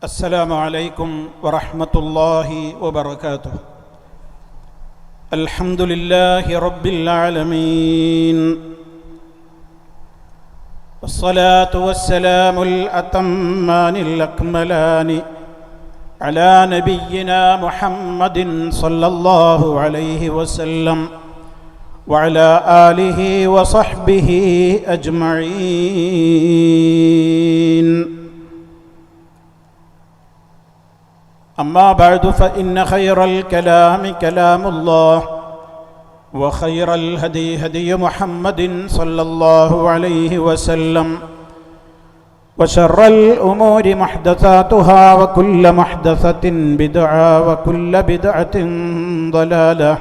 السلام عليكم ورحمة الله وبركاته. الحمد لله رب العالمين، والصلاة والسلام الأتمان الأكملان على نبينا محمد صلى الله عليه وسلم وعلى آله وصحبه أجمعين. أما بعد فإن خير الكلام كلام الله، وخير الهدي هدي محمد صلى الله عليه وسلم، وشر الأمور محدثاتها، وكل محدثة بدعة، وكل بدعة ضلالة.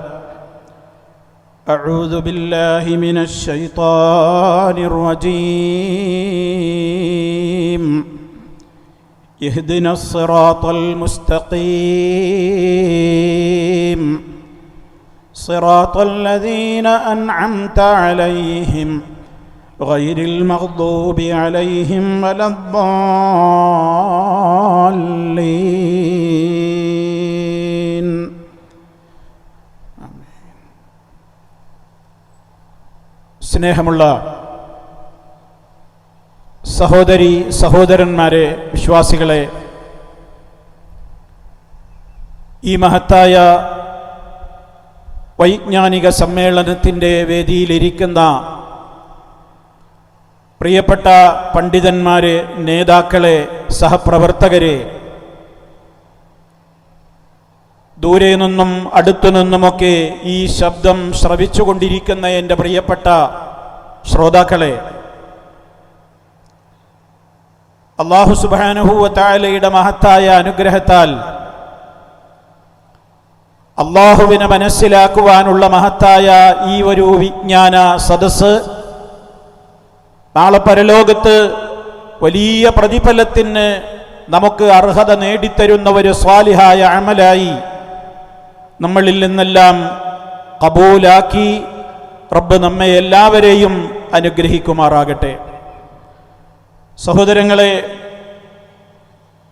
أعوذ بالله من الشيطان الرجيم. اهدنا الصراط المستقيم صراط الذين أنعمت عليهم غير المغضوب عليهم ولا الضالين. സ്നേഹമുള്ള സഹോദരി സഹോദരന്മാരെ, വിശ്വാസികളെ, ഈ മഹത്തായ വൈജ്ഞാനിക സമ്മേളനത്തിൻ്റെ വേദിയിലിരിക്കുന്ന പ്രിയപ്പെട്ട പണ്ഡിതന്മാരെ, നേതാക്കളെ, സഹപ്രവർത്തകരെ, ദൂരെ നിന്നും അടുത്തു നിന്നുമൊക്കെ ഈ ശബ്ദം ശ്രവിച്ചുകൊണ്ടിരിക്കുന്ന എൻ്റെ പ്രിയപ്പെട്ട ശ്രോതാക്കളെ, അല്ലാഹു സുബ്ഹാനഹു വ തആലയുടെ മഹത്തായ അനുഗ്രഹത്താൽ അല്ലാഹുവിനെ മനസ്സിലാക്കുവാനുള്ള മഹത്തായ ഈ ഒരു വിജ്ഞാന സദസ്സ് നാളെ പരലോകത്ത് വലിയ പ്രതിഫലത്തിന് നമുക്ക് അർഹത നേടിത്തരുന്ന ഒരു സ്വാലിഹായ അമലായി നമ്മളിൽ നിന്നെല്ലാം ഖബൂലാക്കി റബ്ബ് നമ്മെ എല്ലാവരെയും അനുഗ്രഹിക്കുമാറാകട്ടെ. സഹോദരങ്ങളെ,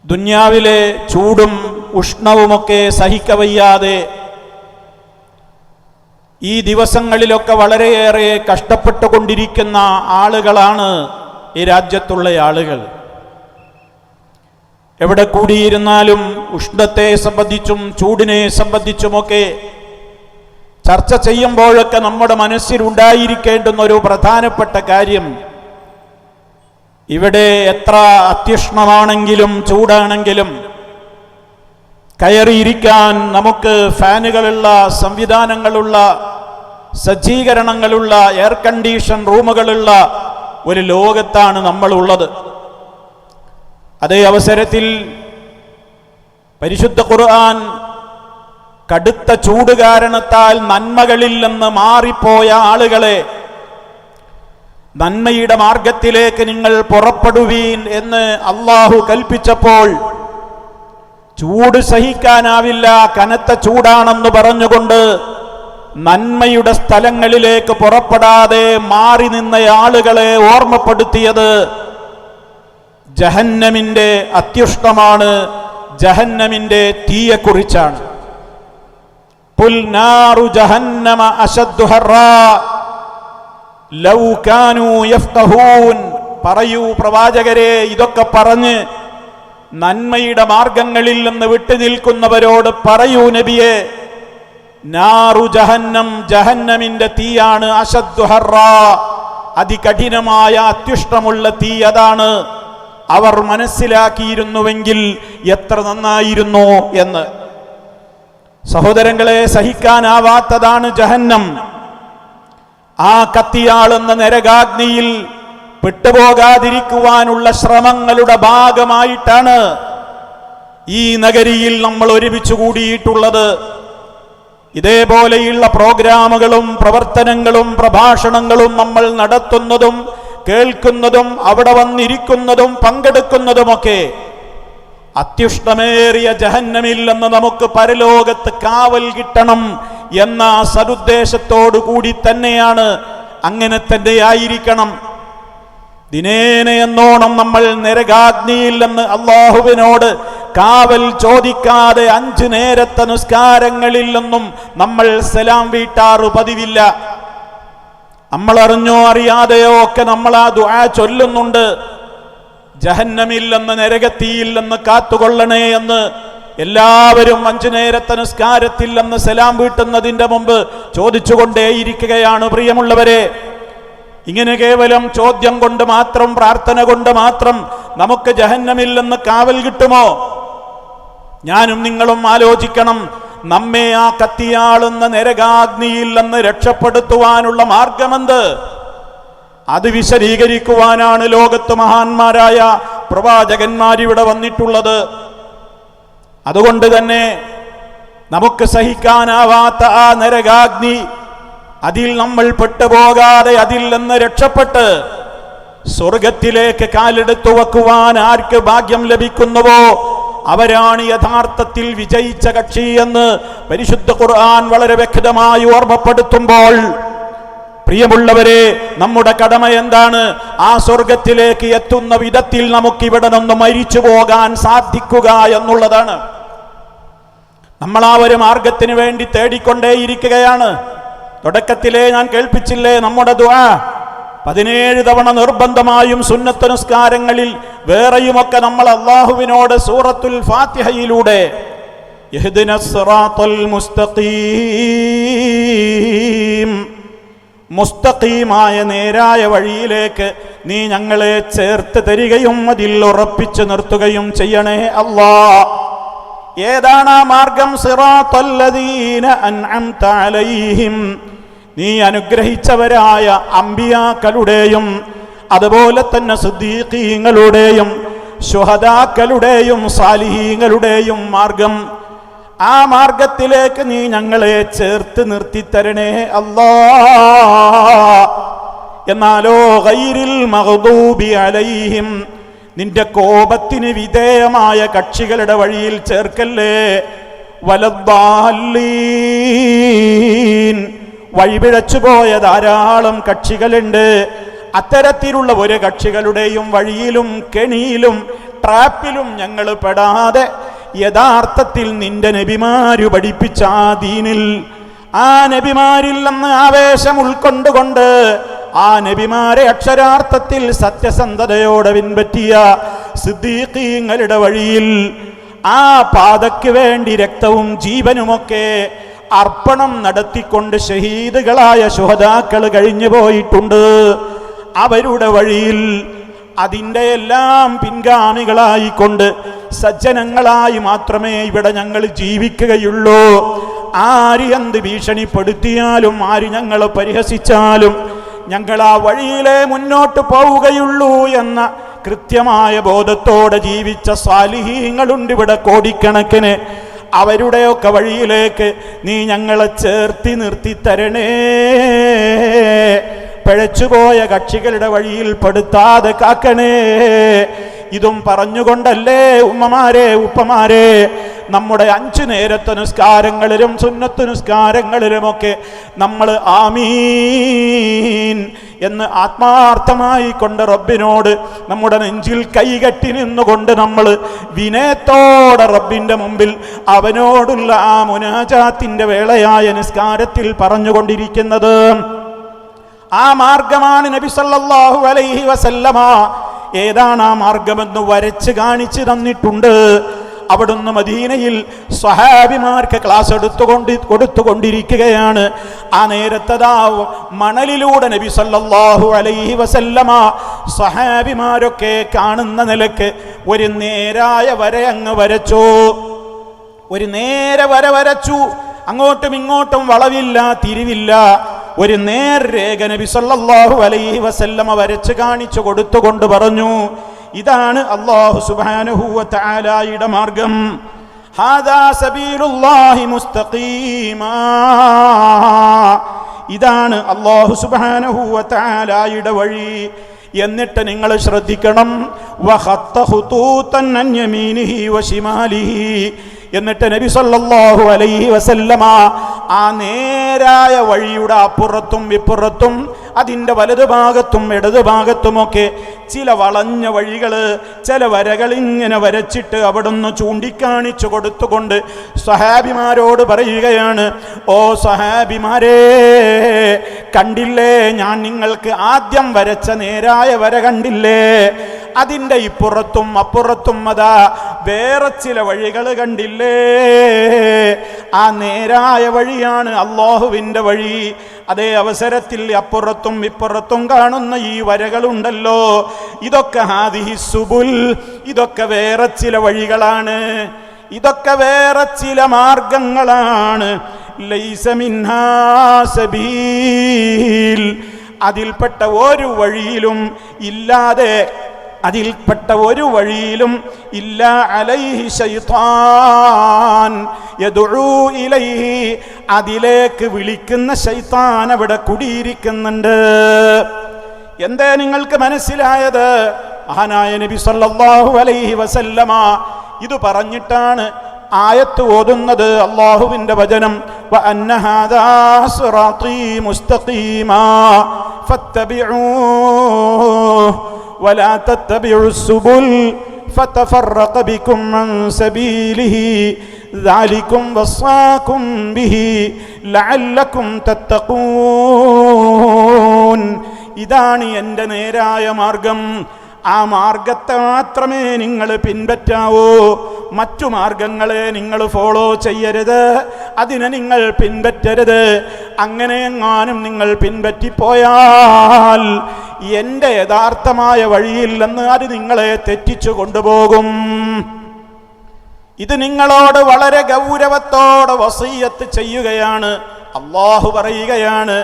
ദുന്യാവിലെ ചൂടും ഉഷ്ണവുമൊക്കെ സഹിക്കവയ്യാതെ ഈ ദിവസങ്ങളിലൊക്കെ വളരെയേറെ കഷ്ടപ്പെട്ടുകൊണ്ടിരിക്കുന്ന ആളുകളാണ് ഈ രാജ്യത്തുള്ള ആളുകൾ. എവിടെ കൂടിയിരുന്നാലും ഉഷ്ണത്തെ സംബന്ധിച്ചും ചൂടിനെ സംബന്ധിച്ചുമൊക്കെ ചർച്ച ചെയ്യുമ്പോഴൊക്കെ നമ്മുടെ മനസ്സിലുണ്ടായിരിക്കേണ്ടുന്ന ഒരു പ്രധാനപ്പെട്ട കാര്യം, ഇവിടെ എത്ര അത്യുഷ്ണമാണെങ്കിലും ചൂടാണെങ്കിലും കയറിയിരിക്കാൻ നമുക്ക് ഫാനുകളുള്ള, സംവിധാനങ്ങളുള്ള, സജ്ജീകരണങ്ങളുള്ള, എയർ കണ്ടീഷൻ റൂമുകളുള്ള ഒരു ലോകത്താണ് നമ്മളുള്ളത്. അതേ അവസരത്തിൽ പരിശുദ്ധ ഖുർആൻ കടുത്ത ചൂട് കാരണത്താൽ നന്മകളിൽ നിന്ന് മാറിപ്പോയ ആളുകളെ നന്മയുടെ മാർഗത്തിലേക്ക് നിങ്ങൾ പുറപ്പെടുവീൻ എന്ന് അല്ലാഹു കൽപ്പിച്ചപ്പോൾ ചൂട് സഹിക്കാനാവില്ല, കനത്ത ചൂടാണെന്ന് പറഞ്ഞുകൊണ്ട് നന്മയുടെ സ്ഥലങ്ങളിലേക്ക് പുറപ്പെടാതെ മാറി നിന്ന ആളുകളെ ഓർമ്മപ്പെടുത്തിയത് ജഹന്നമിന്റെ അത്യുഷ്ണമാണ്, ജഹന്നമിന്റെ തീയെക്കുറിച്ചാണ്. ഖുൽ നാറു ജഹന്നമ അശദ്ദു ഹർറാ ലൗ കാനൂ യഫ്ഖഹൂൻ. പറയൂ പ്രവാചകരെ, ഇതൊക്കെ പറഞ്ഞ് നന്മയുടെ മാർഗങ്ങളിൽ നിന്ന് വിട്ടുനിൽക്കുന്നവരോട് പറയൂ നബിയെ, നാറു ജഹന്നം, ജഹന്നമിന്റെ തീയാണ്, അശദ്ദു ഹർറാ, അതികഠിനമായ അത്യുഷ്ണമുള്ള തീ അതാണ്. അവർ മനസ്സിലാക്കിയിരുന്നുവെങ്കിൽ എത്ര നന്നായിരുന്നു എന്ന്. സഹോദരങ്ങളെ, സഹിക്കാനാവാത്തതാണ് ജഹന്നം. ആ കത്തിയാളുന്ന നരകാഗ്നിയിൽ പെട്ടുപോകാതിരിക്കുവാനുള്ള ശ്രമങ്ങളുടെ ഭാഗമായിട്ടാണ് ഈ നഗരിയിൽ നമ്മൾ ഒരുമിച്ച് കൂടിയിട്ടുള്ളത്. ഇതേപോലെയുള്ള പ്രോഗ്രാമുകളും പ്രവർത്തനങ്ങളും പ്രഭാഷണങ്ങളും നമ്മൾ നടത്തുന്നതും കേൾക്കുന്നതും അവിടെ വന്നിരിക്കുന്നതും പങ്കെടുക്കുന്നതുമൊക്കെ അത്യുഷ്ണമേറിയ ജഹന്നമിൽ നിന്ന് നമുക്ക് പരലോകത്ത് കാവൽ കിട്ടണം എന്ന സദുദ്ദേശത്തോടു കൂടി തന്നെയാണ്. അങ്ങനെ തന്നെയായിരിക്കണം. ദിനേന എന്നോണം നമ്മൾ നരകാഗ്നിയിൽ നിന്ന് അള്ളാഹുവിനോട് കാവൽ ചോദിക്കാതെ 5 നേരത്തെ നിസ്കാരങ്ങളിൽ നിന്നും നമ്മൾ സലാം വീട്ടാറ് പതിവില്ല. നമ്മൾ അറിഞ്ഞോ അറിയാതെയോ ഒക്കെ നമ്മൾ ആ ദുആ ചൊല്ലുന്നുണ്ട്. ജഹന്നമില്ലെന്ന്, നരകത്തിയില്ലെന്ന് കാത്തുകൊള്ളണേ എന്ന് എല്ലാവരും 5 നേരത്തെ നിസ്കാരത്തിൽ നിന്ന് സലാം വീട്ടുന്നതിന്റെ മുമ്പ് ചോദിച്ചുകൊണ്ടേയിരിക്കുകയാണ്. പ്രിയമുള്ളവരെ, ഇങ്ങനെ കേവലം ചോദ്യം കൊണ്ട് മാത്രം, പ്രാർത്ഥന കൊണ്ട് മാത്രം നമുക്ക് ജഹന്നമില്ലെന്ന് കാവൽ കിട്ടുമോ? ഞാനും നിങ്ങളും ആലോചിക്കണം. നമ്മെ ആ കത്തിയാളുന്ന നരകാഗ്നിയിൽ നിന്ന് രക്ഷപ്പെടുത്തുവാനുള്ള മാർഗമെന്ത്? അത് വിശദീകരിക്കുവാനാണ് ലോകത്ത് മഹാന്മാരായ പ്രവാചകന്മാരിവിടെ വന്നിട്ടുള്ളത്. അതുകൊണ്ട് തന്നെ നമുക്ക് സഹിക്കാനാവാത്ത ആ നരകാഗ്നി, അതിൽ നമ്മൾ പെട്ടുപോകാതെ അതിൽ നിന്ന് രക്ഷപ്പെട്ട് സ്വർഗത്തിലേക്ക് കാലെടുത്തു വെക്കുവാൻ ആർക്ക് ഭാഗ്യം ലഭിക്കുന്നുവോ അവരാണ് യഥാർത്ഥത്തിൽ വിജയിച്ച കക്ഷി എന്ന് പരിശുദ്ധ ഖുർആൻ വളരെ വ്യക്തമായി ഓർമ്മപ്പെടുത്തുമ്പോൾ, പ്രിയമുള്ളവരെ, നമ്മുടെ കടമ എന്താണ്? ആ സ്വർഗത്തിലേക്ക് എത്തുന്ന വിധത്തിൽ നമുക്കിവിടെ നിന്ന് മരിച്ചു പോകാൻ സാധിക്കുക എന്നുള്ളതാണ്. നമ്മൾ ആ ഒരു മാർഗത്തിന് വേണ്ടി തേടിക്കൊണ്ടേയിരിക്കുകയാണ്. തുടക്കത്തിലേ ഞാൻ കേൾപ്പിച്ചില്ലേ നമ്മുടെ ദുആ 17 തവണ നിർബന്ധമായും സുന്നത്ത് നിസ്കാരങ്ങളിൽ വേറെയുമൊക്കെ നമ്മൾ അല്ലാഹുവിനോട് സൂറത്തുൽ ഫാത്തിഹയിലൂടെ ഇഹ്ദിനസ് സിറാത്തൽ മുസ്തഖീം, മുസ്തഖീമായ നേരായ വഴിയിലേക്ക് നീ ഞങ്ങളെ ചേർത്ത് തരികയും അതിൽ ഉറപ്പിച്ചു നിർത്തുകയും ചെയ്യണേ അല്ലാഹ്. ഏതാണ് ആ മാർഗം? സിറാത്തല്ലദീന അൻഅംത അലൈഹിം, നീ അനുഗ്രഹിച്ചവരായ അമ്പിയാക്കളുടെയും അതുപോലെ തന്നെ സിദ്ദീഖീങ്ങളുടെയും ശുഹദാക്കളുടെയും സാലിഹീങ്ങളുടെയും മാർഗം. ആ മാർഗത്തിലേക്ക് നീ ഞങ്ങളെ ചേർത്ത് നിർത്തിത്തരണേ അല്ലാഹ്. എന്നാലോ ഗൈരിൽ മഗ്ദൂബി അലൈഹിം, നിന്റെ കോപത്തിന് വിധേയമായ കക്ഷികളുടെ വഴിയിൽ ചേർക്കല്ലേ. വലദ്ദാല്ലീൻ, വഴിപിഴച്ചുപോയ ധാരാളം കക്ഷികളുണ്ട്. അത്തരത്തിലുള്ള ഒരു കക്ഷികളുടെയും വഴിയിലും കെണിയിലും ട്രാപ്പിലും ഞങ്ങൾ പെടാതെ യഥാർത്ഥത്തിൽ നിന്റെ നബിമാര് പഠിപ്പിച്ച ആ ദീനിൽ, ആ നബിമാരിൽ നിന്ന് ആവേശം ഉൾക്കൊണ്ടുകൊണ്ട് ആ നബിമാരെ അക്ഷരാർത്ഥത്തിൽ സത്യസന്ധതയോടെ പിൻപറ്റിയ സിദ്ദീഖീങ്ങളുടെ വഴിയിൽ ആ പാതയ്ക്ക് വേണ്ടി രക്തവും ജീവനുമൊക്കെ അർപ്പണം നടത്തിക്കൊണ്ട് ഷഹീദുകളായ ശുഹദാക്കൾ കഴിഞ്ഞു പോയിട്ടുണ്ട്. അവരുടെ വഴിയിൽ അതിൻ്റെ എല്ലാം പിൻഗാമികളായിക്കൊണ്ട് സജ്ജനങ്ങളായി മാത്രമേ ഇവിടെ ഞങ്ങൾ ജീവിക്കുകയുള്ളൂ. ആര് എന്ത് ഭീഷണിപ്പെടുത്തിയാലും, ആര് ഞങ്ങളെ പരിഹസിച്ചാലും ഞങ്ങൾ ആ വഴിയിലേ മുന്നോട്ട് പോവുകയുള്ളൂ എന്ന കൃത്യമായ ബോധത്തോടെ ജീവിച്ച സാലിഹീങ്ങളുണ്ട് ഇവിടെ കോടിക്കണക്കിന്. അവരുടെയൊക്കെ വഴിയിലേക്ക് നീ ഞങ്ങളെ ചേർത്തി നിർത്തി തരണേ. പിഴച്ചുപോയ കക്ഷികളുടെ വഴിയിൽ പെടുത്താതെ കാക്കണേ. ഇതും പറഞ്ഞുകൊണ്ടല്ലേ ഉമ്മമാരെ, ഉപ്പമാരെ, നമ്മുടെ 5 നേരത്തെ നിസ്കാരങ്ങളിലും സുന്നത്ത് നിസ്കാരങ്ങളിലുമൊക്കെ നമ്മൾ ആമീൻ എന്ന് ആത്മാർത്ഥമായി കൊണ്ട് റബ്ബിനോട് നമ്മുടെ നെഞ്ചിൽ കൈകെട്ടി നിന്നുകൊണ്ട് നമ്മൾ വിനയത്തോടെ റബ്ബിൻ്റെ മുമ്പിൽ അവനോടുള്ള ആ മുനാജാത്തിന്റെ വേളയായ നിസ്കാരത്തിൽ പറഞ്ഞുകൊണ്ടിരിക്കുന്നത്. ആ മാർഗമാണ് നബി സല്ലല്ലാഹു അലൈഹി വസല്ലമ ഏതാണ് ആ മാർഗമെന്ന് വരച്ച് കാണിച്ചു തന്നിട്ടുണ്ട്. അവിടുന്ന് മദീനയിൽ സ്വഹാബിമാർക്ക് ക്ലാസ് കൊടുത്തുകൊണ്ടിരിക്കുകയാണ്. ആ നേരത്തതാ മണലിലൂടെ നബി സല്ലല്ലാഹു അലൈഹി വസല്ലമ സ്വഹാബിമാരൊക്കെ കാണുന്ന നിലക്ക് ഒരു നേരായ വര അങ്ങ് വരച്ചു. ഒരു നേര വര വരച്ചു. അങ്ങോട്ടും ഇങ്ങോട്ടും വളവില്ല, തിരിവില്ല. ഒരു നേർരേഖ നബി സല്ലല്ലാഹു അലൈഹി വസല്ലമ വരച്ച് കാണിച്ചു കൊടുത്തുകൊണ്ട് പറഞ്ഞു, ഇതാണ് അല്ലാഹു സുബ്ഹാനഹു വ തആലയുടെ മാർഗം. ഹാദാ സബീലുല്ലാഹി മുസ്തഖീമാ, ഇതാണ് അല്ലാഹു സുബ്ഹാനഹു വ തആലയുടെ വഴി. എന്നിട്ട് നിങ്ങൾ ശ്രദ്ധിക്കണം, വഖത്ത ഖുതൂതൻ അൻ യമീനിഹി വ ശിമാലിഹി, എന്നിട്ട് നബി സല്ലല്ലാഹു അലൈഹി വസല്ലമ ആ നേരായ വഴിയുടെ അപ്പുറത്തും ഇപ്പുറത്തും അതിൻ്റെ വലതുഭാഗത്തും ഇടതുഭാഗത്തുമൊക്കെ ചില വളഞ്ഞ വഴികൾ, ചില വരകൾ ഇങ്ങനെ വരച്ചിട്ട് അവിടുന്ന് ചൂണ്ടിക്കാണിച്ചു കൊടുത്തുകൊണ്ട് സ്വഹാബിമാരോട് പറയുകയാണ്, ഓ സ്വഹാബിമാരേ, കണ്ടില്ലേ ഞാൻ നിങ്ങൾക്ക് ആദ്യം വരച്ച നേരായ വര കണ്ടില്ലേ? അതിൻ്റെ ഇപ്പുറത്തും അപ്പുറത്തും അതാ വേറെ ചില വഴികൾ കണ്ടില്ലേ? ആ നേരായ വഴിയാണ് അല്ലാഹുവിൻ്റെ വഴി. അതേ അവസരത്തിൽ അപ്പുറത്തും ഇപ്പുറത്തും കാണുന്ന ഈ വരകളുണ്ടല്ലോ, ഇതൊക്കെ ഹാദിഹി സുബുൽ, ഇതൊക്കെ വേറെ ചില വഴികളാണ്, ഇതൊക്കെ വേറെ ചില മാർഗങ്ങളാണ്. ലൈസ മിൻഹാ സബീൽ, അതിൽപ്പെട്ട ഒരു വഴിയിലും ഇല്ലാതെ, അതിൽപ്പെട്ട ഒരു വഴിയിലും ഇല്ല അലൈഹി ശൈത്താൻ യദഉ ഇലൈഹി, അതിലേക്ക് വിളിക്കുന്ന ശൈത്താൻ അവിടെ കുടിയിരിക്കുന്നുണ്ട്. എന്തേ നിങ്ങൾക്ക് മനസ്സിലായത്? മഹാനായ നബി സല്ലല്ലാഹു അലൈഹി വസല്ലമ ഇത് പറഞ്ഞിട്ടാണ് ആയത്ത് ഓതുന്നത്. അല്ലാഹുവിൻ്റെ വചനം, വ അന്ന ഹാദാ സിറാത്തീ മുസ്തഖീമാ ഫത്തബിഊഹു വലാ തത്തബിഉസ് സുബുൽ ഫതഫറഖ ബികും അൻ സബീലിഹി ദാലികും വസ്സാകും ബിഹി ലഅല്ലകും തത്തഖൂൻ. ഇതാണ് എൻ്റെ നേരായ മാർഗം. ആ മാർഗത്തെ മാത്രമേ നിങ്ങൾ പിൻപറ്റാവൂ, മറ്റു മാർഗങ്ങളെ നിങ്ങൾ ഫോളോ ചെയ്യരുത്, അതിനെ നിങ്ങൾ പിൻപറ്റരുത്. അങ്ങനെയെങ്ങാനും നിങ്ങൾ പിൻപറ്റിപ്പോയാൽ എൻ്റെ യഥാർത്ഥമായ വഴിയില്ലെന്ന് അത് നിങ്ങളെ തെറ്റിച്ചു കൊണ്ടുപോകും. ഇത് നിങ്ങളോട് വളരെ ഗൗരവത്തോടെ വസിയ്യത്ത് ചെയ്യുകയാണ്. അല്ലാഹു പറയുകയാണ്,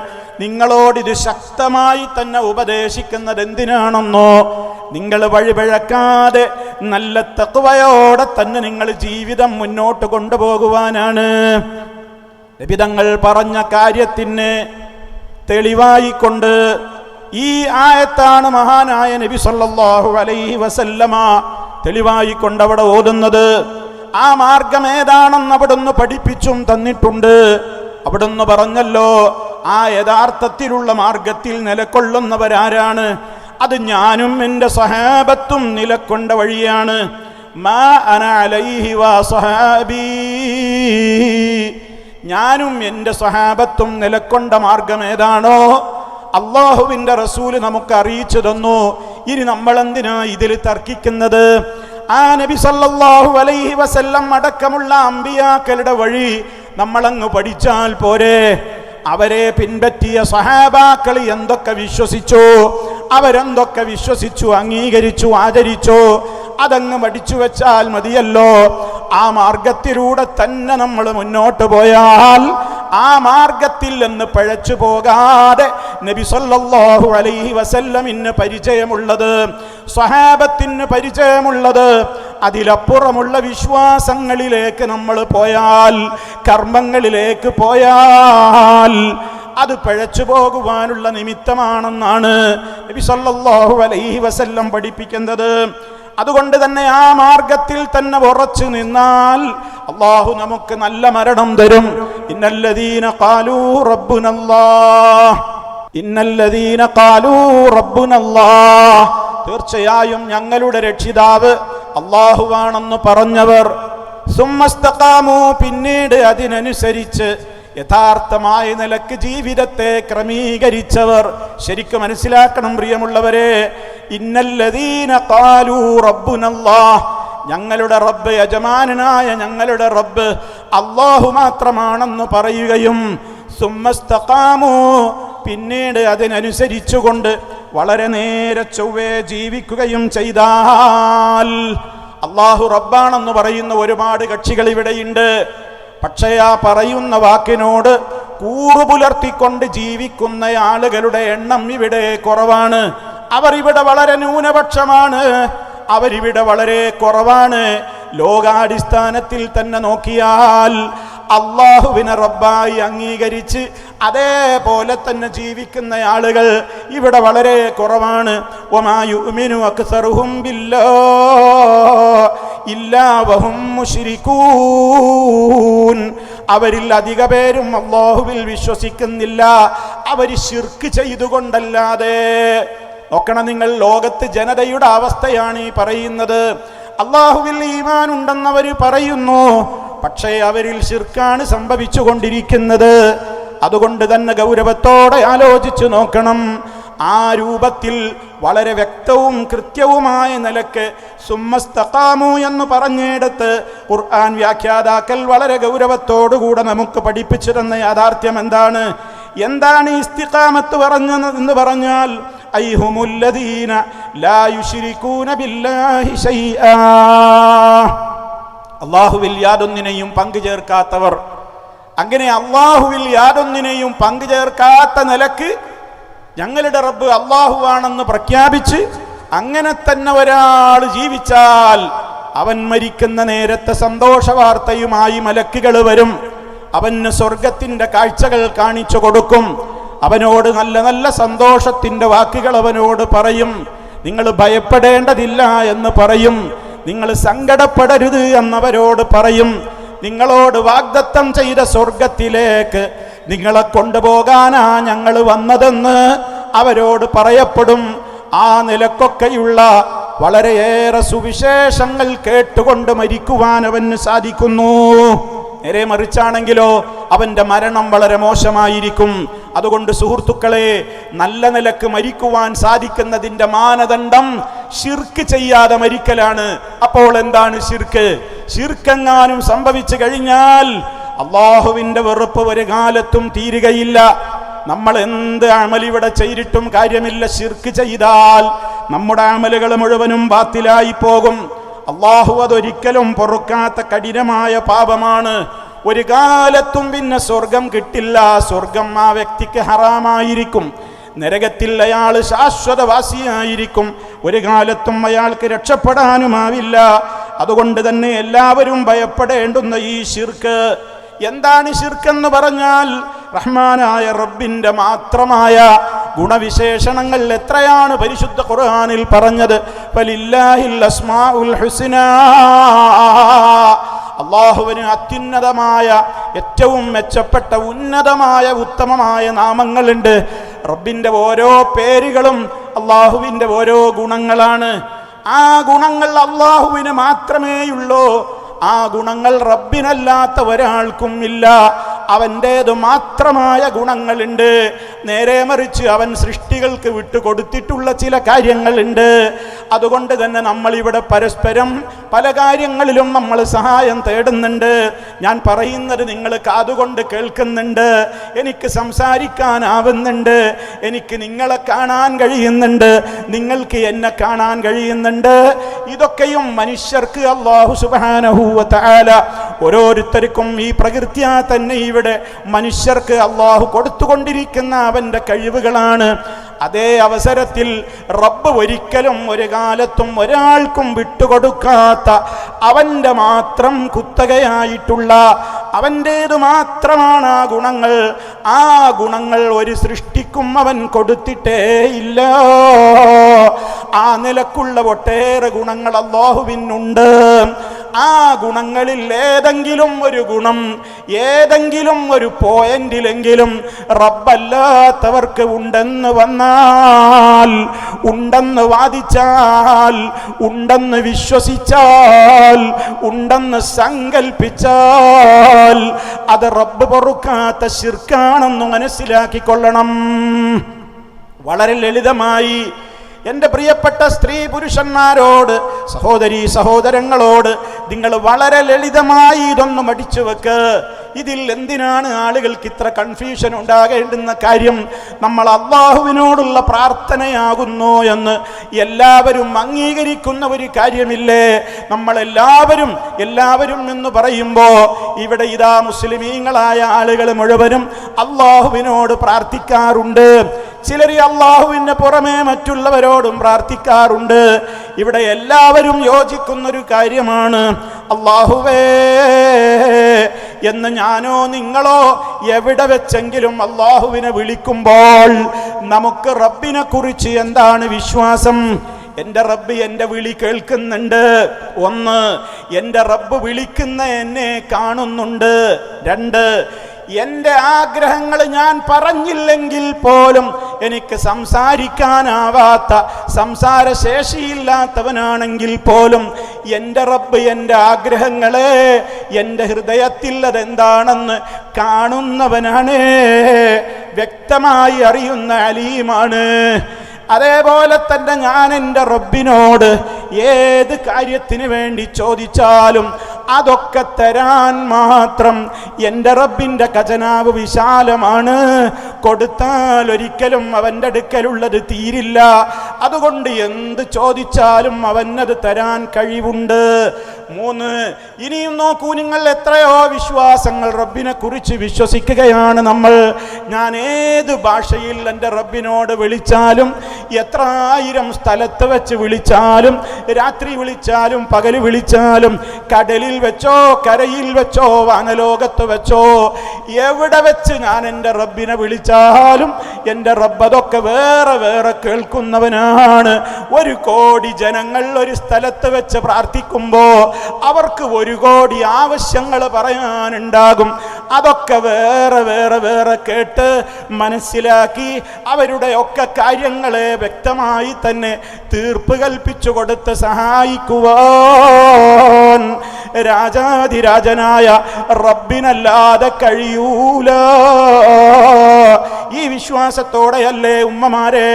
നിങ്ങളോടിത് ശക്തമായി തന്നെ ഉപദേശിക്കുന്നത് എന്തിനാണെന്നോ, നിങ്ങൾ വഴിപിഴക്കാതെ നല്ല തഖ്വയോടെ തന്നെ നിങ്ങൾ ജീവിതം മുന്നോട്ട് കൊണ്ടുപോകുവാനാണ്. നബിതങ്ങൾ പറഞ്ഞ കാര്യത്തിന് തെളിവായിക്കൊണ്ട് ഈ ആയത്താണ് മഹാനായ നബി സല്ലല്ലാഹു അലൈഹി വസല്ലമ തെളിവായിക്കൊണ്ട് അവിടെ ഓതുന്നത്. ആ മാർഗം ഏതാണെന്ന് അവിടുന്ന് പഠിപ്പിച്ചും തന്നിട്ടുണ്ട്. അവിടുന്ന് പറഞ്ഞല്ലോ, ആ യഥാർത്ഥത്തിലുള്ള മാർഗത്തിൽ നിലകൊള്ളുന്നവരാരാണ്? അത് ഞാനും എൻ്റെ സ്വഹാബത്തും നിലകൊണ്ട വഴിയാണ്. മാ അന അലൈഹി വസഹാബി, ഞാനും എൻ്റെ സ്വഹാബത്തും നിലകൊണ്ട മാർഗം ഏതാണോ അല്ലാഹുവിൻ്റെ റസൂല് നമുക്ക് അറിയിച്ചു തന്നു. ഇനി നമ്മളെന്തിനാ ഇതിൽ തർക്കിക്കുന്നത്? ആ നബി സല്ലല്ലാഹു അലൈഹി വസല്ലം അടക്കമുള്ള അമ്പിയാക്കളുടെ വഴി നമ്മളങ്ങ് പഠിച്ചാൽ പോരെ? അവരെ പിൻപറ്റിയ സഹാബാക്കൾ എന്തൊക്കെ വിശ്വസിച്ചു, അവരെന്തൊക്കെ വിശ്വസിച്ചു, അംഗീകരിച്ചു, ആചരിച്ചു, അതങ്ങ് പഠിച്ചു വെച്ചാൽ മതിയല്ലോ. ആ മാർഗത്തിലൂടെ തന്നെ നമ്മൾ മുന്നോട്ട് പോയാൽ ആ മാർഗത്തിൽ നിന്ന് പഴച്ചു പോകാതെ നബി സല്ലല്ലാഹു അലൈഹി വസല്ലമിന് പരിചയമുള്ളത്, സ്വഹാബത്തിന് പരിചയമുള്ളത്, അതിലപ്പുറമുള്ള വിശ്വാസങ്ങളിലേക്ക് നമ്മൾ പോയാൽ, കർമ്മങ്ങളിലേക്ക് പോയാൽ അത് പഴച്ചു പോകുവാനുള്ള നിമിത്തമാണെന്നാണ് നബി സല്ലല്ലാഹു അലൈഹി വസല്ലം പഠിപ്പിക്കുന്നത്. അതുകൊണ്ട് തന്നെ ആ മാർഗത്തിൽ തന്നെ ഉറച്ചു നിന്നാൽ അല്ലാഹു നമുക്ക് നല്ല മരണം തരും. ഇന്നല്ലദീന ഖാലൂ റബ്ബുനല്ലാഹ്, ഇന്നല്ലദീന ഖാലൂ റബ്ബുനല്ലാഹ്, തീർച്ചയായും ഞങ്ങളുടെ രക്ഷിതാവ് അല്ലാഹുവാണെന്ന് പറഞ്ഞവർ, സുമ്മസ്തഖാമു, പിന്നീട് അതിനനുസരിച്ച് യഥാർത്ഥമായ നിലക്ക് ജീവിതത്തെ ക്രമീകരിച്ചവർ. ശരിക്കും മനസ്സിലാക്കണം പ്രിയമുള്ളവരെ, ഇന്നല്ലദീന ഖാലൂ റബ്ബുനല്ലാഹ്, ഞങ്ങളുടെ റബ്ബ്, യജമാനനായ ഞങ്ങളുടെ റബ്ബ് അല്ലാഹു മാത്രമാണെന്ന് പറയുകയും സുമ്മസ്തഖാമു, പിന്നീട് അതിനനുസരിച്ചുകൊണ്ട് വളരെ നേരെ ചൊവ്വേ ജീവിക്കുകയും ചെയ്താൽ, അല്ലാഹു റബ്ബാണെന്ന് പറയുന്ന ഒരുപാട് കക്ഷികൾ ഇവിടെയുണ്ട്. പക്ഷേ ആ പറയുന്ന വാക്കിനോട് കൂറുപുലർത്തിക്കൊണ്ട് ജീവിക്കുന്ന ആളുകളുടെ എണ്ണം ഇവിടെ കുറവാണ്. അവരിവിടെ വളരെ ന്യൂനപക്ഷമാണ്, അവരിവിടെ വളരെ കുറവാണ്. ലോകാടിസ്ഥാനത്തിൽ തന്നെ നോക്കിയാൽ അല്ലാഹുവിനെ റബ്ബായി അംഗീകരിച്ച് അതേപോലെ തന്നെ ജീവിക്കുന്ന ആളുകൾ ഇവിടെ വളരെ കുറവാണ്. വമാ യുഅ്മിനു അക്സറുഹും ബില്ലാഹി ഇല്ലാ വഹും മുശ്രികൂൻ. അവരിൽ അധിക പേരും അല്ലാഹുവിൽ വിശ്വസിക്കുന്നില്ല, അവർ ശിർക്ക് ചെയ്തുകൊണ്ടല്ലാതെ. നോക്കണം നിങ്ങൾ, ലോകത്ത് ജനതയുടെ അവസ്ഥയാണ് ഈ പറയുന്നത്. അല്ലാഹുവിൽ ഈമാൻ ഉണ്ടെന്നവർ പറയുന്നു, പക്ഷേ അവരിൽ ശിർക്കാണ് സംഭവിച്ചുകൊണ്ടിരിക്കുന്നത്. അതുകൊണ്ട് തന്നെ ഗൗരവത്തോടെ ആലോചിച്ചു നോക്കണം. ആ രൂപത്തിൽ വളരെ വ്യക്തവും കൃത്യവുമായ നിലക്ക് സുമ്മസ്തഖാമു എന്ന് പറഞ്ഞിടത്ത് ഖുർആൻ വ്യാഖ്യാതാക്കൾ വളരെ ഗൗരവത്തോടുകൂടെ നമുക്ക് പഠിപ്പിച്ചിരുന്ന യാഥാർത്ഥ്യം എന്താണ്? എന്താണ് ഇസ്തിഖാമത്ത് എന്ന് പറഞ്ഞാൽ ഐഹുമുല്ലദീന ലാ യുശ്രികൂന ബില്ലാഹി ശൈആ, അല്ലാഹുവിൽ യാതൊന്നിനെയും പങ്കുചേർക്കാത്തവർ. അങ്ങനെ അല്ലാഹുവിൽ യാതൊന്നിനെയും പങ്കുചേർക്കാത്ത നിലക്ക് ഞങ്ങളുടെ റബ്ബ് അല്ലാഹുവാണെന്ന് പ്രഖ്യാപിച്ച് അങ്ങനെ തന്നെ ഒരാൾ ജീവിച്ചാൽ അവൻ മരിക്കുന്ന നേരത്തെ സന്തോഷ വാർത്തയുമായി മലക്കുകൾ വരും. അവന് സ്വർഗത്തിന്റെ കാഴ്ചകൾ കാണിച്ചു കൊടുക്കും. അവനോട് നല്ല നല്ല സന്തോഷത്തിന്റെ വാക്കുകൾ അവനോട് പറയും. നിങ്ങൾ ഭയപ്പെടേണ്ടതില്ല എന്ന് പറയും. നിങ്ങൾ സങ്കടപ്പെടരുത് എന്നവരോട് പറയും. നിങ്ങളോട് വാഗ്ദത്തം ചെയ്ത സ്വർഗത്തിലേക്ക് നിങ്ങളെ കൊണ്ടുപോകാനാ ഞങ്ങൾ വന്നതെന്ന് അവരോട് പറയപ്പെടും. ആ നിലക്കൊക്കെയുള്ള വളരെയേറെ സുവിശേഷങ്ങൾ കേട്ടുകൊണ്ട് മരിക്കുവാൻ അവന് സാധിക്കുന്നു. നേരെ മറിച്ചാണെങ്കിലോ അവന്റെ മരണം വളരെ മോശമായിരിക്കും. അതുകൊണ്ട് സുഹൃത്തുക്കളെ, നല്ല നിലക്ക് മരിക്കുവാൻ സാധിക്കുന്നതിന്റെ മാനദണ്ഡം ശിർക്ക് ചെയ്യാതെ മരിക്കലാണ്. അപ്പോൾ എന്താണ് ശിർക്ക്? ശിർക്കെങ്ങാനും സംഭവിച്ചു കഴിഞ്ഞാൽ അല്ലാഹുവിന്റെ വെറുപ്പ് ഒരു കാലത്തും തീരുകയില്ല. നമ്മൾ എന്ത് അമലിവിടെ ചെയ്തിട്ടും കാര്യമില്ല. ശിർക്ക് ചെയ്താൽ നമ്മുടെ അമലുകൾ മുഴുവനും ബാത്തിലായി പോകും. അല്ലാഹു അതൊരിക്കലും പൊറുക്കാത്ത കഠിനമായ പാപമാണ്. ഒരു കാലത്തും പിന്നെ സ്വർഗം കിട്ടില്ല. സ്വർഗം ആ വ്യക്തിക്ക് ഹറാമായിരിക്കും. നരകത്തിൽ അയാൾ ശാശ്വതവാസിയായിരിക്കും. ഒരു കാലത്തും അയാൾക്ക് രക്ഷപ്പെടാനുമാവില്ല. അതുകൊണ്ട് തന്നെ എല്ലാവരും ഭയപ്പെടേണ്ടുന്ന ഈ ശിർക്ക്. എന്താണ് ശിർക്കെന്ന് പറഞ്ഞാൽ റഹ്മാനായ റബ്ബിന്റെ മാത്രമായ ഗുണവിശേഷണങ്ങൾ എത്രയാണ് പരിശുദ്ധ ഖുർആനിൽ പറഞ്ഞത്. ഫലില്ലാഹിൽ അസ്മാഉൽ ഹുസ്നാ, അല്ലാഹുവിന് അത്യുന്നതമായ ഏറ്റവും മെച്ചപ്പെട്ട ഉന്നതമായ ഉത്തമമായ നാമങ്ങളുണ്ട്. റബ്ബിന്റെ ഓരോ പേരുകളും അല്ലാഹുവിന്റെ ഓരോ ഗുണങ്ങളാണ്. ആ ഗുണങ്ങൾ അല്ലാഹുവിന് മാത്രമേയുള്ളൂ. ആ ഗുണങ്ങൾ റബ്ബിനല്ലാത്ത ഒരാൾക്കും ഇല്ല. അവൻ്റേത് മാത്രമായ ഗുണങ്ങളുണ്ട്. നേരെ മറിച്ച് അവൻ സൃഷ്ടികൾക്ക് വിട്ടുകൊടുത്തിട്ടുള്ള ചില കാര്യങ്ങളുണ്ട്. അതുകൊണ്ട് തന്നെ നമ്മളിവിടെ പരസ്പരം പല കാര്യങ്ങളിലും നമ്മൾ സഹായം തേടുന്നുണ്ട്. ഞാൻ പറയുന്നത് നിങ്ങൾ കാതുകൊണ്ട് കേൾക്കുന്നുണ്ട്. എനിക്ക് സംസാരിക്കാനാവുന്നുണ്ട്. എനിക്ക് നിങ്ങളെ കാണാൻ കഴിയുന്നുണ്ട്. നിങ്ങൾക്ക് എന്നെ കാണാൻ കഴിയുന്നുണ്ട്. ഇതൊക്കെയും മനുഷ്യർക്ക് അല്ലാഹു സുബ്ഹാനഹു വ തആല ഓരോരുത്തർക്കും ഈ പ്രകൃതിയാ തന്നെ ഇവിടെ മനുഷ്യർക്ക് അല്ലാഹു കൊടുത്തുകൊണ്ടിരിക്കുന്ന അവന്റെ കഴിവുകളാണ്. അതേ അവസരത്തിൽ റബ്ബ് ഒരിക്കലും ഒരു കാലത്തും ഒരാൾക്കും വിട്ടുകൊടുക്കാത്ത അവന്റെ മാത്രം കുത്തകയായിട്ടുള്ള അവൻ്റേത് മാത്രമാണ് ആ ഗുണങ്ങൾ. ആ ഗുണങ്ങൾ ഒരു സൃഷ്ടിക്കും അവൻ കൊടുത്തിട്ടേ ഇല്ല. ആ നിലക്കുള്ള ഒട്ടേറെ ഗുണങ്ങൾ അല്ലാഹുവിനുണ്ട്. ആ ഗുണങ്ങളിൽ ഏതെങ്കിലും ഒരു ഗുണം ഏതെങ്കിലും ഒരു പോയിന്റിലെങ്കിലും റബ്ബല്ലാത്തവർക്ക് ഉണ്ടെന്ന് വന്നാൽ, ഉണ്ടെന്ന് വാദിച്ചാൽ, ഉണ്ടെന്ന് വിശ്വസിച്ചാൽ, ഉണ്ടെന്ന് സങ്കൽപ്പിച്ചാൽ അത് റബ്ബ് പൊറുക്കാത്ത ശിർക്കാണെന്ന് മനസ്സിലാക്കിക്കൊള്ളണം. വളരെ ലളിതമായി എൻ്റെ പ്രിയപ്പെട്ട സ്ത്രീ പുരുഷന്മാരോട്, സഹോദരീ സഹോദരങ്ങളോട് നിങ്ങൾ വളരെ ലളിതമായി ഇതൊന്നും അടിച്ചു വെക്ക്. ഇതിൽ എന്തിനാണ് ആളുകൾക്ക് ഇത്ര കൺഫ്യൂഷൻ ഉണ്ടാകേണ്ടുന്ന കാര്യം? നമ്മൾ അല്ലാഹുവിനോടുള്ള പ്രാർത്ഥനയാകുന്നു എന്ന് എല്ലാവരും അംഗീകരിക്കുന്ന ഒരു കാര്യമില്ലേ? എല്ലാവരും എന്ന് പറയുമ്പോൾ ഇവിടെ ഇതാ മുസ്ലിമീങ്ങളായ ആളുകൾ മുഴുവനും അല്ലാഹുവിനോട് പ്രാർത്ഥിക്കാറുണ്ട്. ചിലർ അല്ലാഹുവിന് പുറമെ മറ്റുള്ളവരോടും പ്രാർത്ഥിക്കാറുണ്ട്. ഇവിടെ എല്ലാവരും യോജിക്കുന്നൊരു കാര്യമാണ്, അല്ലാഹുവേ എന്ന് ഞാനോ നിങ്ങളോ എവിടെ വെച്ചെങ്കിലും അല്ലാഹുവിനെ വിളിക്കുമ്പോൾ നമുക്ക് റബ്ബിനെ കുറിച്ച് എന്താണ് വിശ്വാസം? എൻ്റെ റബ്ബ് എൻ്റെ വിളി കേൾക്കുന്നുണ്ട്. ഒന്ന്, എൻ്റെ റബ്ബ് വിളിക്കുന്ന എന്നെ കാണുന്നുണ്ട്. രണ്ട്, എൻ്റെ ആഗ്രഹങ്ങൾ ഞാൻ പറഞ്ഞില്ലെങ്കിൽ പോലും എനിക്ക് സംസാരിക്കാനാവാത്ത സംസാരശേഷിയില്ലാത്തവനാണെങ്കിൽ പോലും എൻ്റെ റബ്ബ് എൻ്റെ ആഗ്രഹങ്ങളെ എൻ്റെ ഹൃദയത്തിൽ അതെന്താണെന്ന് കാണുന്നവനാണ്, വ്യക്തമായി അറിയുന്ന അലീമാണ്. അതേപോലെ തന്നെ ഞാൻ എൻ്റെ റബ്ബിനോട് ഏത് കാര്യത്തിന് വേണ്ടി ചോദിച്ചാലും അതൊക്കെ തരാൻ മാത്രം എൻ്റെ റബ്ബിൻ്റെ ഖജനാവ് വിശാലമാണ്. കൊടുത്താൽ ഒരിക്കലും അവൻ്റെ അടുക്കലുള്ളത് തീരില്ല. അതുകൊണ്ട് എന്ത് ചോദിച്ചാലും അവനത് തരാൻ കഴിവുണ്ട്. മൂന്ന്, ഇനിയും നോക്കൂ നിങ്ങൾ, എത്രയോ വിശ്വാസങ്ങൾ റബ്ബിനെ കുറിച്ച് വിശ്വസിക്കുകയാണ് നമ്മൾ. ഞാൻ ഏത് ഭാഷയിൽ എൻ്റെ റബ്ബിനോട് വിളിച്ചാലും, എത്ര ആയിരം സ്ഥലത്ത് വെച്ച് വിളിച്ചാലും, രാത്രി വിളിച്ചാലും പകല് വിളിച്ചാലും, കടലിൽ വെച്ചോ കരയിൽ വെച്ചോ വാനലോകത്ത് വെച്ചോ എവിടെ വെച്ച് ഞാൻ എൻ്റെ റബ്ബിനെ വിളിച്ചാലും എൻ്റെ റബ്ബ് അതൊക്കെ വേറെ വേറെ കേൾക്കുന്നവനാണ്. 1 കോടി ജനങ്ങൾ ഒരു സ്ഥലത്ത് വെച്ച് പ്രാർത്ഥിക്കുമ്പോൾ അവർക്ക് 1 കോടി ആവശ്യങ്ങൾ പറയാനുണ്ടാകും. അതൊക്കെ വേറെ വേറെ വേറെ കേട്ട് മനസ്സിലാക്കി അവരുടെ ഒക്കെ കാര്യങ്ങളെ വ്യക്തമായി തന്നെ തീർപ്പ് കൽപ്പിച്ചു കൊടുത്ത് സഹായിക്കുവാൻ രാജാതിരാജനായ റബ്ബിനല്ലാതെ കഴിയൂല. ഈ വിശ്വാസത്തോടെയല്ലേ ഉമ്മമാരെ,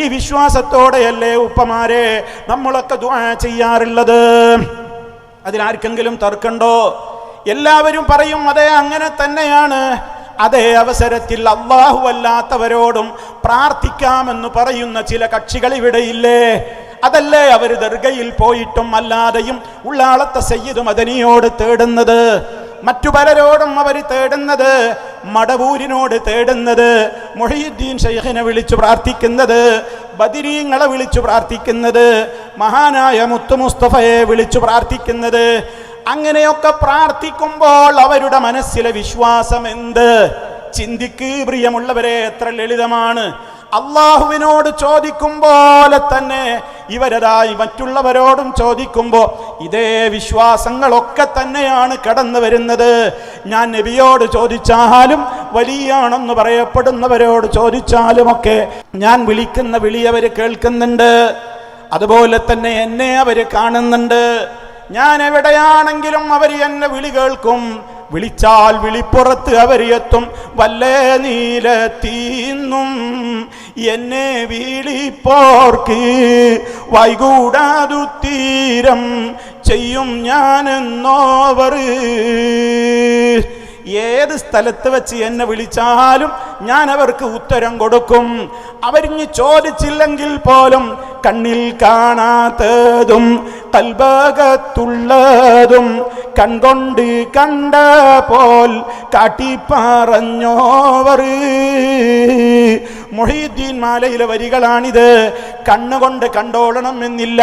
ഈ വിശ്വാസത്തോടെയല്ലേ ഉപ്പമാരെ നമ്മളൊക്കെ ദുആ ചെയ്യാറുള്ളത്? അതിലാർക്കെങ്കിലും തർക്കണ്ടോ? എല്ലാവരും പറയും അതെ അങ്ങനെ തന്നെയാണ്. അതേ അവസരത്തിൽ അല്ലാഹു അല്ലാത്തവരോടും പ്രാർത്ഥിക്കാമെന്ന് പറയുന്ന ചില കക്ഷികൾ ഇവിടെയില്ലേ? അതല്ലേ അവർ ദർഗയിൽ പോയിട്ടും അല്ലാതെയും ഉള്ളാളത്തെ സയ്യിദ് മദനിയോട് തേടുന്നത്, മറ്റു പലരോടും അവർ തേടുന്നത്, മടവൂരിനോട് തേടുന്നത്, മുഹയ്യിദ്ദീൻ ശൈഖിനെ വിളിച്ചു പ്രാർത്ഥിക്കുന്നത്, ബദരീങ്ങളെ വിളിച്ചു പ്രാർത്ഥിക്കുന്നത്, മഹാനായ മുത്തു മുസ്തഫയെ വിളിച്ചു പ്രാർത്ഥിക്കുന്നത്. അങ്ങനെയൊക്കെ പ്രാർത്ഥിക്കുമ്പോൾ അവരുടെ മനസ്സിലെ വിശ്വാസം എന്ത്? ചിന്തിക്ക് പ്രിയമുള്ളവരെ, എത്ര ലളിതമാണ്. അള്ളാഹുവിനോട് ചോദിക്കും പോലെ തന്നെ ഇവരതായി മറ്റുള്ളവരോടും ചോദിക്കുമ്പോൾ ഇതേ വിശ്വാസങ്ങളൊക്കെ തന്നെയാണ് കടന്നു വരുന്നത്. ഞാൻ നബിയോട് ചോദിച്ചാലും വലിയാണെന്ന് പറയപ്പെടുന്നവരോട് ചോദിച്ചാലുമൊക്കെ ഞാൻ വിളിക്കുന്ന വിളി അവർ കേൾക്കുന്നുണ്ട്. അതുപോലെ തന്നെ എന്നെ അവർ കാണുന്നുണ്ട്. ഞാൻ എവിടെയാണെങ്കിലും അവർ എന്നെ വിളി കേൾക്കും. വിളിച്ചാൽ വിളിപ്പുറത്ത് അവരെത്തും. വല്ലേ നീലത്തീന്നും എന്നെ വിളിപ്പോർക്ക് വൈകൂടാതു തീരം ചെയ്യും ഞാനെന്നോവർ. ഏത് സ്ഥലത്ത് വെച്ച് എന്നെ വിളിച്ചാലും ഞാൻ അവർക്ക് ഉത്തരം കൊടുക്കും. അവരിഞ്ഞ് ചോദിച്ചില്ലെങ്കിൽ പോലും കണ്ണിൽ കാണാത്തതും കൽബകത്തുള്ളതും കൺകൊണ്ട് കണ്ട പോൽ കാട്ടിപ്പറഞ്ഞോവർ. മുഹയ്യിദ്ദീൻ മാലയിലെ വരികളാണിത്. കണ്ണുകൊണ്ട് കണ്ടോളണം എന്നില്ല.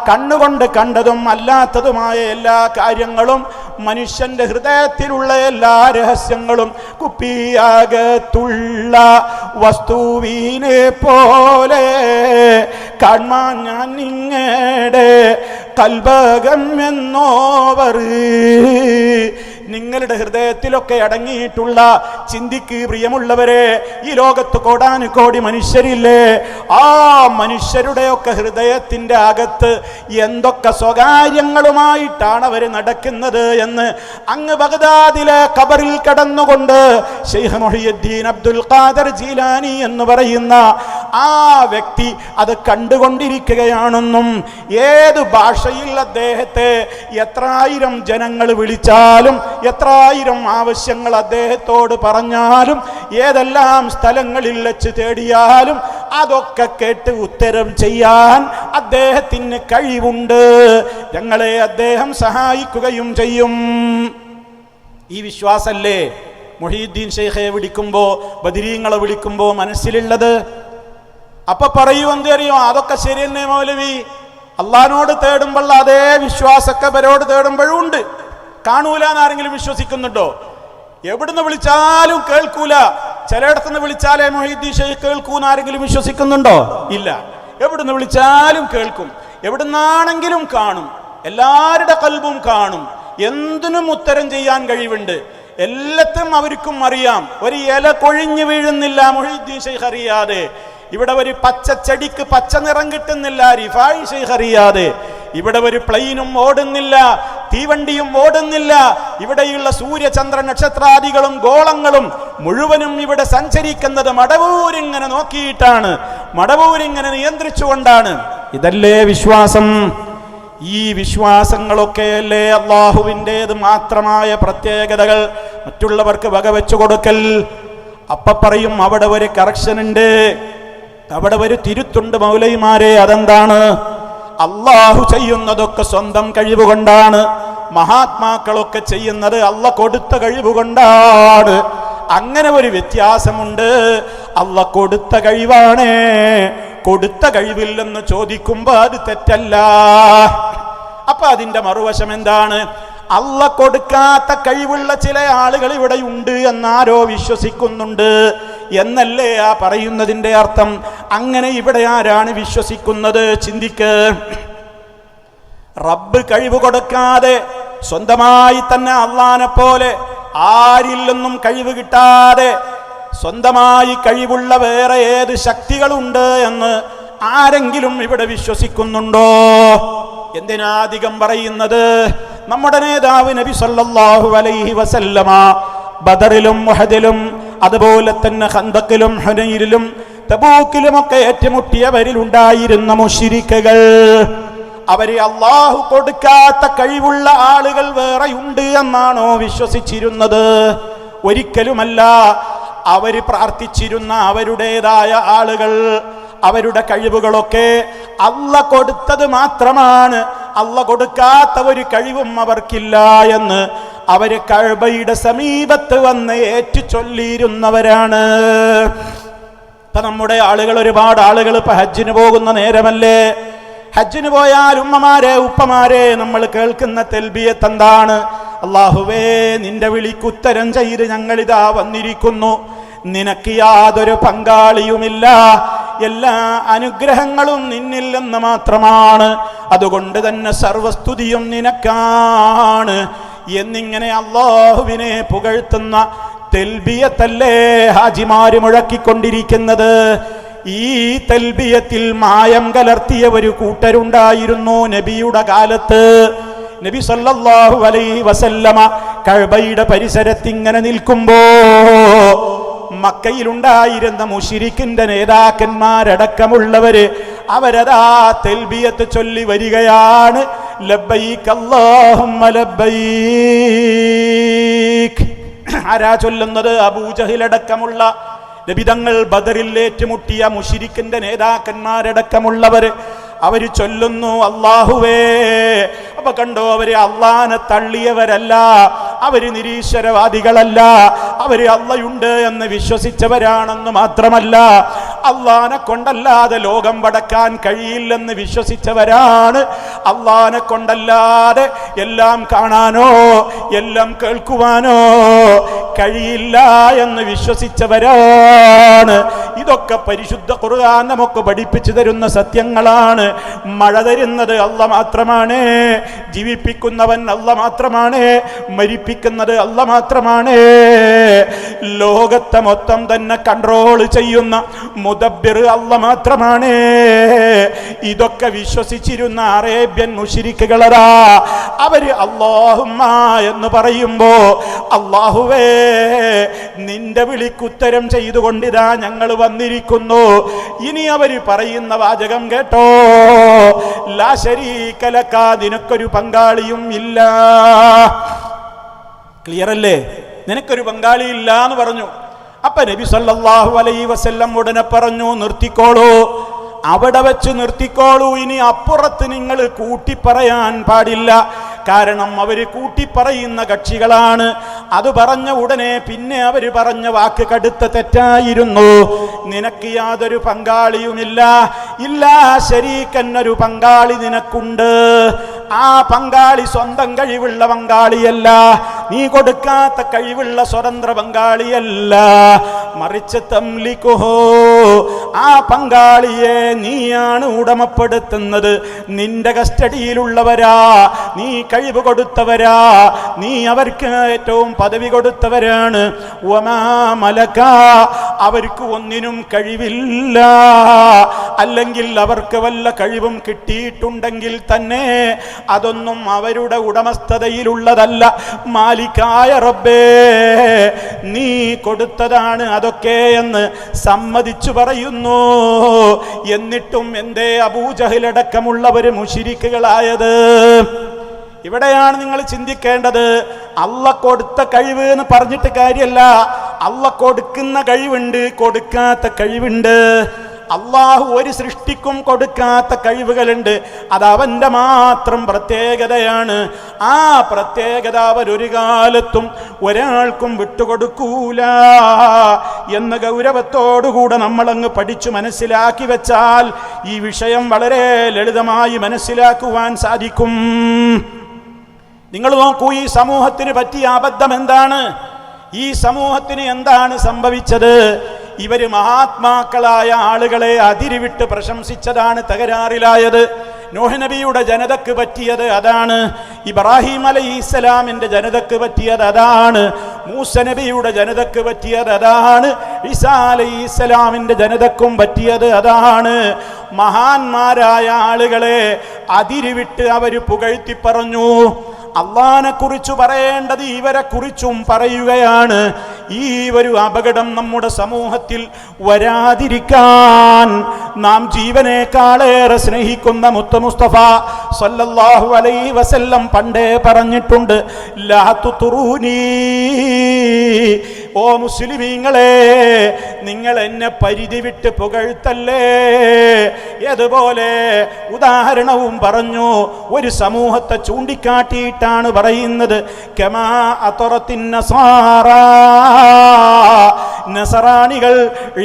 കണ്ണുകൊണ്ട് കണ്ടതും അല്ലാത്തതുമായ എല്ലാ കാര്യങ്ങളും, മനുഷ്യന്റെ ഹൃദയത്തിലുള്ള എല്ലാ രഹസ്യങ്ങളും കുപ്പിയാകത്തുള്ള വസ്തുവിനെ പോലെ കാൺമാൻ ഞാൻ നിങ്ങളുടെ കൽബകം എന്നോവർ. നിങ്ങളുടെ ഹൃദയത്തിലൊക്കെ അടങ്ങിയിട്ടുള്ള, ചിന്തിക്ക് പ്രിയമുള്ളവരെ, ഈ ലോകത്ത് കോടാനുകോടി മനുഷ്യരില്ലേ? ആ മനുഷ്യരുടെയൊക്കെ ഹൃദയത്തിൻ്റെ അകത്ത് എന്തൊക്കെ സ്വകാര്യങ്ങളുമായിട്ടാണ് അവർ നടക്കുന്നത് എന്ന് അങ്ങ് ബഗ്ദാദിലെ ഖബറിൽ കിടന്നുകൊണ്ട് ശൈഖ് മുഹയ്യിദ്ദീൻ അബ്ദുൽ ഖാദിർ ജീലാനി എന്ന് പറയുന്ന ആ വ്യക്തി അത് കണ്ടുകൊണ്ടിരിക്കുകയാണെന്നും, ഏത് ഭാഷയിൽ അദ്ദേഹത്തെ എത്രായിരം ജനങ്ങൾ വിളിച്ചാലും, എത്രായിരം ആവശ്യങ്ങൾ അദ്ദേഹത്തോട് പറഞ്ഞാലും, ഏതെല്ലാം സ്ഥലങ്ങളിൽ വെച്ച് തേടിയാലും അതൊക്കെ കേട്ട് ഉത്തരം ചെയ്യാൻ അദ്ദേഹത്തിന് കഴിവുണ്ട്. ഞങ്ങളെ അദ്ദേഹം സഹായിക്കുകയും ചെയ്യും. ഈ വിശ്വാസല്ലേ മുഹയ്യിദ്ദീൻ ശൈഖയെ വിളിക്കുമ്പോൾ, ബദരീങ്ങളെ വിളിക്കുമ്പോൾ മനസ്സിലുള്ളത്? അപ്പൊ പറയൂ, എന്തറിയോ, അതൊക്കെ ശരി തന്നെ മൗലവി. അള്ളാഹിനോട് തേടുമ്പോൾ അതേ വിശ്വാസമൊക്കെ അവരോട് തേടുമ്പോഴും ഉണ്ട്. കാണൂല എന്നാരെങ്കിലും വിശ്വസിക്കുന്നുണ്ടോ? എവിടുന്ന് വിളിച്ചാലും കേൾക്കൂല. ചിലയിടത്തുനിന്ന് വിളിച്ചാലേ മുഹയ്യിദ്ദീൻ ശൈഖ് കേൾക്കൂന്ന് ആരെങ്കിലും വിശ്വസിക്കുന്നുണ്ടോ? ഇല്ല. എവിടുന്ന് വിളിച്ചാലും കേൾക്കും, എവിടുന്നാണെങ്കിലും കാണും, എല്ലാവരുടെ ഖൽബും കാണും, എന്തിനും ഉത്തരം ചെയ്യാൻ കഴിവുണ്ട്, എല്ലാത്തും അവർക്കും അറിയാം. ഒരു ഇല കൊഴിഞ്ഞു വീഴുന്നില്ല മുഹീദ്ദീൻ ശൈഖ് അറിയാതെ. ഇവിടെ ഒരു പച്ചച്ചെടിക്ക് പച്ച നിറം കിട്ടുന്നില്ല റിഫായി ശൈഖ് അറിയാതെ. ഇവിടെ ഒരു പ്ലെയിനും ഓടുന്നില്ല, തീവണ്ടിയും ഓടുന്നില്ല. ഇവിടെയുള്ള സൂര്യചന്ദ്ര നക്ഷത്രാദികളും ഗോളങ്ങളും മുഴുവനും ഇവിടെ സഞ്ചരിക്കുന്നത് മടവൂരിങ്ങനെ നോക്കിയിട്ടാണ്, മടവൂരിങ്ങനെ നിയന്ത്രിച്ചുകൊണ്ടാണ്. ഇതല്ലേ വിശ്വാസം? ഈ വിശ്വാസങ്ങളൊക്കെയല്ലേ അള്ളാഹുവിൻ്റേത് മാത്രമായ പ്രത്യേകതകൾ മറ്റുള്ളവർക്ക് വകവെച്ചു കൊടുക്കൽ. അപ്പ പറയും അവിടെ ഒരു കറക്ഷൻ ഉണ്ട്, അവിടെ ഒരു തിരുത്തുണ്ട് മൗലൈമാരെ. അതെന്താണ്? അള്ളാഹു ചെയ്യുന്നതൊക്കെ സ്വന്തം കഴിവുകൊണ്ടാണ്, മഹാത്മാക്കളൊക്കെ ചെയ്യുന്നത് അള്ള കൊടുത്ത കഴിവുകൊണ്ടാണ്. അങ്ങനെ ഒരു വ്യത്യാസമുണ്ട്. അള്ള കൊടുത്ത കഴിവാണ്. കൊടുത്ത കഴിവില്ലെന്ന് ചോദിക്കുമ്പോ അത് തെറ്റല്ല. അപ്പൊ അതിന്റെ മറുവശം എന്താണ്? അള്ള കൊടുക്കാത്ത കഴിവുള്ള ചില ആളുകൾ ഇവിടെ ഉണ്ട് എന്നാരോ വിശ്വസിക്കുന്നുണ്ട് എന്നല്ലേ ആ പറയുന്നതിന്റെ അർത്ഥം? അങ്ങനെ ഇവിടെ ആരാണ് വിശ്വസിക്കുന്നത്? ചിന്തിക്ക്. റബ്ബ് കഴിവ് കൊടുക്കാതെ സ്വന്തമായി തന്നെ അള്ളാനെ പോലെ ആരിൽ നിന്നും കഴിവ് കിട്ടാതെ സ്വന്തമായി കഴിവുള്ള വേറെ ഏത് ശക്തികളുണ്ട് എന്ന് ആരെങ്കിലും ഇവിടെ വിശ്വസിക്കുന്നുണ്ടോ? എന്തിനാധികം പറയുന്നത്? നമ്മുടെ നേതാവ് നബി സല്ലല്ലാഹു അലൈഹി വസല്ലമ ബദറിലും ഉഹദിലും അതുപോലെ തന്നെ ഖന്തക്കിലും ഹുനൈനിലും തബൂക്കിലുമൊക്കെ ഏറ്റുമുട്ടിയവരിൽ ഉണ്ടായിരുന്ന മുശ്രിക്കുകൾ, അവര് അള്ളാഹു കൊടുക്കാത്ത കഴിവുള്ള ആളുകൾ വേറെയുണ്ട് എന്നാണോ വിശ്വസിച്ചിരുന്നത്? ഒരിക്കലുമല്ല. അവര് പ്രാർത്ഥിച്ചിരുന്ന അവരുടേതായ ആളുകൾ, അവരുടെ കഴിവുകളൊക്കെ അള്ള കൊടുത്തത് മാത്രമാണ്, അള്ള കൊടുക്കാത്ത ഒരു കഴിവും അവർക്കില്ല എന്ന് അവര് കഅബയുടെ സമീപത്ത് വന്ന് ഏറ്റു ചൊല്ലിയിരുന്നവരാണ്. ഇപ്പൊ നമ്മുടെ ആളുകൾ, ഒരുപാട് ആളുകൾ ഇപ്പൊ ഹജ്ജിന് പോകുന്ന നേരമല്ലേ? ഹജ്ജിന് പോയാൽ ഉമ്മമാരെ ഉപ്പമാരെ നമ്മൾ കേൾക്കുന്ന തൽബിയത്ത് എന്താണ്? അല്ലാഹുവേ, നിന്റെ വിളിക്കുത്തരം ചെയ്ത് ഞങ്ങളിതാ വന്നിരിക്കുന്നു, നിനക്ക് യാതൊരു പങ്കാളിയുമില്ല, എല്ലാ അനുഗ്രഹങ്ങളും നിന്നിൽ നിന്ന് മാത്രമാണ്, അതുകൊണ്ട് തന്നെ സർവസ്തുതിയും നിനക്കാണ് എന്നിങ്ങനെ അല്ലാഹുവിനെ പുകഴ്ത്തുന്ന തൽബിയത്തല്ലേ ഹാജിമാര് മുഴക്കിക്കൊണ്ടിരിക്കുന്നത്. ഈ തൽബിയത്തിൽ മായം കലർത്തിയ ഒരു കൂട്ടരുണ്ടായിരുന്നു നബിയുടെ കാലത്ത്. നബി സല്ലല്ലാഹു അലൈഹി വസല്ലമ കഅബയുടെ പരിസരത്ത് ഇങ്ങനെ നിൽക്കുമ്പോ മക്കയിലുണ്ടായിരുന്ന മുശ്രിക്കിന്റെ നേതാക്കന്മാരടക്കമുള്ളവര് അവരതാ തൽബിയത്ത് ചൊല്ലി വരികയാണ്. ലബ്ബൈക അല്ലാഹുമ്മ ലബ്ബൈക. ആരാ ചൊല്ലുന്നത്? അബൂജഹലടക്കമുള്ള നബിതങ്ങൾ ബദറിൽ ഏറ്റുമുട്ടിയ മുശ്രിക്കിന്റെ നേതാക്കന്മാരടക്കമുള്ളവര് അവര് ചൊല്ലുന്നു അല്ലാഹുവേ. അപ്പൊ കണ്ടോ, അവര് അള്ളാനെ തള്ളിയവരല്ല, അവര് നിരീശ്വരവാദികളല്ല, അവര് അള്ളയുണ്ട് എന്ന് വിശ്വസിച്ചവരാണെന്ന് മാത്രമല്ല, അള്ളാനെ കൊണ്ടല്ലാതെ ലോകം വടക്കാൻ കഴിയില്ലെന്ന് വിശ്വസിച്ചവരാണ്. അള്ളാനെ കൊണ്ടല്ലാതെ എല്ലാം കാണാനോ എല്ലാം കേൾക്കുവാനോ കഴിയില്ല എന്ന് വിശ്വസിച്ചവരാണ്. ഇതൊക്കെ പരിശുദ്ധ ഖുർആൻ നമുക്ക് പഠിപ്പിച്ചു തരുന്ന സത്യങ്ങളാണ്. മഴ തരുന്നത് അല്ല മാത്രമാണ്, ജീവിപ്പിക്കുന്നവൻ അല്ല മാത്രമാണ്, മരിപ്പിക്കുന്നത് അല്ല മാത്രമാണ്, ലോകത്തെ മൊത്തം തന്നെ കൺട്രോൾ ചെയ്യുന്ന മുദബ്ബിർ അല്ല മാത്രമാണ്. ഇതൊക്കെ വിശ്വസിച്ചിരുന്ന അറേബ്യൻ മുശ്രിക്കുകളാ. അവര് അല്ലാഹുമ്മ എന്ന് പറയുമ്പോ അല്ലാഹുവേ, നിന്റെ വിളിക്കുത്തരം ചെയ്തുകൊണ്ടിതാ ഞങ്ങൾ വന്നിരിക്കുന്നു. ഇനി അവര് പറയുന്ന വാചകം കേട്ടോ, ലാ ശരീക ലക, നിനക്കൊരു പങ്കാളിയും ഇല്ല. ക്ലിയർ അല്ലേ? നിനക്കൊരു പങ്കാളി ഇല്ല എന്ന് പറഞ്ഞു. അപ്പൊ നബി സല്ലല്ലാഹു അലൈഹി വസല്ലം ഉടനെ പറഞ്ഞു, നിർത്തിക്കോളൂ, അവിടെ വെച്ച് നിർത്തിക്കോളൂ, ഇനി അപ്പുറത്ത് നിങ്ങൾ കൂട്ടിപ്പറയാൻ പാടില്ല. കാരണം അവര് കൂട്ടിപ്പറയുന്ന കക്ഷികളാണ്. അത് പറഞ്ഞ ഉടനെ പിന്നെ അവര് പറഞ്ഞ വാക്ക് കടുത്ത തെറ്റായിരുന്നു. നിനക്ക് യാതൊരു പങ്കാളിയുമില്ല, ഇല്ലാ ശരീക്കൻ, ഒരു പങ്കാളി നിനക്കുണ്ട്. ആ പങ്കാളി സ്വന്തം കഴിവുള്ള പങ്കാളിയല്ല, നീ കൊടുക്കാത്ത കഴിവുള്ള സ്വതന്ത്ര പങ്കാളിയല്ല, മറിച്ച് തംലികുഹു, ആ പങ്കാളിയെ നീയാണ് ഉടമപ്പെടുത്തുന്നത്. നിന്റെ കസ്റ്റഡിയിലുള്ളവരാ, നീ കഴിവ് കൊടുത്തവരാ, നീ അവർക്ക് ഏറ്റവും പദവി കൊടുത്തവരാണ്. വമാ മലക, അവർക്ക് ഒന്നിനും കഴിവില്ല. അല്ലെങ്കിൽ അവർക്ക് വല്ല കഴിവും കിട്ടിയിട്ടുണ്ടെങ്കിൽ തന്നെ അതൊന്നും അവരുടെ ഉടമസ്ഥതയിലുള്ളതല്ല. മാലിക്കായ റബ്ബേ, നീ കൊടുത്തതാണ് അതൊക്കെ എന്ന് സമ്മതിച്ചു പറയുന്നു. എന്നിട്ടും എന്തേ അബൂജഹലടക്കമുള്ളവർ മുശ്രിക്കുകളായത്? ഇവിടെയാണ് നിങ്ങൾ ചിന്തിക്കേണ്ടത്. അള്ള കൊടുത്ത കഴിവ് എന്ന് പറഞ്ഞിട്ട് കാര്യമല്ല. അള്ള കൊടുക്കുന്ന കഴിവുണ്ട്, കൊടുക്കാത്ത കഴിവുണ്ട്. അള്ളാഹു ഒരു സൃഷ്ടിക്കും കൊടുക്കാത്ത കഴിവുകളുണ്ട്. അത് അവന്റെ മാത്രം പ്രത്യേകതയാണ്. ആ പ്രത്യേകത അവരൊരു കാലത്തും ഒരാൾക്കും വിട്ടുകൊടുക്കൂല എന്ന ഗൗരവത്തോടുകൂടെ നമ്മളങ്ങ് പഠിച്ചു മനസ്സിലാക്കി വെച്ചാൽ ഈ വിഷയം വളരെ ലളിതമായി മനസ്സിലാക്കുവാൻ സാധിക്കും. നിങ്ങൾ നോക്കൂ, ഈ സമൂഹത്തിന് പറ്റിയ അബദ്ധം എന്താണ്? ഈ സമൂഹത്തിന് എന്താണ് സംഭവിച്ചത്? ഇവര് മഹാത്മാക്കളായ ആളുകളെ അതിരുവിട്ട് പ്രശംസിച്ചതാണ് തകരാറിലായത്. നൂഹ് നബിയുടെ ജനതക്ക് പറ്റിയത് അതാണ്. ഇബ്രാഹിം അലൈഹിസ്സലാമിന്റെ ജനതക്ക് പറ്റിയത് അതാണ്. മൂസ നബിയുടെ ജനതക്ക് പറ്റിയത് അതാണ്. ഈസാ അലൈഹിസ്സലാമിന്റെ ജനതക്കും പറ്റിയത് അതാണ്. മഹാന്മാരായ ആളുകളെ അതിരുവിട്ട് അവര് പുകഴ്ത്തി പറഞ്ഞു. അള്ളാനെ കുറിച്ച് പറയേണ്ടത് ഇവരെ കുറിച്ചും പറയുകയാണ്. ഈ ഒരു അപകടം നമ്മുടെ സമൂഹത്തിൽ വരാതിരിക്കാൻ നാം ജീവനേക്കാളേറെ സ്നേഹിക്കുന്ന മുത്ത് മുസ്തഫ സല്ലല്ലാഹു അലൈഹി വസല്ലം പണ്ടേ പറഞ്ഞിട്ടുണ്ട്, ലാ തുതുറൂനി, ഓ മുസ്ലിമീങ്ങളെ, നിങ്ങൾ എന്നെ പരിധി വിട്ട് പുകഴ്ത്തല്ലേ. ഏതുപോലെ ഉദാഹരണവും പറഞ്ഞു. ഒരു സമൂഹത്തെ ചൂണ്ടിക്കാട്ടിയിട്ടാണ് പറയുന്നത്. കമാ അത്റത്തിൻ നസാറ, നസറാനികൾ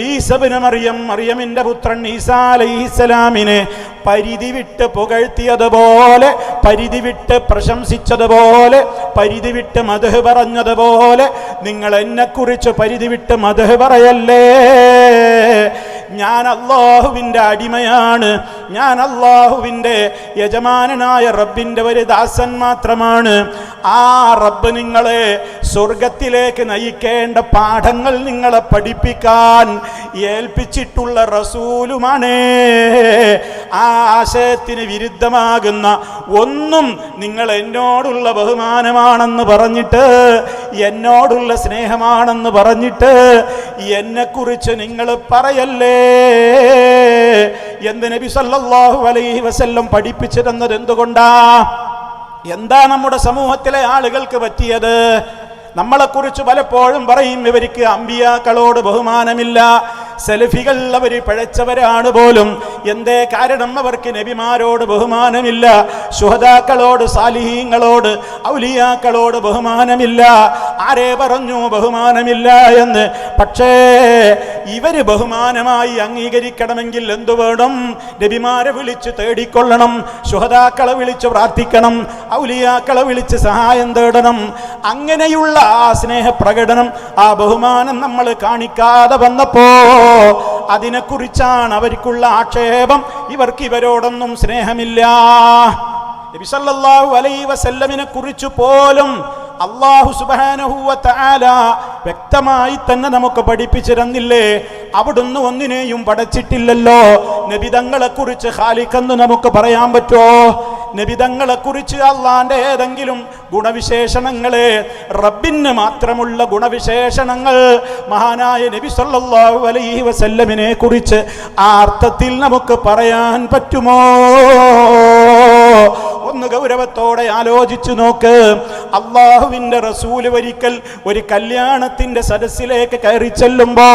ഈസാ ഇബ്നു മറിയം, മറിയമിന്റെ പുത്രൻ ഈസാ അലൈഹിസ്സലാമിനെ പരിധി വിട്ട് പുകഴ്ത്തിയതുപോലെ, പരിധി വിട്ട് പ്രശംസിച്ചതുപോലെ, പരിധി വിട്ട് മദ്ഹ് പറഞ്ഞതുപോലെ നിങ്ങൾ എന്നെക്കുറിച്ച് പരിധി വിട്ട് മദ്ഹ് പറയല്ലേ. ഞാൻ അല്ലാഹുവിൻ്റെ അടിമയാണ്. ഞാൻ അല്ലാഹുവിൻ്റെ യജമാനനായ റബ്ബിൻ്റെ ഒരു ദാസൻ മാത്രമാണ്. ആ റബ്ബ് നിങ്ങളെ സ്വർഗത്തിലേക്ക് നയിക്കേണ്ട പാഠങ്ങൾ നിങ്ങളെ പഠിപ്പിക്കാൻ ഏൽപ്പിച്ചിട്ടുള്ള റസൂലുമാണ്. ആ ആശയത്തിന് വിരുദ്ധമാകുന്ന ഒന്നും നിങ്ങൾ എന്നോടുള്ള ബഹുമാനമാണെന്ന് പറഞ്ഞിട്ട്, എന്നോടുള്ള സ്നേഹമാണെന്ന് പറഞ്ഞിട്ട് എന്നെക്കുറിച്ച് നിങ്ങൾ പറയല്ലേ എന്ന് നബി സല്ലല്ലാഹു അലൈഹി വസല്ലം പഠിപ്പിച്ചു തന്നത് എന്തുകൊണ്ടാ? എന്താ നമ്മുടെ സമൂഹത്തിലെ ആളുകൾക്ക് പറ്റിയത്? നമ്മളെക്കുറിച്ച് പലപ്പോഴും പറയും, ഇവർക്ക് അമ്പിയാക്കളോട് ബഹുമാനമില്ല, സെലഫികൾ അവർ പിഴച്ചവരാണ് പോലും. എന്തേ കാരണം? അവർക്ക് നബിമാരോട് ബഹുമാനമില്ല, ശുഹദാക്കളോട്, സാലിഹീങ്ങളോട്, ഔലിയാക്കളോട് ബഹുമാനമില്ല. ആരെ പറഞ്ഞു ബഹുമാനമില്ല എന്ന്? പക്ഷേ ഇവര് ബഹുമാനമായി അംഗീകരിക്കണമെങ്കിൽ എന്തു വേണം? നബിമാരെ വിളിച്ച് തേടിക്കൊള്ളണം, ശുഹദാക്കളെ വിളിച്ച് പ്രാർത്ഥിക്കണം, ഔലിയാക്കളെ വിളിച്ച് സഹായം തേടണം. അങ്ങനെയുള്ള ആ സ്നേഹപ്രകടനം, ആ ബഹുമാനം നമ്മൾ കാണിക്കാതെ വന്നപ്പോ അതിനെക്കുറിച്ചാണ് അവർക്കുള്ള ആക്ഷേപം. ഇവർക്ക് ഇവരോടൊന്നും സ്നേഹമില്ല. നബി സല്ലല്ലാഹു അലൈഹി വസല്ലമിനെ കുറിച്ച് പോലും അല്ലാഹു സുബ്ഹാനഹു വ തആല വ്യക്തമായി തന്നെ നമുക്ക് പഠിപ്പിച്ചു തന്നില്ലേ? അവിടുന്ന് ഒന്നിനെയും പടച്ചിട്ടില്ലല്ലോ. നബിതങ്ങളെ കുറിച്ച് ഖാലിഖെന്ന് നമുക്ക് പറയാൻ പറ്റുമോ? നബിതങ്ങളെ കുറിച്ച് അള്ളാന്റെ ഏതെങ്കിലും ഗുണവിശേഷണങ്ങളെ, റബ്ബിന് മാത്രമുള്ള ഗുണവിശേഷണങ്ങൾ മഹാനായ നബി സല്ലല്ലാഹു അലൈഹി വസല്ലമിനെ കുറിച്ച് ആ അർത്ഥത്തിൽ നമുക്ക് പറയാൻ പറ്റുമോ? ഒന്ന് ഗൗരവത്തോടെ ആലോചിച്ചു നോക്ക്. അള്ളാഹുവിന്റെ റസൂല് ഒരിക്കൽ ഒരു കല്യാണത്തിന്റെ സദസ്സിലേക്ക് കയറി ചെല്ലുമ്പോ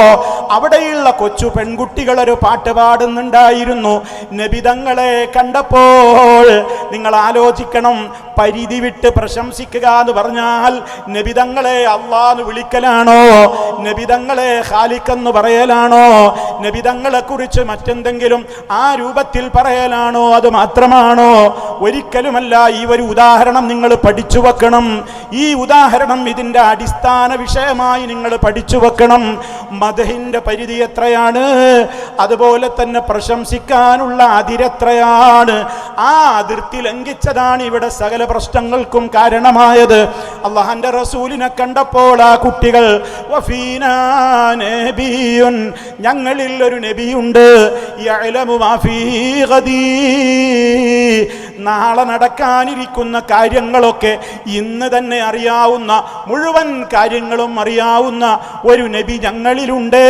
അവിടെയുള്ള കൊച്ചു പെൺകുട്ടികൾ ഒരു പാട്ട് പാടുന്നുണ്ടായിരുന്നു. നബിതങ്ങളെ കണ്ടപ്പോൾ നിങ്ങൾ ആലോചിക്കണം, പരിധി വിട്ട് പ്രശംസിക്കുക എന്ന് പറഞ്ഞാൽ നബിതങ്ങളെ അള്ളാന്ന് വിളിക്കലാണോ? നബിതങ്ങളെ ഖാലിഖെന്ന് പറയലാണോ? നബിതങ്ങളെ കുറിച്ച് മറ്റെന്തെങ്കിലും ആ രൂപത്തിൽ പറയലാണോ? അത് മാത്രമാണോ? ഒരിക്കലുമല്ല. ഈ ഒരു ഉദാഹരണം നിങ്ങൾ പഠിച്ചു വെക്കണം. ഈ ഉദാഹരണം ഇതിന്റെ അടിസ്ഥാന വിഷയമായി നിങ്ങൾ പഠിച്ചു വെക്കണം. മദ്ഹിന്റെ പരിധി എത്രയാണ്, അതുപോലെ തന്നെ പ്രശംസിക്കാനുള്ള അതിരെത്രയാണ്. ആ അതിർത്തി ലംഘിച്ചതാണ് ഇവിടെ സകല പ്രശ്നങ്ങൾക്കും കാരണമായത്. അള്ളാഹുവിന്റെ റസൂലിനെ കണ്ടപ്പോൾ ആ കുട്ടികൾ വഫീനാ നബിയുൻ, ഞങ്ങളിൽ ഒരു നബിയുണ്ട്, യഅലമു മാ ഫീ ഗദീ, നാളെ നടക്കാനിരിക്കുന്ന കാര്യങ്ങളൊക്കെ ഇന്ന് തന്നെ അറിയാവുന്ന, മുഴുവൻ കാര്യങ്ങളും അറിയാവുന്ന ഒരു നബി ഞങ്ങളിലുണ്ട്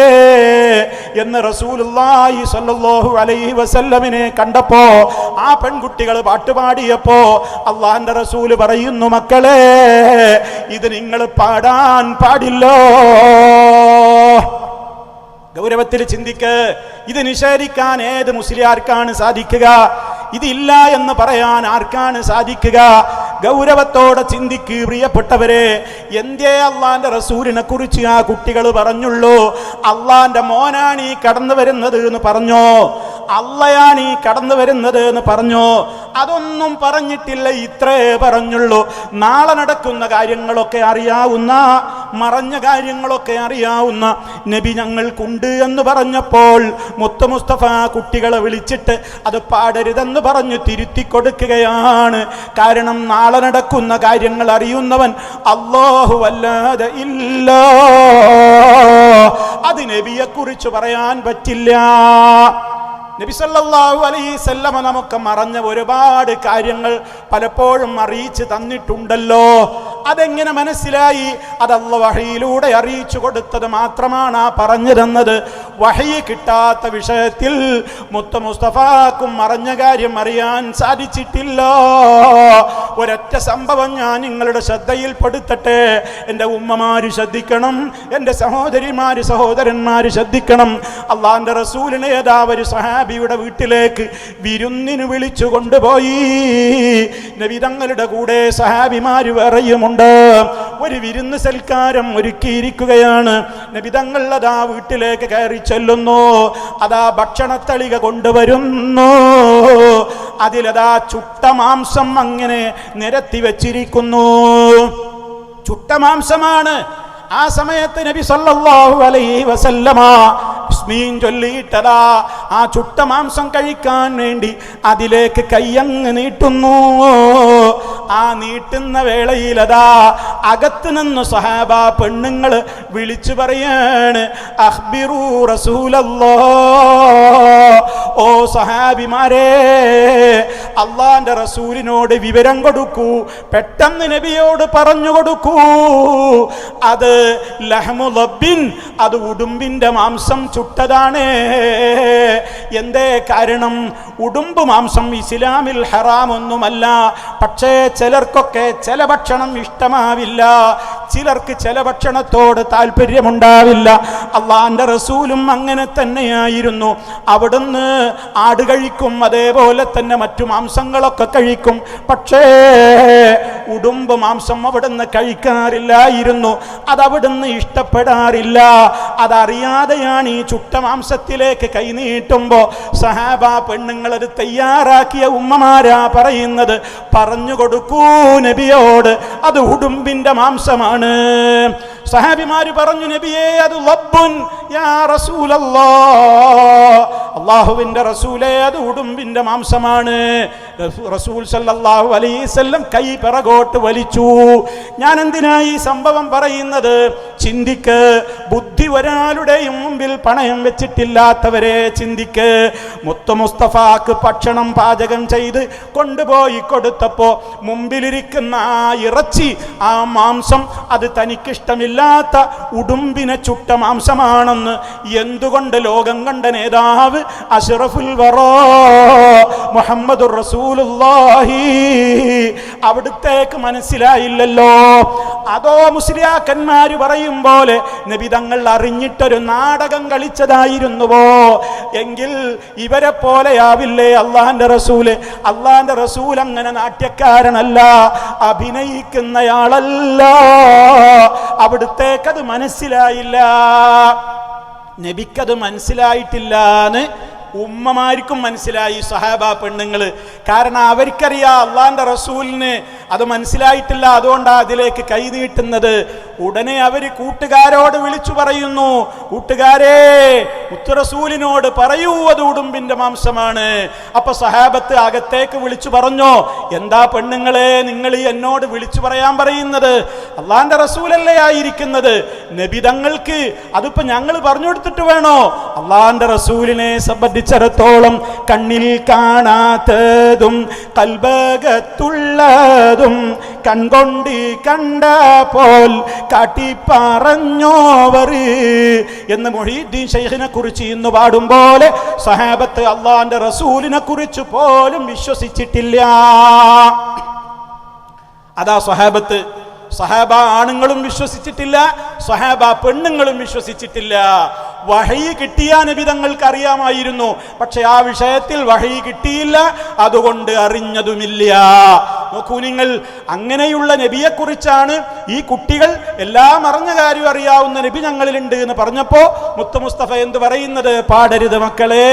എന്ന് റസൂലുള്ളാഹി സ്വല്ലല്ലാഹു അലൈഹി വസല്ലമിനെ കണ്ടപ്പോ ആ പെൺകുട്ടികൾ പാട്ടുപാടിയപ്പോ അള്ളാഹുവിന്റെ റസൂല് പറയുന്നു, മക്കളെ ഇത് നിങ്ങൾ പാടാൻ പാടില്ലോ. ഗൗരവത്തിൽ ചിന്തിക്ക്. ഇത് നിഷേധിക്കാൻ ഏത് മുസ്ലിയാർക്കാണ് സാധിക്കുക? ഇതില്ല എന്ന് പറയാൻ ആർക്കാണ് സാധിക്കുക? ഗൗരവത്തോടെ ചിന്തിക്ക് പ്രിയപ്പെട്ടവരെ. എന്തേ അള്ളാന്റെ റസൂലിനെ കുറിച്ച് ആ കുട്ടികൾ പറഞ്ഞുള്ളൂ? അള്ളാന്റെ മോനാണ് ഈ കടന്നു വരുന്നത് എന്ന് പറഞ്ഞോ? അള്ളയാണ് ഈ കടന്നു വരുന്നത് എന്ന് പറഞ്ഞോ? അതൊന്നും പറഞ്ഞിട്ടില്ല. ഇത്രേ പറഞ്ഞുള്ളൂ. നാളെ നടക്കുന്ന കാര്യങ്ങളൊക്കെ അറിയാവുന്ന, മറഞ്ഞ കാര്യങ്ങളൊക്കെ അറിയാവുന്ന നബി ഞങ്ങൾക്കുണ്ട് എന്ന് പറഞ്ഞപ്പോൾ മുത്ത് മുസ്തഫ കുട്ടികളെ വിളിച്ചിട്ട് അത് പാടരുതെന്ന് പറഞ്ഞു തിരുത്തി കൊടുക്കുകയാണ്. കാരണം നാളെ നടക്കുന്ന കാര്യങ്ങൾ അറിയുന്നവൻ അല്ലാഹു അല്ലാതെ ഇല്ല. അത് നബിയെ കുറിച്ച് പറയാൻ പറ്റില്ല. നബി സല്ലല്ലാഹു അലൈഹി വസല്ലമ നമുക്ക് മറഞ്ഞ ഒരുപാട് കാര്യങ്ങൾ പലപ്പോഴും അറിയിച്ചു തന്നിട്ടുണ്ടല്ലോ. അതെങ്ങനെ മനസ്സിലായി? അത് അല്ലാഹു വഹയിലൂടെ അറിയിച്ചു കൊടുത്തത് മാത്രമാണ് ആ പറഞ്ഞു തന്നത്. വഹയി കിട്ടാത്ത വിഷയത്തിൽ മുത്ത് മുസ്തഫാക്കും മറഞ്ഞ കാര്യം അറിയാൻ സാധിച്ചിട്ടില്ല. ഒരൊറ്റ സംഭവം ഞാൻ നിങ്ങളുടെ ശ്രദ്ധയിൽപ്പെടുത്തട്ടെ. എൻ്റെ ഉമ്മമാര് ശ്രദ്ധിക്കണം, എൻ്റെ സഹോദരിമാര് സഹോദരന്മാര് ശ്രദ്ധിക്കണം. അള്ളാഹുവിൻ്റെ റസൂലിനെ ഏതാ ഒരു സഹാബിയുടെ വീട്ടിലേക്ക് വിരുന്നിന് വിളിച്ചു കൊണ്ടുപോയി. നബി തങ്ങളുടെ കൂടെ സഹാബിമാര് വേറെയുമുണ്ട്. ഒരു വിരുന്ന് സൽക്കാരം ഒരുക്കിയിരിക്കുകയാണ്. നബി തങ്ങൾ അതാ വീട്ടിലേക്ക് കയറി ചെല്ലുന്നു. അതാ ഭക്ഷണത്തളിക കൊണ്ടുവരുന്നു. അതിലതാ ചുട്ട മാംസം അങ്ങനെ നിരത്തി വെച്ചിരിക്കുന്നു. ചുട്ട മാംസമാണ്. ആ സമയത്ത് നബി സല്ലല്ലാഹു അലൈഹി വസല്ലമ ബിസ്മീൻ ചൊല്ലിയിട്ടതാ ആ ചുട്ട മാംസം കഴിക്കാൻ വേണ്ടി അതിലേക്ക് കയ്യങ്ങ് നീട്ടുന്നു. ആ നീട്ടുന്ന വേളയിൽ അതാ അകത്ത് നിന്ന് സഹാബ പെണ്ണുങ്ങൾ വിളിച്ചു പറയാണ്, അഖ്ബിറൂ റസൂലല്ലാഹ്, ഓ സഹാബിമാരെ, അള്ളാന്റെ റസൂലിനോട് വിവരം കൊടുക്കൂ, പെട്ടെന്ന് നബിയോട് പറഞ്ഞു കൊടുക്കൂ. അത് ലഹ്മു ലബ്ബിൻ, അത് ഉടുമ്പിന്റെ മാംസം ചുട്ടതാണ്. എന്തേ കാരണം? ഉടുമ്പ് മാംസം ഇസ്ലാമിൽ ഹറാമൊന്നുമല്ല. പക്ഷേ ചിലർക്കൊക്കെ ചില ഭക്ഷണം ഇഷ്ടമാവില്ല, ചിലർക്ക് ചില ഭക്ഷണത്തോട് താല്പര്യമുണ്ടാവില്ല. അള്ളാന്റെ റസൂലും അങ്ങനെ തന്നെയായിരുന്നു. അവിടുന്ന് ആട് കഴിക്കും, അതേപോലെ തന്നെ മറ്റു മാംസങ്ങളൊക്കെ കഴിക്കും. പക്ഷേ ഉടുമ്പ് മാംസം അവിടുന്ന് കഴിക്കാറില്ലായിരുന്നു. അതവിടുന്ന് ഇഷ്ടപ്പെടാറില്ല. അതറിയാതെയാണ് ഈ ചുട്ട മാംസത്തിലേക്ക് കൈനീട്ടുമ്പോ സഹാബ പെണ്ണുങ്ങളത് തയ്യാറാക്കിയ ഉമ്മമാരാ പറയുന്നത്, പറഞ്ഞു കൊടുക്കൂ നബിയോട്, അത് ഉടുമ്പിന്റെ മാംസമാണ്. സഹാബിമാര് പറഞ്ഞു, നബിയേ അത് ലബ്ബുൻ യാ റസൂലല്ലാഹ്, അല്ലാഹുവിന്റെ റസൂലേ അത് ഉടുമ്പിന്റെ മാംസമാണ്. റസൂൽ സല്ലല്ലാഹു അലൈഹി വസല്ലം കൈ പിറകോട്ട് വലിച്ചു. ഞാൻ എന്തിനാ ഈ സംഭവം പറയുന്നത്? ചിന്തിക്ക്. ബുദ്ധി ഒരാളുടെയും മുമ്പിൽ പണയം വെച്ചിട്ടില്ലാത്തവരെ ചിന്തിക്ക്. മുത്ത് മുസ്തഫാക്ക് ഭക്ഷണം പാചകം ചെയ്ത് കൊണ്ടുപോയി കൊടുത്തപ്പോ മുമ്പിലിരിക്കുന്ന ആ ഇറച്ചി, ആ മാംസം, അത് തനിക്കിഷ്ടമില്ലാത്ത ഉടുമ്പിനെ ചുട്ട മാംസമാണെന്ന് എന്തുകൊണ്ട് ലോകം കണ്ട നേതാവ് അഷ്റഫുൽ വറാ മുഹമ്മദുർ റസൂലുള്ളാഹി. അവിടുത്തേക്ക് മനസ്സിലായില്ലല്ലോ. അതോ മുസ്ലിയാക്കന്മാര് പറയും പോലെ നബി തങ്ങൾ അറിഞ്ഞിട്ടൊരു നാടകം കളിച്ചതായിരുന്നുവോ? എങ്കിൽ ഇവരെ പോലെയാവില്ലേ അള്ളാന്റെ റസൂല്. അള്ളാന്റെ റസൂൽ അങ്ങനെ നാട്യക്കാരനല്ല, അഭിനയിക്കുന്നയാളല്ല. അവിടുത്തേക്കത് മനസ്സിലായില്ല, നബിക്കത് മനസ്സിലായിട്ടില്ലാന്ന് ഉമ്മമാർക്കും മനസ്സിലായി, സഹാബ പെണ്ണുങ്ങള്. കാരണം അവർക്കറിയാം അള്ളാന്റെ റസൂലിന് അത് മനസ്സിലായിട്ടില്ല, അതുകൊണ്ടാണ് അതിലേക്ക് കൈ നീട്ടുന്നത്. ഉടനെ അവര് കൂട്ടുകാരോട് വിളിച്ചു പറയുന്നു, കൂട്ടുകാരെ, മുത്തുറസൂലിനോട് പറയൂ, അത് ഉടുമ്പിന്റെ മാംസമാണ്. അപ്പൊ സഹാബത്ത് അകത്തേക്ക് വിളിച്ചു പറഞ്ഞു, എന്താ പെണ്ണുങ്ങളെ നിങ്ങൾ എന്നോട് വിളിച്ചു പറയാൻ പറയുന്നത്? അള്ളാന്റെ റസൂലല്ലേ ആയിരിക്കുന്നത്, നബി തങ്ങൾക്ക് അതിപ്പോ ഞങ്ങൾ പറഞ്ഞു കൊടുത്തിട്ട് വേണോ? അള്ളാന്റെ റസൂലിനെ സംബന്ധിച്ചിടത്തോളം കണ്ണിൽ കാണാത്തതും കൽബകത്തുള്ളതും കൺകൊണ്ട് കണ്ട പോൽ കാട്ടിപ്പറഞ്ഞോവർ എന്ന് മുഹീദ്ദീൻ ശൈഖിനെ കുറിച്ച് ഇന്ന് പാടും പോലെ സഹാബത്ത് അള്ളാന്റെ റസൂലിനെ കുറിച്ച് പോലും വിശ്വസിച്ചിട്ടില്ല. അതാ സഹാബത്ത്. സഹാബ ആണുങ്ങളും വിശ്വസിച്ചിട്ടില്ല, സഹാബ പെണ്ണുങ്ങളും വിശ്വസിച്ചിട്ടില്ല. വഹയി കിട്ടിയ നബി തങ്ങൾക്ക് അറിയാമായിരുന്നു, പക്ഷെ ആ വിഷയത്തിൽ വഹയി കിട്ടിയില്ല, അതുകൊണ്ട് അറിഞ്ഞതുമില്ല. നോക്കൂ നിങ്ങൾ, അങ്ങനെയുള്ള നബിയെ കുറിച്ചാണ് ഈ കുട്ടികൾ എല്ലാം അറിഞ്ഞ കാര്യം അറിയാവുന്ന നബി ഞങ്ങളിലുണ്ട് എന്ന് പറഞ്ഞപ്പോ മുത്തു മുസ്തഫ എന്ത് പറയുന്നത്? പാടരുത് മക്കളെ,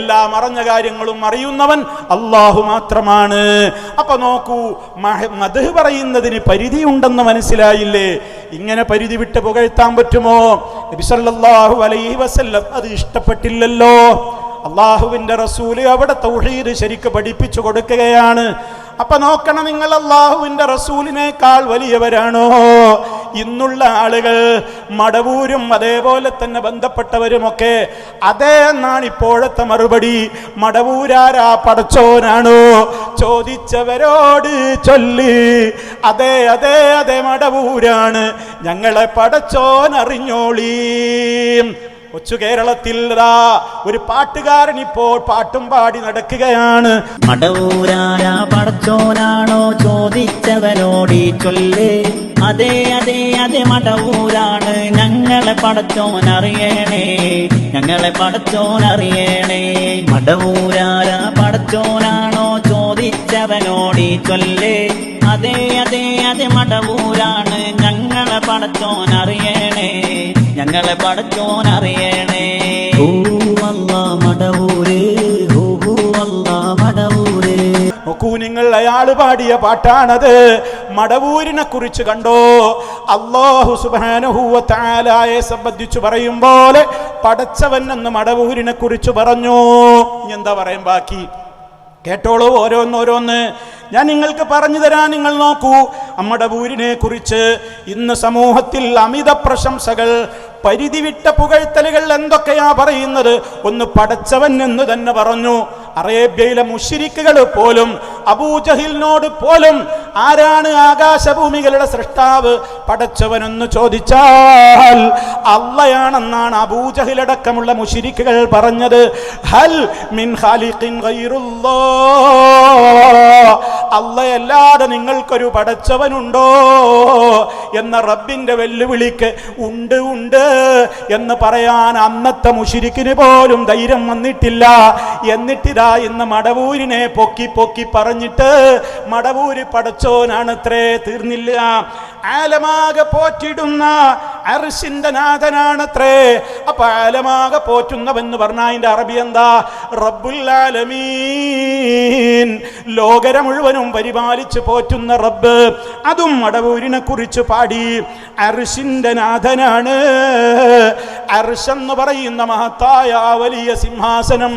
എല്ലാം അറിഞ്ഞ കാര്യങ്ങളും അറിയുന്നവൻ അള്ളാഹു മാത്രമാണ്. അപ്പൊ നോക്കൂ, മദ്ഹ് പറയുന്നതിന് പരിധിയുണ്ടെന്ന് മനസ്സിലായില്ലേ? ഇങ്ങനെ പരിധി വിട്ട് പുകഴ്ത്താൻ പറ്റുമോ? നബി സല്ലല്ലാഹു അലൈഹി വസല്ലം അത് ഇഷ്ടപ്പെട്ടില്ലല്ലോ. അള്ളാഹുവിന്റെ റസൂല് അവിടെ തൗഹീദ് ശരിക്ക് പഠിപ്പിച്ചു കൊടുക്കുകയാണ്. അപ്പൊ നോക്കണം നിങ്ങൾ, അള്ളാഹുവിന്റെ റസൂലിനേക്കാൾ വലിയവരാണോ ഇന്നുള്ള ആളുകൾ? മടവൂരും അതേപോലെ തന്നെ ബന്ധപ്പെട്ടവരുമൊക്കെ അതേ എന്നാണ് ഇപ്പോഴത്തെ മറുപടി. മടവൂരാരാ, പടച്ചോനാണോ? ചോദിച്ചവരോട് ചൊല്ലി, അതെ അതെ അതെ മടവൂരാണ്, ഞങ്ങളെ പടച്ചോൻ അറിഞ്ഞോളീ. കൊച്ചു കേരളത്തിൽ ഒരു പാട്ടുകാരൻ ഇപ്പോൾ പാട്ടും പാടി നടക്കുകയാണ്. മടവൂരാരാ പടച്ചോനാണോ ചോദിച്ചവരോടി ചൊല്ലേ, അതെ അതെ അതെ മടവൂരാണ്, ഞങ്ങളെ പടച്ചോൻ അറിയണേ, ഞങ്ങളെ പടച്ചോൻ അറിയണേ. മടവൂരാരാ പടച്ചോനാണോ ചോദിച്ചവനോടി ചൊല്ലേ, അതെ അതെ അതെ മടവൂരാണ്, ഞങ്ങളെ പടച്ചോൻ അറിയണേ, ഞങ്ങളെ പടച്ചോൻ അറിയണേ. ഓ അല്ലാ മടവൂരേ, ഓ അല്ലാ മടവൂരേ. നോക്കൂ നിങ്ങൾ, അയാള് പാടിയ പാട്ടാണത്. മടവൂരിനെ കുറിച്ച് കണ്ടോ? അല്ലാഹു സുബ്ഹാനഹു വ തആലയെ സംബന്ധിച്ചു പറയും പോലെ പടച്ചവൻ എന്ന് മടവൂരിനെ കുറിച്ച് പറഞ്ഞു. എന്താ പറയാൻ ബാക്കി? കേട്ടോളൂ, ഓരോന്നോരോന്ന് ഞാൻ നിങ്ങൾക്ക് പറഞ്ഞു തരാൻ. നിങ്ങൾ നോക്കൂ, മടവൂരിനെ കുറിച്ച് ഇന്ന് സമൂഹത്തിൽ അമിത പ്രശംസകൾ, പരിധിവിട്ട പുകഴ്ത്തലുകൾ എന്തൊക്കെയാ പറയുന്നത്? ഒന്ന് പടച്ചവൻ എന്ന് തന്നെ പറഞ്ഞു. അറേബ്യയിലെ മുശ്രിക്കുകൾ പോലും, അബൂജഹിലിനോട് പോലും ആരാണ് ആകാശഭൂമികളുടെ സൃഷ്ടാവ് പടച്ചവനെന്ന് ചോദിച്ചാൽ അള്ളയാണെന്നാണ് അബൂജഹിലടക്കമുള്ള മുശ്രിക്കുകൾ പറഞ്ഞത്. ഹൽ മിൻ ഖാലിഖിൻ ഗൈറുല്ലാഹ്, അള്ളയല്ലാതെ നിങ്ങൾക്കൊരു പടച്ചവനുണ്ടോ എന്ന റബ്ബിന്റെ വെല്ലുവിളിക്ക് ഉണ്ട് ഉണ്ട് എന്ന് പറയാൻ അന്നത്തെ മുശ്രിക്കിന് പോലും ധൈര്യം വന്നിട്ടില്ല. എന്നിട്ടിതാ ഇന്ന് മടവൂരിനെ പൊക്കി പൊക്കി പറഞ്ഞിട്ട് മടവൂര് പടച്ചോനാണത്രേ. തീർന്നില്ല, ആലമാകെ പോറ്റിടുന്ന അർശിന്റെ നാഥനാണത്രേ. അപ്പൊ ആലമാകെ പോറ്റുന്നവെന്ന് പറഞ്ഞാൽ അതിന്റെ അറബി എന്താ? റബ്ബുൽ ആലമീൻ, ലോകരെ മുഴുവനും പരിപാലിച്ച് പോറ്റുന്ന റബ്ബ്. അതും മടവൂരിനെ കുറിച്ച് പാടി. അർശിന്റെ നാഥനാണ്. അർശെന്ന് പറയുന്ന മഹത്തായ വലിയ സിംഹാസനം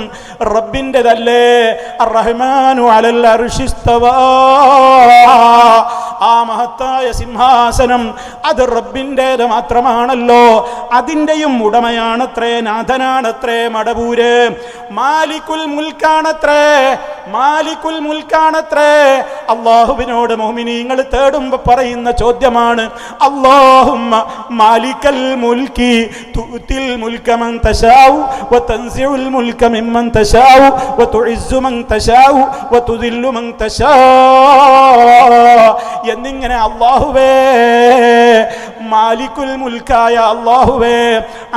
റബ്ബിൻ്റെതല്ലേ? അർറഹ്മാനു അലൽ അർശി ഇസ്തവാ. ആ മഹത്തായ സിംഹാസനം അത് റബ്ബിൻ്റേത് മാത്രമാണല്ലോ. അതിൻ്റെയും ഉടമയാണത്രേ, നാഥനാണത്രേ മടവൂര്. മാലിക്കുൽ മുൽക്കാണത്രേ. മാലിക്കുൽ മുൽക്കാണത്രേ. അള്ളാഹുവിനോട് മുഅ്മിനീങ്ങൾ തേടുമ്പോ പറയുന്ന ചോദ്യമാണ്, അല്ലാഹുമ്മ മാലിക്കൽ മുൽക്കി തുഅ്തിൽ മുൽക മൻ തശാഉ വതൻസിഉൽ മുൽക മിമ്മൻ തശാഉ വതുഇസ്സു മൻ തശാഉ വതുദില്ലു മൻ തശാഉ എന്നിങ്ങനെ അല്ലാഹുവേ, മാലിക്കുൽ മുൽക്കായ അല്ലാഹുവേ,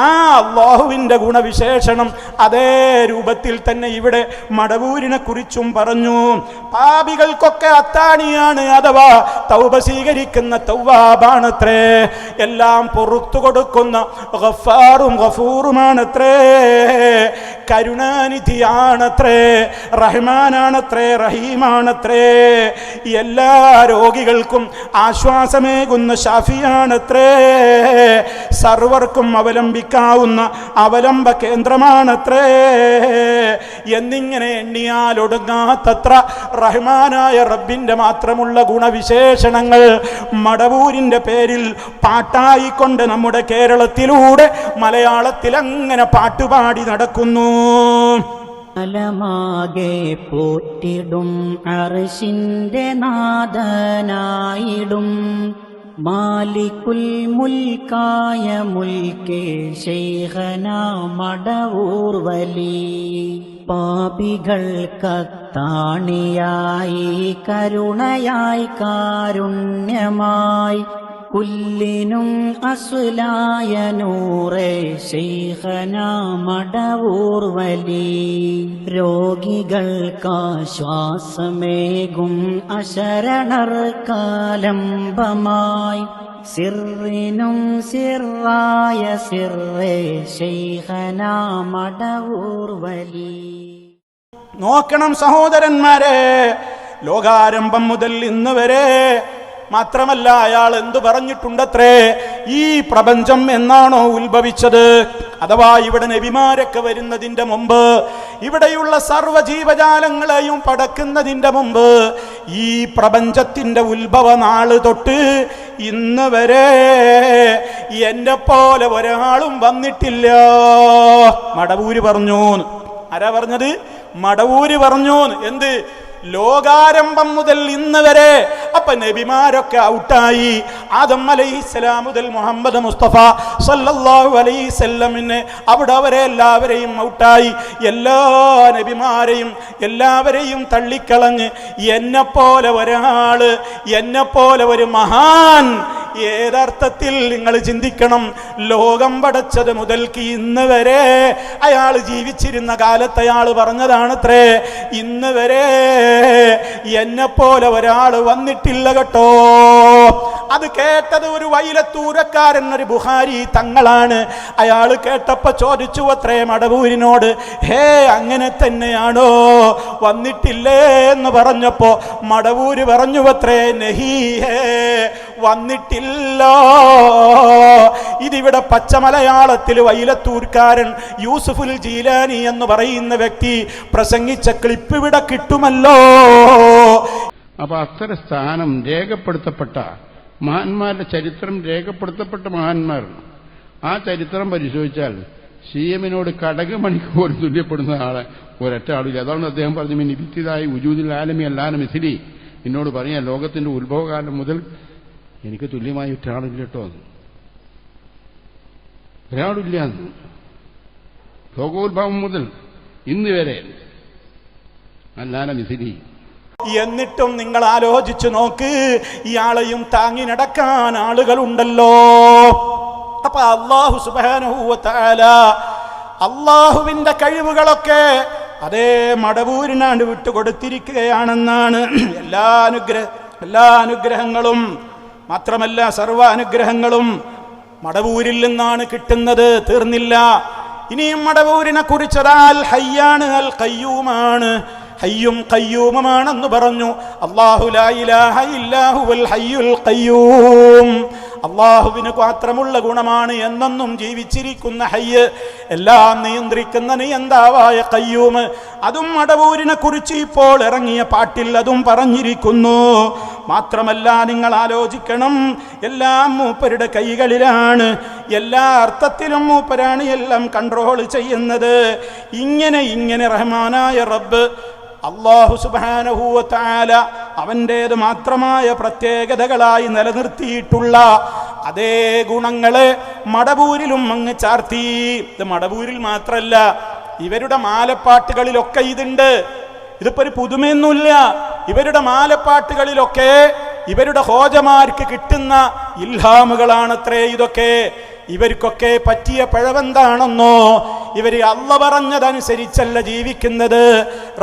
ആ അല്ലാഹുവിന്റെ ഗുണവിശേഷണം അതേ രൂപത്തിൽ തന്നെ ഇവിടെ മടവൂരിനെ കുറിച്ചും പറഞ്ഞു. പാപികൾക്കൊക്കെ അത്താണിയാണ്, അഥവാ തൗബ സ്വീകരിക്കുന്ന തൗവാബാണത്രേ. എല്ലാം പൊറുത്തു കൊടുക്കുന്ന ഗഫാറും ഗഫൂറുമാണത്രേ. കരുണാനിധിയാണത്രേ, റഹ്മാനാണത്രേ, റഹീമാണത്രേ. എല്ലാ രോഗികൾക്കും ആശ്വാസമേകുന്ന ഷാഫിയാണത്രേ. സർവർക്കും അവലംബിക്കാവുന്ന അവലംബ കേന്ദ്രമാണത്രേ. എന്നിങ്ങനെ എണ്ണിയാലൊടുങ്ങാത്തത്ര റഹ്മാനായ റബ്ബിന്റെ മാത്രമുള്ള ഗുണവിശേഷണങ്ങൾ മടവൂരിന്റെ പേരിൽ പാട്ടായിക്കൊണ്ട് നമ്മുടെ കേരളത്തിലൂടെ മലയാളത്തിൽ അങ്ങനെ പാട്ടുപാടി നടക്കുന്നു. അലമാകെ പോറ്റിടും അർശിന്റെ നാഥനായിടും മാലിക്കുൽ മുൽക്കായ മുൽക്കേ ശൈഖനാ മടവൂർ വലി. പാപികൾക്കത്താണിയായി കരുണയായി കാരുണ്യമായി കുല്ലിനും അസ്ലായ നൂറേ ശൈഖനാ മടവൂർ വലി. രോഗികൾക്കാശ്വാസമേകും അശരണർക്കാലംബമായി സിറിനും സിറായ സിറേ ശൈഖനാ മടവൂർ വലി. നോക്കണം സഹോദരന്മാരെ, ലോകാരംഭം മുതൽ ഇന്ന് വരെ മാത്രമല്ല അയാൾ എന്തു പറഞ്ഞിട്ടുണ്ടത്രേ, ഈ പ്രപഞ്ചം എന്നാണോ ഉത്ഭവിച്ചത്, അഥവാ ഇവിടെ നബിമാരൊക്കെ വരുന്നതിന്റെ മുമ്പ്, ഇവിടെയുള്ള സർവ്വ ജീവജാലങ്ങളെയും പടക്കുന്നതിന്റെ മുമ്പ്, ഈ പ്രപഞ്ചത്തിന്റെ ഉത്ഭവ നാള് തൊട്ട് ഇന്ന് വരെ എന്നെ പോലെ ഒരാളും വന്നിട്ടില്ല. മടവൂര് പറഞ്ഞു. ആരാ പറഞ്ഞത്? മടവൂര് പറഞ്ഞു. എന്ത്? ലോകാരംഭം മുതൽ ഇന്ന് വരെ. അപ്പൊ നബിമാരൊക്കെ ഔട്ടായി. ആദം അലൈഹിസ്സലാം മുതൽ മുഹമ്മദ് മുസ്തഫ സല്ലല്ലാഹു അലൈഹി വസല്ലമിനെ അവിടെ അവരെ എല്ലാവരെയും ഔട്ടായി. എല്ലാ നബിമാരെയും എല്ലാവരെയും തള്ളിക്കളഞ്ഞ് എന്നെപ്പോലെ ഒരാള്, എന്നെപ്പോലെ ഒരു മഹാൻ. ഏതർത്ഥത്തിൽ നിങ്ങൾ ചിന്തിക്കണം, ലോകം പടച്ചത് മുതൽക്ക് ഇന്ന് വരെ അയാൾ ജീവിച്ചിരുന്ന കാലത്ത് അയാൾ പറഞ്ഞതാണത്രേ, ഇന്ന് വരെ എന്നെപ്പോലെ ഒരാൾ വന്നിട്ടില്ല കേട്ടോ. അത് കേട്ടത് ഒരു വൈലത്തൂരക്കാരൻ, ഒരു ബുഖാരി തങ്ങളാണ്. അയാൾ കേട്ടപ്പോ ചോദിച്ചു അത്രേ മടവൂരിനോട്, ഹേ അങ്ങനെ തന്നെയാണോ, വന്നിട്ടില്ലേ എന്ന് പറഞ്ഞപ്പോ മടവൂര് പറഞ്ഞു അത്രേ, നഹീ ഹേ, വന്നിട്ടില്ല. ഇതിവിടെ പച്ചമലയാളത്തിൽ വൈലത്തൂർക്കാരൻ യൂസുഫുൽ ജീലാനി എന്ന് പറയുന്ന വ്യക്തി പ്രസംഗിച്ച ക്ലിപ്പ് ഇവിടെ കിട്ടുമല്ലോ. അപ്പൊ അത്തര സ്ഥാനം രേഖപ്പെടുത്തപ്പെട്ട മഹാന്മാരുടെ ചരിത്രം രേഖപ്പെടുത്തപ്പെട്ട മഹാന്മാർ, ആ ചരിത്രം പരിശോധിച്ചാൽ CM-നോട് കടകമണിക്ക് പോലും തുല്യപ്പെടുന്ന ആളെ ഒരൊറ്റ ആളില്ല. അതാണ് അദ്ദേഹം പറഞ്ഞു, മിൻ ഇബ്തിദായി വുജൂദിൽ ആലമി അല്ലാന മിസ്ലി. എന്നോട് പറയാം, ലോകത്തിന്റെ ഉത്ഭവകാലം മുതൽ എനിക്ക് തുല്യമായി ഒരാളില്ല കേട്ടോ, ഒരാളില്ല. ലോകോത്ഭവം മുതൽ ഇന്ന് വരെ അല്ലാന മിസ്ലി. എന്നിട്ടും നിങ്ങൾ ആലോചിച്ചു നോക്ക്, ഇയാളെയും താങ്ങി നടക്കാൻ ആളുകളുണ്ടല്ലോ. അപ്പൊ അല്ലാഹു സുബ്ഹാനഹു വ തആല അല്ലാഹുവിന്റെ കഴിവുകളൊക്കെ അതേ മടവൂരിനാണ്ട് വിട്ടുകൊടുത്തിരിക്കുകയാണെന്നാണ്. എല്ലാ അനുഗ്രഹങ്ങളും മാത്രമല്ല സർവ്വ അനുഗ്രഹങ്ങളും മടവൂരിൽ നിന്നാണ് കിട്ടുന്നത്. തീർന്നില്ല. ഇനിയും മടവൂരിനെ കുറിച്ചതാൽ ഹയ്യാണ്, അൽ ഖയ്യൂമാണ്. ഹയ്യും ഖയ്യൂമുമാണെന്ന് പറഞ്ഞു. അല്ലാഹു ലാ ഇലാഹ ഇല്ലാ ഹുവൽ ഹയ്യുൽ ഖയ്യൂം. അള്ളാഹുവിന് മാത്രമുള്ള ഗുണമാണ് എന്നെന്നും ജീവിച്ചിരിക്കുന്ന ഹയ്യ്, എല്ലാം നിയന്ത്രിക്കുന്ന നിയന്താവായ ഖയ്യൂം. അതും മടവൂരിനെ കുറിച്ച് ഇപ്പോൾ ഇറങ്ങിയ പാട്ടിൽ അതും പറഞ്ഞിരിക്കുന്നു. മാത്രമല്ല നിങ്ങൾ ആലോചിക്കണം, എല്ലാം മൂപ്പരുടെ കൈകളിലാണ്. എല്ലാ അർത്ഥത്തിലും മൂപ്പരാണ് എല്ലാം കൺട്രോൾ ചെയ്യുന്നത്. ഇങ്ങനെ റഹ്മാനായ റബ്ബ് അല്ലാഹു സുബ്ഹാനഹു വ തആല അവൻ്റേത് മാത്രമായ പ്രത്യേകതകളായി നിലനിർത്തിയിട്ടുള്ള അതേ ഗുണങ്ങളെ മടവൂരിലും അങ്ങ് ചാർത്തി. ഇത് മടവൂരിൽ മാത്രല്ല, ഇവരുടെ മാലപ്പാട്ടുകളിലൊക്കെ ഇതുണ്ട്. ഇതിപ്പോ ഒരു പുതുമയൊന്നുമില്ല. ഇവരുടെ മാലപ്പാട്ടുകളിലൊക്കെ ഇവരുടെ ഹോജമാർക്ക് കിട്ടുന്ന ഇൽഹാമുകളാണത്രേ ഇതൊക്കെ. ഇവർക്കൊക്കെ പറ്റിയ പിഴവെന്താണെന്നോ, ഇവർ അള്ള പറഞ്ഞതനുസരിച്ചല്ല ജീവിക്കുന്നത്,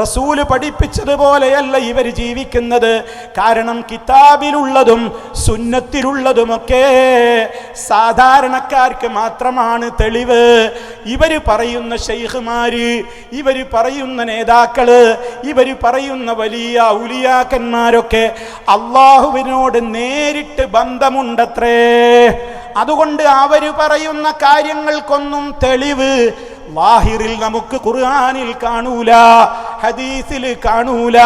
റസൂല് പഠിപ്പിച്ചതുപോലെയല്ല ഇവർ ജീവിക്കുന്നത്. കാരണം കിതാബിലുള്ളതും സുന്നത്തിലുള്ളതുമൊക്കെ സാധാരണക്കാർക്ക് മാത്രമാണ് തെളിവ്. ഇവർ പറയുന്ന ശൈഖുമാര്, ഇവർ പറയുന്ന നേതാക്കള്, ഇവർ പറയുന്ന വലിയ ഔലിയാക്കന്മാരൊക്കെ അള്ളാഹുവിനോട് നേരിട്ട് ബന്ധമുണ്ടത്രേ. അതുകൊണ്ട് അവർ പറയുന്ന കാര്യങ്ങൾക്കൊന്നും തെളിവ് ലാഹിറിൽ നമുക്ക് ഖുർആനിൽ കാണൂല, ഹദീസിൽ കാണൂല.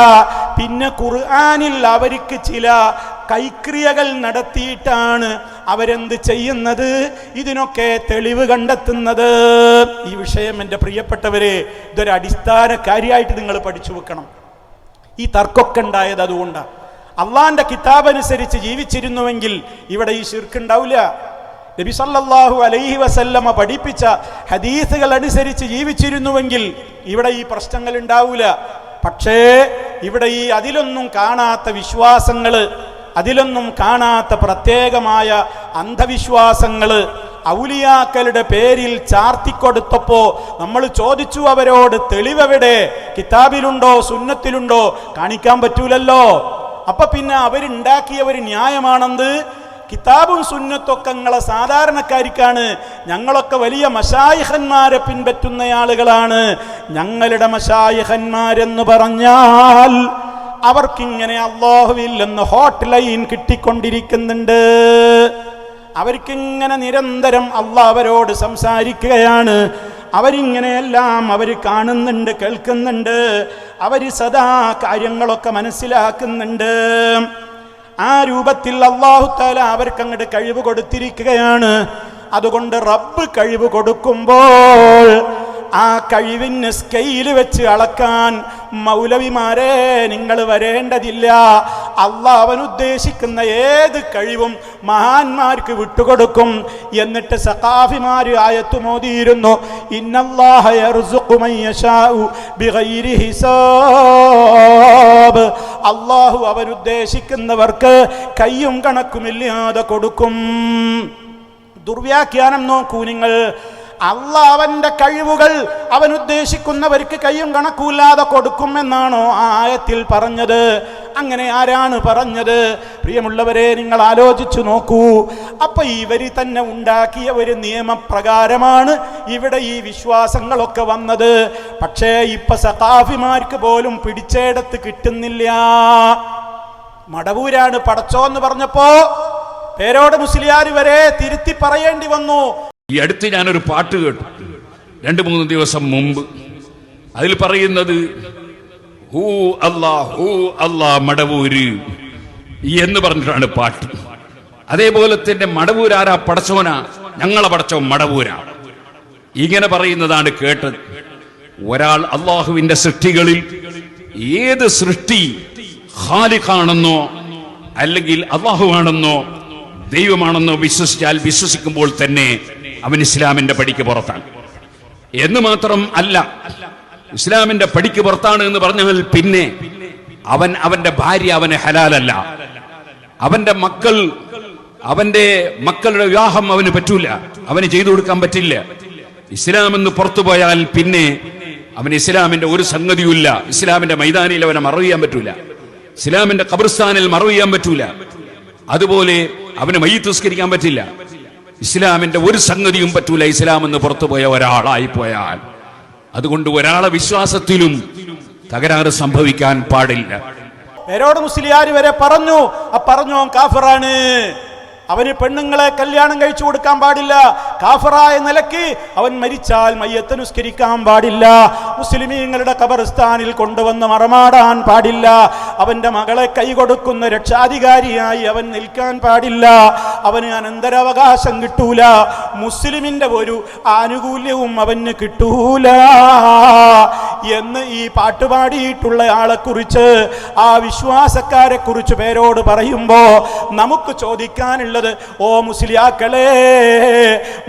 പിന്നെ ഖുർആനിൽ അവർക്ക് ചില കൈക്രിയകൾ നടത്തിയിട്ടാണ് അവരെന്ത് ചെയ്യുന്നത്, ഇതിനൊക്കെ തെളിവ് കണ്ടെത്തുന്നത്. ഈ വിഷയം എൻ്റെ പ്രിയപ്പെട്ടവരെ, ഇതൊരു അടിസ്ഥാന കാര്യമായിട്ട് നിങ്ങൾ പഠിച്ചു വെക്കണം. ഈ തർക്കമൊക്കെ ഉണ്ടായത് അതുകൊണ്ടാണ്. അള്ളാന്റെ കിതാബ് അനുസരിച്ച് ജീവിച്ചിരുന്നുവെങ്കിൽ ഇവിടെ ഈ ശിർക്ക് ഉണ്ടാവില്ല. നബി സല്ലല്ലാഹു അലൈഹി വസല്ലമ പഠിപ്പിച്ച ഹദീസുകൾ അനുസരിച്ച് ജീവിച്ചിരുന്നുവെങ്കിൽ ഇവിടെ ഈ പ്രശ്നങ്ങൾ ഉണ്ടാവില്ല. പക്ഷേ ഇവിടെ ഈ അതിലൊന്നും കാണാത്ത വിശ്വാസങ്ങള്, അതിലൊന്നും കാണാത്ത പ്രത്യേകമായ അന്ധവിശ്വാസങ്ങള് ഔലിയാക്കളുടെ പേരിൽ ചാർത്തിക്കൊടുത്തപ്പോ നമ്മൾ ചോദിച്ചു അവരോട്, തെളിവെവിടെ? കിതാബിലുണ്ടോ സുന്നത്തിലുണ്ടോ? കാണിക്കാൻ പറ്റൂലല്ലോ. അപ്പൊ പിന്നെ അവരുണ്ടാക്കിയ ഒരു ന്യായമാണെന്ത്, കിതാബും സുന്നത്തൊക്കെ ഞങ്ങളെ സാധാരണക്കാർക്കാണ്, ഞങ്ങളൊക്കെ വലിയ മശായിഖന്മാരെ പിൻപറ്റുന്ന ആളുകളാണ്. ഞങ്ങളുടെ മശായിഖന്മാരെന്ന് പറഞ്ഞാൽ അവർക്കിങ്ങനെ അല്ലാഹുവിൽ നിന്ന് ഹോട്ട് ലൈൻ കിട്ടിക്കൊണ്ടിരിക്കുന്നുണ്ട്. അവർക്കിങ്ങനെ നിരന്തരം അല്ലാഹ് അവരോട് സംസാരിക്കുകയാണ്. അവരിങ്ങനെയെല്ലാം അവർ കാണുന്നുണ്ട്, കേൾക്കുന്നുണ്ട്. അവർ സദാ കാര്യങ്ങളൊക്കെ മനസ്സിലാക്കുന്നുണ്ട്. ആ രൂപത്തിൽ അല്ലാഹു തആല അവർക്ക് അങ്ങോട്ട് കഴിവ് കൊടുത്തിരിക്കുകയാണ്. അതുകൊണ്ട് റബ്ബ് കഴിവ് കൊടുക്കുമ്പോൾ ആ കഴിവിന് സ്കെയിൽ വെച്ച് അളക്കാൻ മൗലവിമാരെ നിങ്ങൾ വരേണ്ടതില്ല. അല്ലാഹ് അവൻ ഉദ്ദേശിക്കുന്ന ഏത് കഴിവും മഹാന്മാർക്ക് വിട്ടുകൊടുക്കും. എന്നിട്ട് സഖാഫിമാര് ആയത്ത് മോദിയിരുന്നു, ഇന്നല്ലാഹ യർസുഖു മൻ യശാഉ ബിഗൈരി ഹിസാബ്. അല്ലാഹു അവൻ ഉദ്ദേശിക്കുന്നവർക്ക് കയ്യും കണക്കുമില്ലാതെ കൊടുക്കും. ദുർവ്യാഖ്യാനം നോക്കൂ നിങ്ങൾ. അല്ലാഹ് അവന്റെ കഴിവുകൾ അവൻ ഉദ്ദേശിക്കുന്നവർക്ക് കയ്യും കണക്കൂല്ലാതെ കൊടുക്കുമെന്നാണോ ആ ആയത്തിൽ പറഞ്ഞത്? അങ്ങനെ ആരാണ് പറഞ്ഞത്? പ്രിയമുള്ളവരെ, നിങ്ങൾ ആലോചിച്ചു നോക്കൂ. അപ്പൊ ഇവര് തന്നെ ഉണ്ടാക്കിയ ഒരു നിയമപ്രകാരമാണ് ഇവിടെ ഈ വിശ്വാസങ്ങളൊക്കെ വന്നത്. പക്ഷേ ഇപ്പൊ സഖാഫിമാർക്ക് പോലും പിടിച്ചെടുത്ത് കിട്ടുന്നില്ല. മടവൂരാണ് പടച്ചോന്ന് പറഞ്ഞപ്പോ പേരോട് മുസ്ലിയാർ വരെ തിരുത്തി പറയേണ്ടി വന്നു. ഈ അടുത്ത് ഞാനൊരു പാട്ട് കേട്ടു 2-3 ദിവസം മുമ്പ്. അതിൽ പറയുന്നത് ഹൂ അല്ലാ മടവൂര് എന്ന് പറഞ്ഞിട്ടാണ് പാട്ട്. അതേപോലെ തന്നെ മടവൂരാരാ? പടച്ചോനാ, ഞങ്ങളെ പടച്ചോൻ മടവൂരാ. ഇങ്ങനെ പറയുന്നതാണ് കേട്ടത്. ഒരാൾ അള്ളാഹുവിന്റെ സൃഷ്ടികളിൽ ഏത് സൃഷ്ടി ഖാലിഖാണെന്നോ അല്ലെങ്കിൽ അള്ളാഹുവാണെന്നോ ദൈവമാണെന്നോ വിശ്വസിക്കുമ്പോൾ തന്നെ അവൻ ഇസ്ലാമിന്റെ പടിക്ക് പുറത്താണ്. എന്ന് മാത്രം അല്ല, ഇസ്ലാമിന്റെ പടിക്ക് പുറത്താണ് എന്ന് പറഞ്ഞാൽ പിന്നെ അവന്റെ ഭാര്യ അവന് ഹലാലല്ല, അവന്റെ മക്കളുടെ വിവാഹം അവന് പറ്റൂല, അവന് ചെയ്തു കൊടുക്കാൻ പറ്റില്ല. ഇസ്ലാം എന്ന് പുറത്തു പോയാൽ പിന്നെ അവന് ഇസ്ലാമിന്റെ ഒരു സംഗതിയുമില്ല. ഇസ്ലാമിന്റെ മൈതാനിയിൽ അവനെ മറവ് ചെയ്യാൻ പറ്റൂല, ഇസ്ലാമിന്റെ ഖബർസ്ഥാനിൽ മറവ് ചെയ്യാൻ പറ്റൂല. അതുപോലെ അവന് മയ്യിത്ത് നിസ്കരിക്കാൻ പറ്റില്ല. ഇസ്ലാമിന്റെ ഒരു സംഗതിയും പറ്റൂല ഇസ്ലാം എന്ന് പുറത്തുപോയ ഒരാളായി പോയാൽ. അതുകൊണ്ട് ഒരാളെ വിശ്വാസത്തിലും തകരാറ് സംഭവിക്കാൻ പാടില്ല. പേരോട് മുസ്ലിയാർ വരെ പറഞ്ഞു, പറഞ്ഞോ കാഫിറാണ്, അവന് പെണ്ണുങ്ങളെ കല്യാണം കഴിച്ചു കൊടുക്കാൻ പാടില്ല, കാഫിറായ നിലയ്ക്ക് അവൻ മരിച്ചാൽ മയ്യത്ത് നിസ്കരിക്കാൻ പാടില്ല, മുസ്ലിമീങ്ങളുടെ ഖബർസ്ഥാനിൽ കൊണ്ടുവന്ന് മറമാടാൻ പാടില്ല, അവന്റെ മകളെ കൈകൊടുക്കുന്ന രക്ഷാധികാരിയായി അവൻ നിൽക്കാൻ പാടില്ല, അവന് അനന്തരാവകാശം കിട്ടൂല, മുസ്ലിമിന്റെ ഒരു ആനുകൂല്യവും അവന് കിട്ടൂല എന്ന് ഈ പാട്ടുപാടിയിട്ടുള്ള ആളെക്കുറിച്ച്, ആ വിശ്വാസക്കാരെ കുറിച്ച് പേരോട് പറയുമ്പോ നമുക്ക് ചോദിക്കാനുള്ളത്, ഓ മുസ്ലിയാക്കളെ,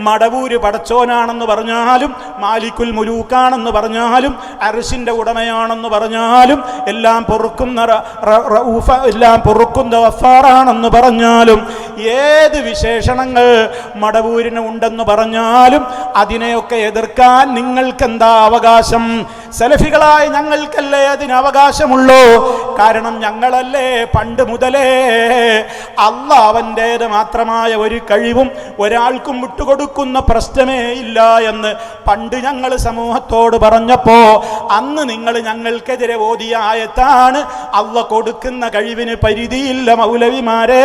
മടവൂര് പടച്ചോനാണെന്ന് പറഞ്ഞാലും മാലിക്കുൽ മുലൂക്കാണെന്ന് പറഞ്ഞാലും അർശിന്റെ ഉടമയാണെന്ന് പറഞ്ഞാലും എല്ലാം പൊറുക്കുന്ന റഊഫ, എല്ലാം പൊറുക്കുന്ന ഗഫാറാണെന്ന് പറഞ്ഞാലും ഏത് വിശേഷണങ്ങൾ മടവൂരിന് ഉണ്ടെന്ന് പറഞ്ഞാലും അതിനെയൊക്കെ എതിർക്കാൻ നിങ്ങൾക്കെന്താ അവകാശം? സലഫികളായ ഞങ്ങൾക്കല്ലേ അതിന് അവകാശമുള്ളൂ. കാരണം ഞങ്ങളല്ലേ പണ്ട് മുതലേ അള്ളാഹുവിൻ്റേത് മാത്രമായ ഒരു കഴിവും ഒരാൾക്കും വിട്ടുകൊടുക്കുന്ന പ്രശ്നമേ ഇല്ല എന്ന് പണ്ട് ഞങ്ങൾ സമൂഹത്തോട് പറഞ്ഞപ്പോ അന്ന് നിങ്ങൾ ഞങ്ങൾക്കെതിരെ ഓതിയ ആയത്താണ് അള്ളാഹ് കൊടുക്കുന്ന കഴിവിന് പരിധിയില്ല മൗലവിമാരെ,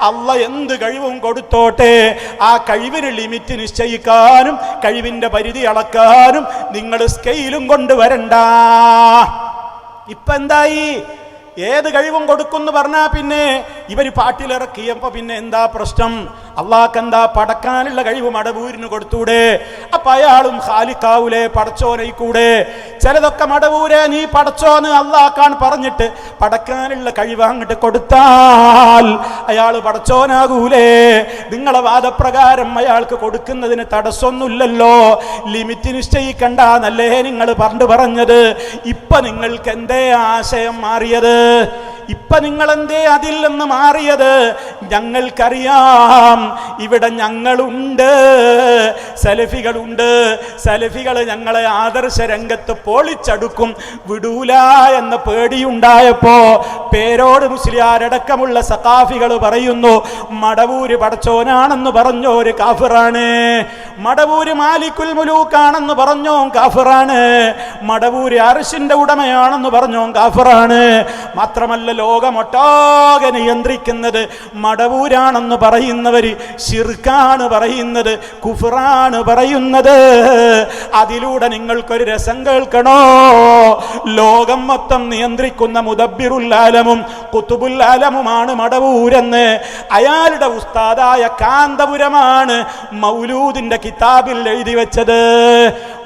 അള്ളാഹ് എന്ത് കഴിവും കൊടുത്തോട്ടെ, ആ കഴിവിന് ലിമിറ്റ് നിശ്ചയിക്കാനും കഴിവിന്റെ പരിധി അളക്കാനും നിങ്ങൾ സ്കെയിലും കൊണ്ടുവരണ്ട. ഇപ്പൊ എന്തായി? ഏത് കഴിവും കൊടുക്കുന്നു പറഞ്ഞാ പിന്നെ ഇവര് പാട്ടിലിറക്കിയപ്പോ പിന്നെ എന്താ പ്രശ്നം? അള്ളാഹ്ക്ക് എന്താ പടക്കാനുള്ള കഴിവ് മടവൂരിന് കൊടുത്തൂടെ? അപ്പൊ അയാളും ഖാലിഖാവൂലെ, പടച്ചോനയിക്കൂടെ? ചിലതൊക്കെ മടവൂരെ നീ പടച്ചോന്ന് അള്ളാഹ്ക്കാണ് പറഞ്ഞിട്ട് പടക്കാനുള്ള കഴിവ് അങ്ങോട്ട് കൊടുത്താൽ അയാൾ പടച്ചോനാകൂലേ? നിങ്ങളെ വാദപ്രകാരം അയാൾക്ക് കൊടുക്കുന്നതിന് തടസ്സമൊന്നുമില്ലല്ലോ, ലിമിറ്റ് നിശ്ചയിക്കണ്ടെന്നല്ലേ നിങ്ങൾ പറഞ്ഞത്. ഇപ്പൊ നിങ്ങൾക്ക് എന്തേ ആശയം മാറിയത്? ഇപ്പൊ നിങ്ങൾ എന്തേ അതിൽ നിന്ന് മാറിയത്? ഞങ്ങൾക്കറിയാം ഇവിടെ ഞങ്ങളുണ്ട്, സലഫികളുണ്ട്. സലഫികൾ ഞങ്ങളെ ആദർശ രംഗത്ത് പൊളിച്ചടുക്കും, വിടൂല എന്ന പേടിയുണ്ടായപ്പോ പേരോട് മുസ്ലിയാരടക്കമുള്ള സഖാഫികൾ പറയുന്നു, മടവൂര് പടച്ചോനാണെന്ന് പറഞ്ഞോര് കാഫിറാണ്, മടവൂര് മാലിക്കുൽ മുലൂക്കാണെന്ന് പറഞ്ഞോ കാഫിറാണ്, മടവൂര് അർശിന്റെ ഉടമയാണെന്ന് പറഞ്ഞോ കാഫിറാണ്. മാത്രമല്ല ലോകമൊട്ടാകെ നിയന്ത്രിക്കുന്നത് മടവൂരാണെന്ന് പറയുന്നവര് ശിർക്കാണ് പറയുന്നത്, കുഫ്റാണ് പറയുന്നത്. അതിലൂടെ നിങ്ങൾക്കൊരു രസം കേൾക്കണോ? ലോകം മൊത്തം നിയന്ത്രിക്കുന്ന മുദബ്ബിറുൽ ആലമും ഖുതുബുൽ ആലമുമാണ് മടവൂരെന്ന് അയാളുടെ ഉസ്താദായ കാന്തപുരമാണ് മൗലൂദിന്റെ കിതാബിൽ എഴുതി വെച്ചത്.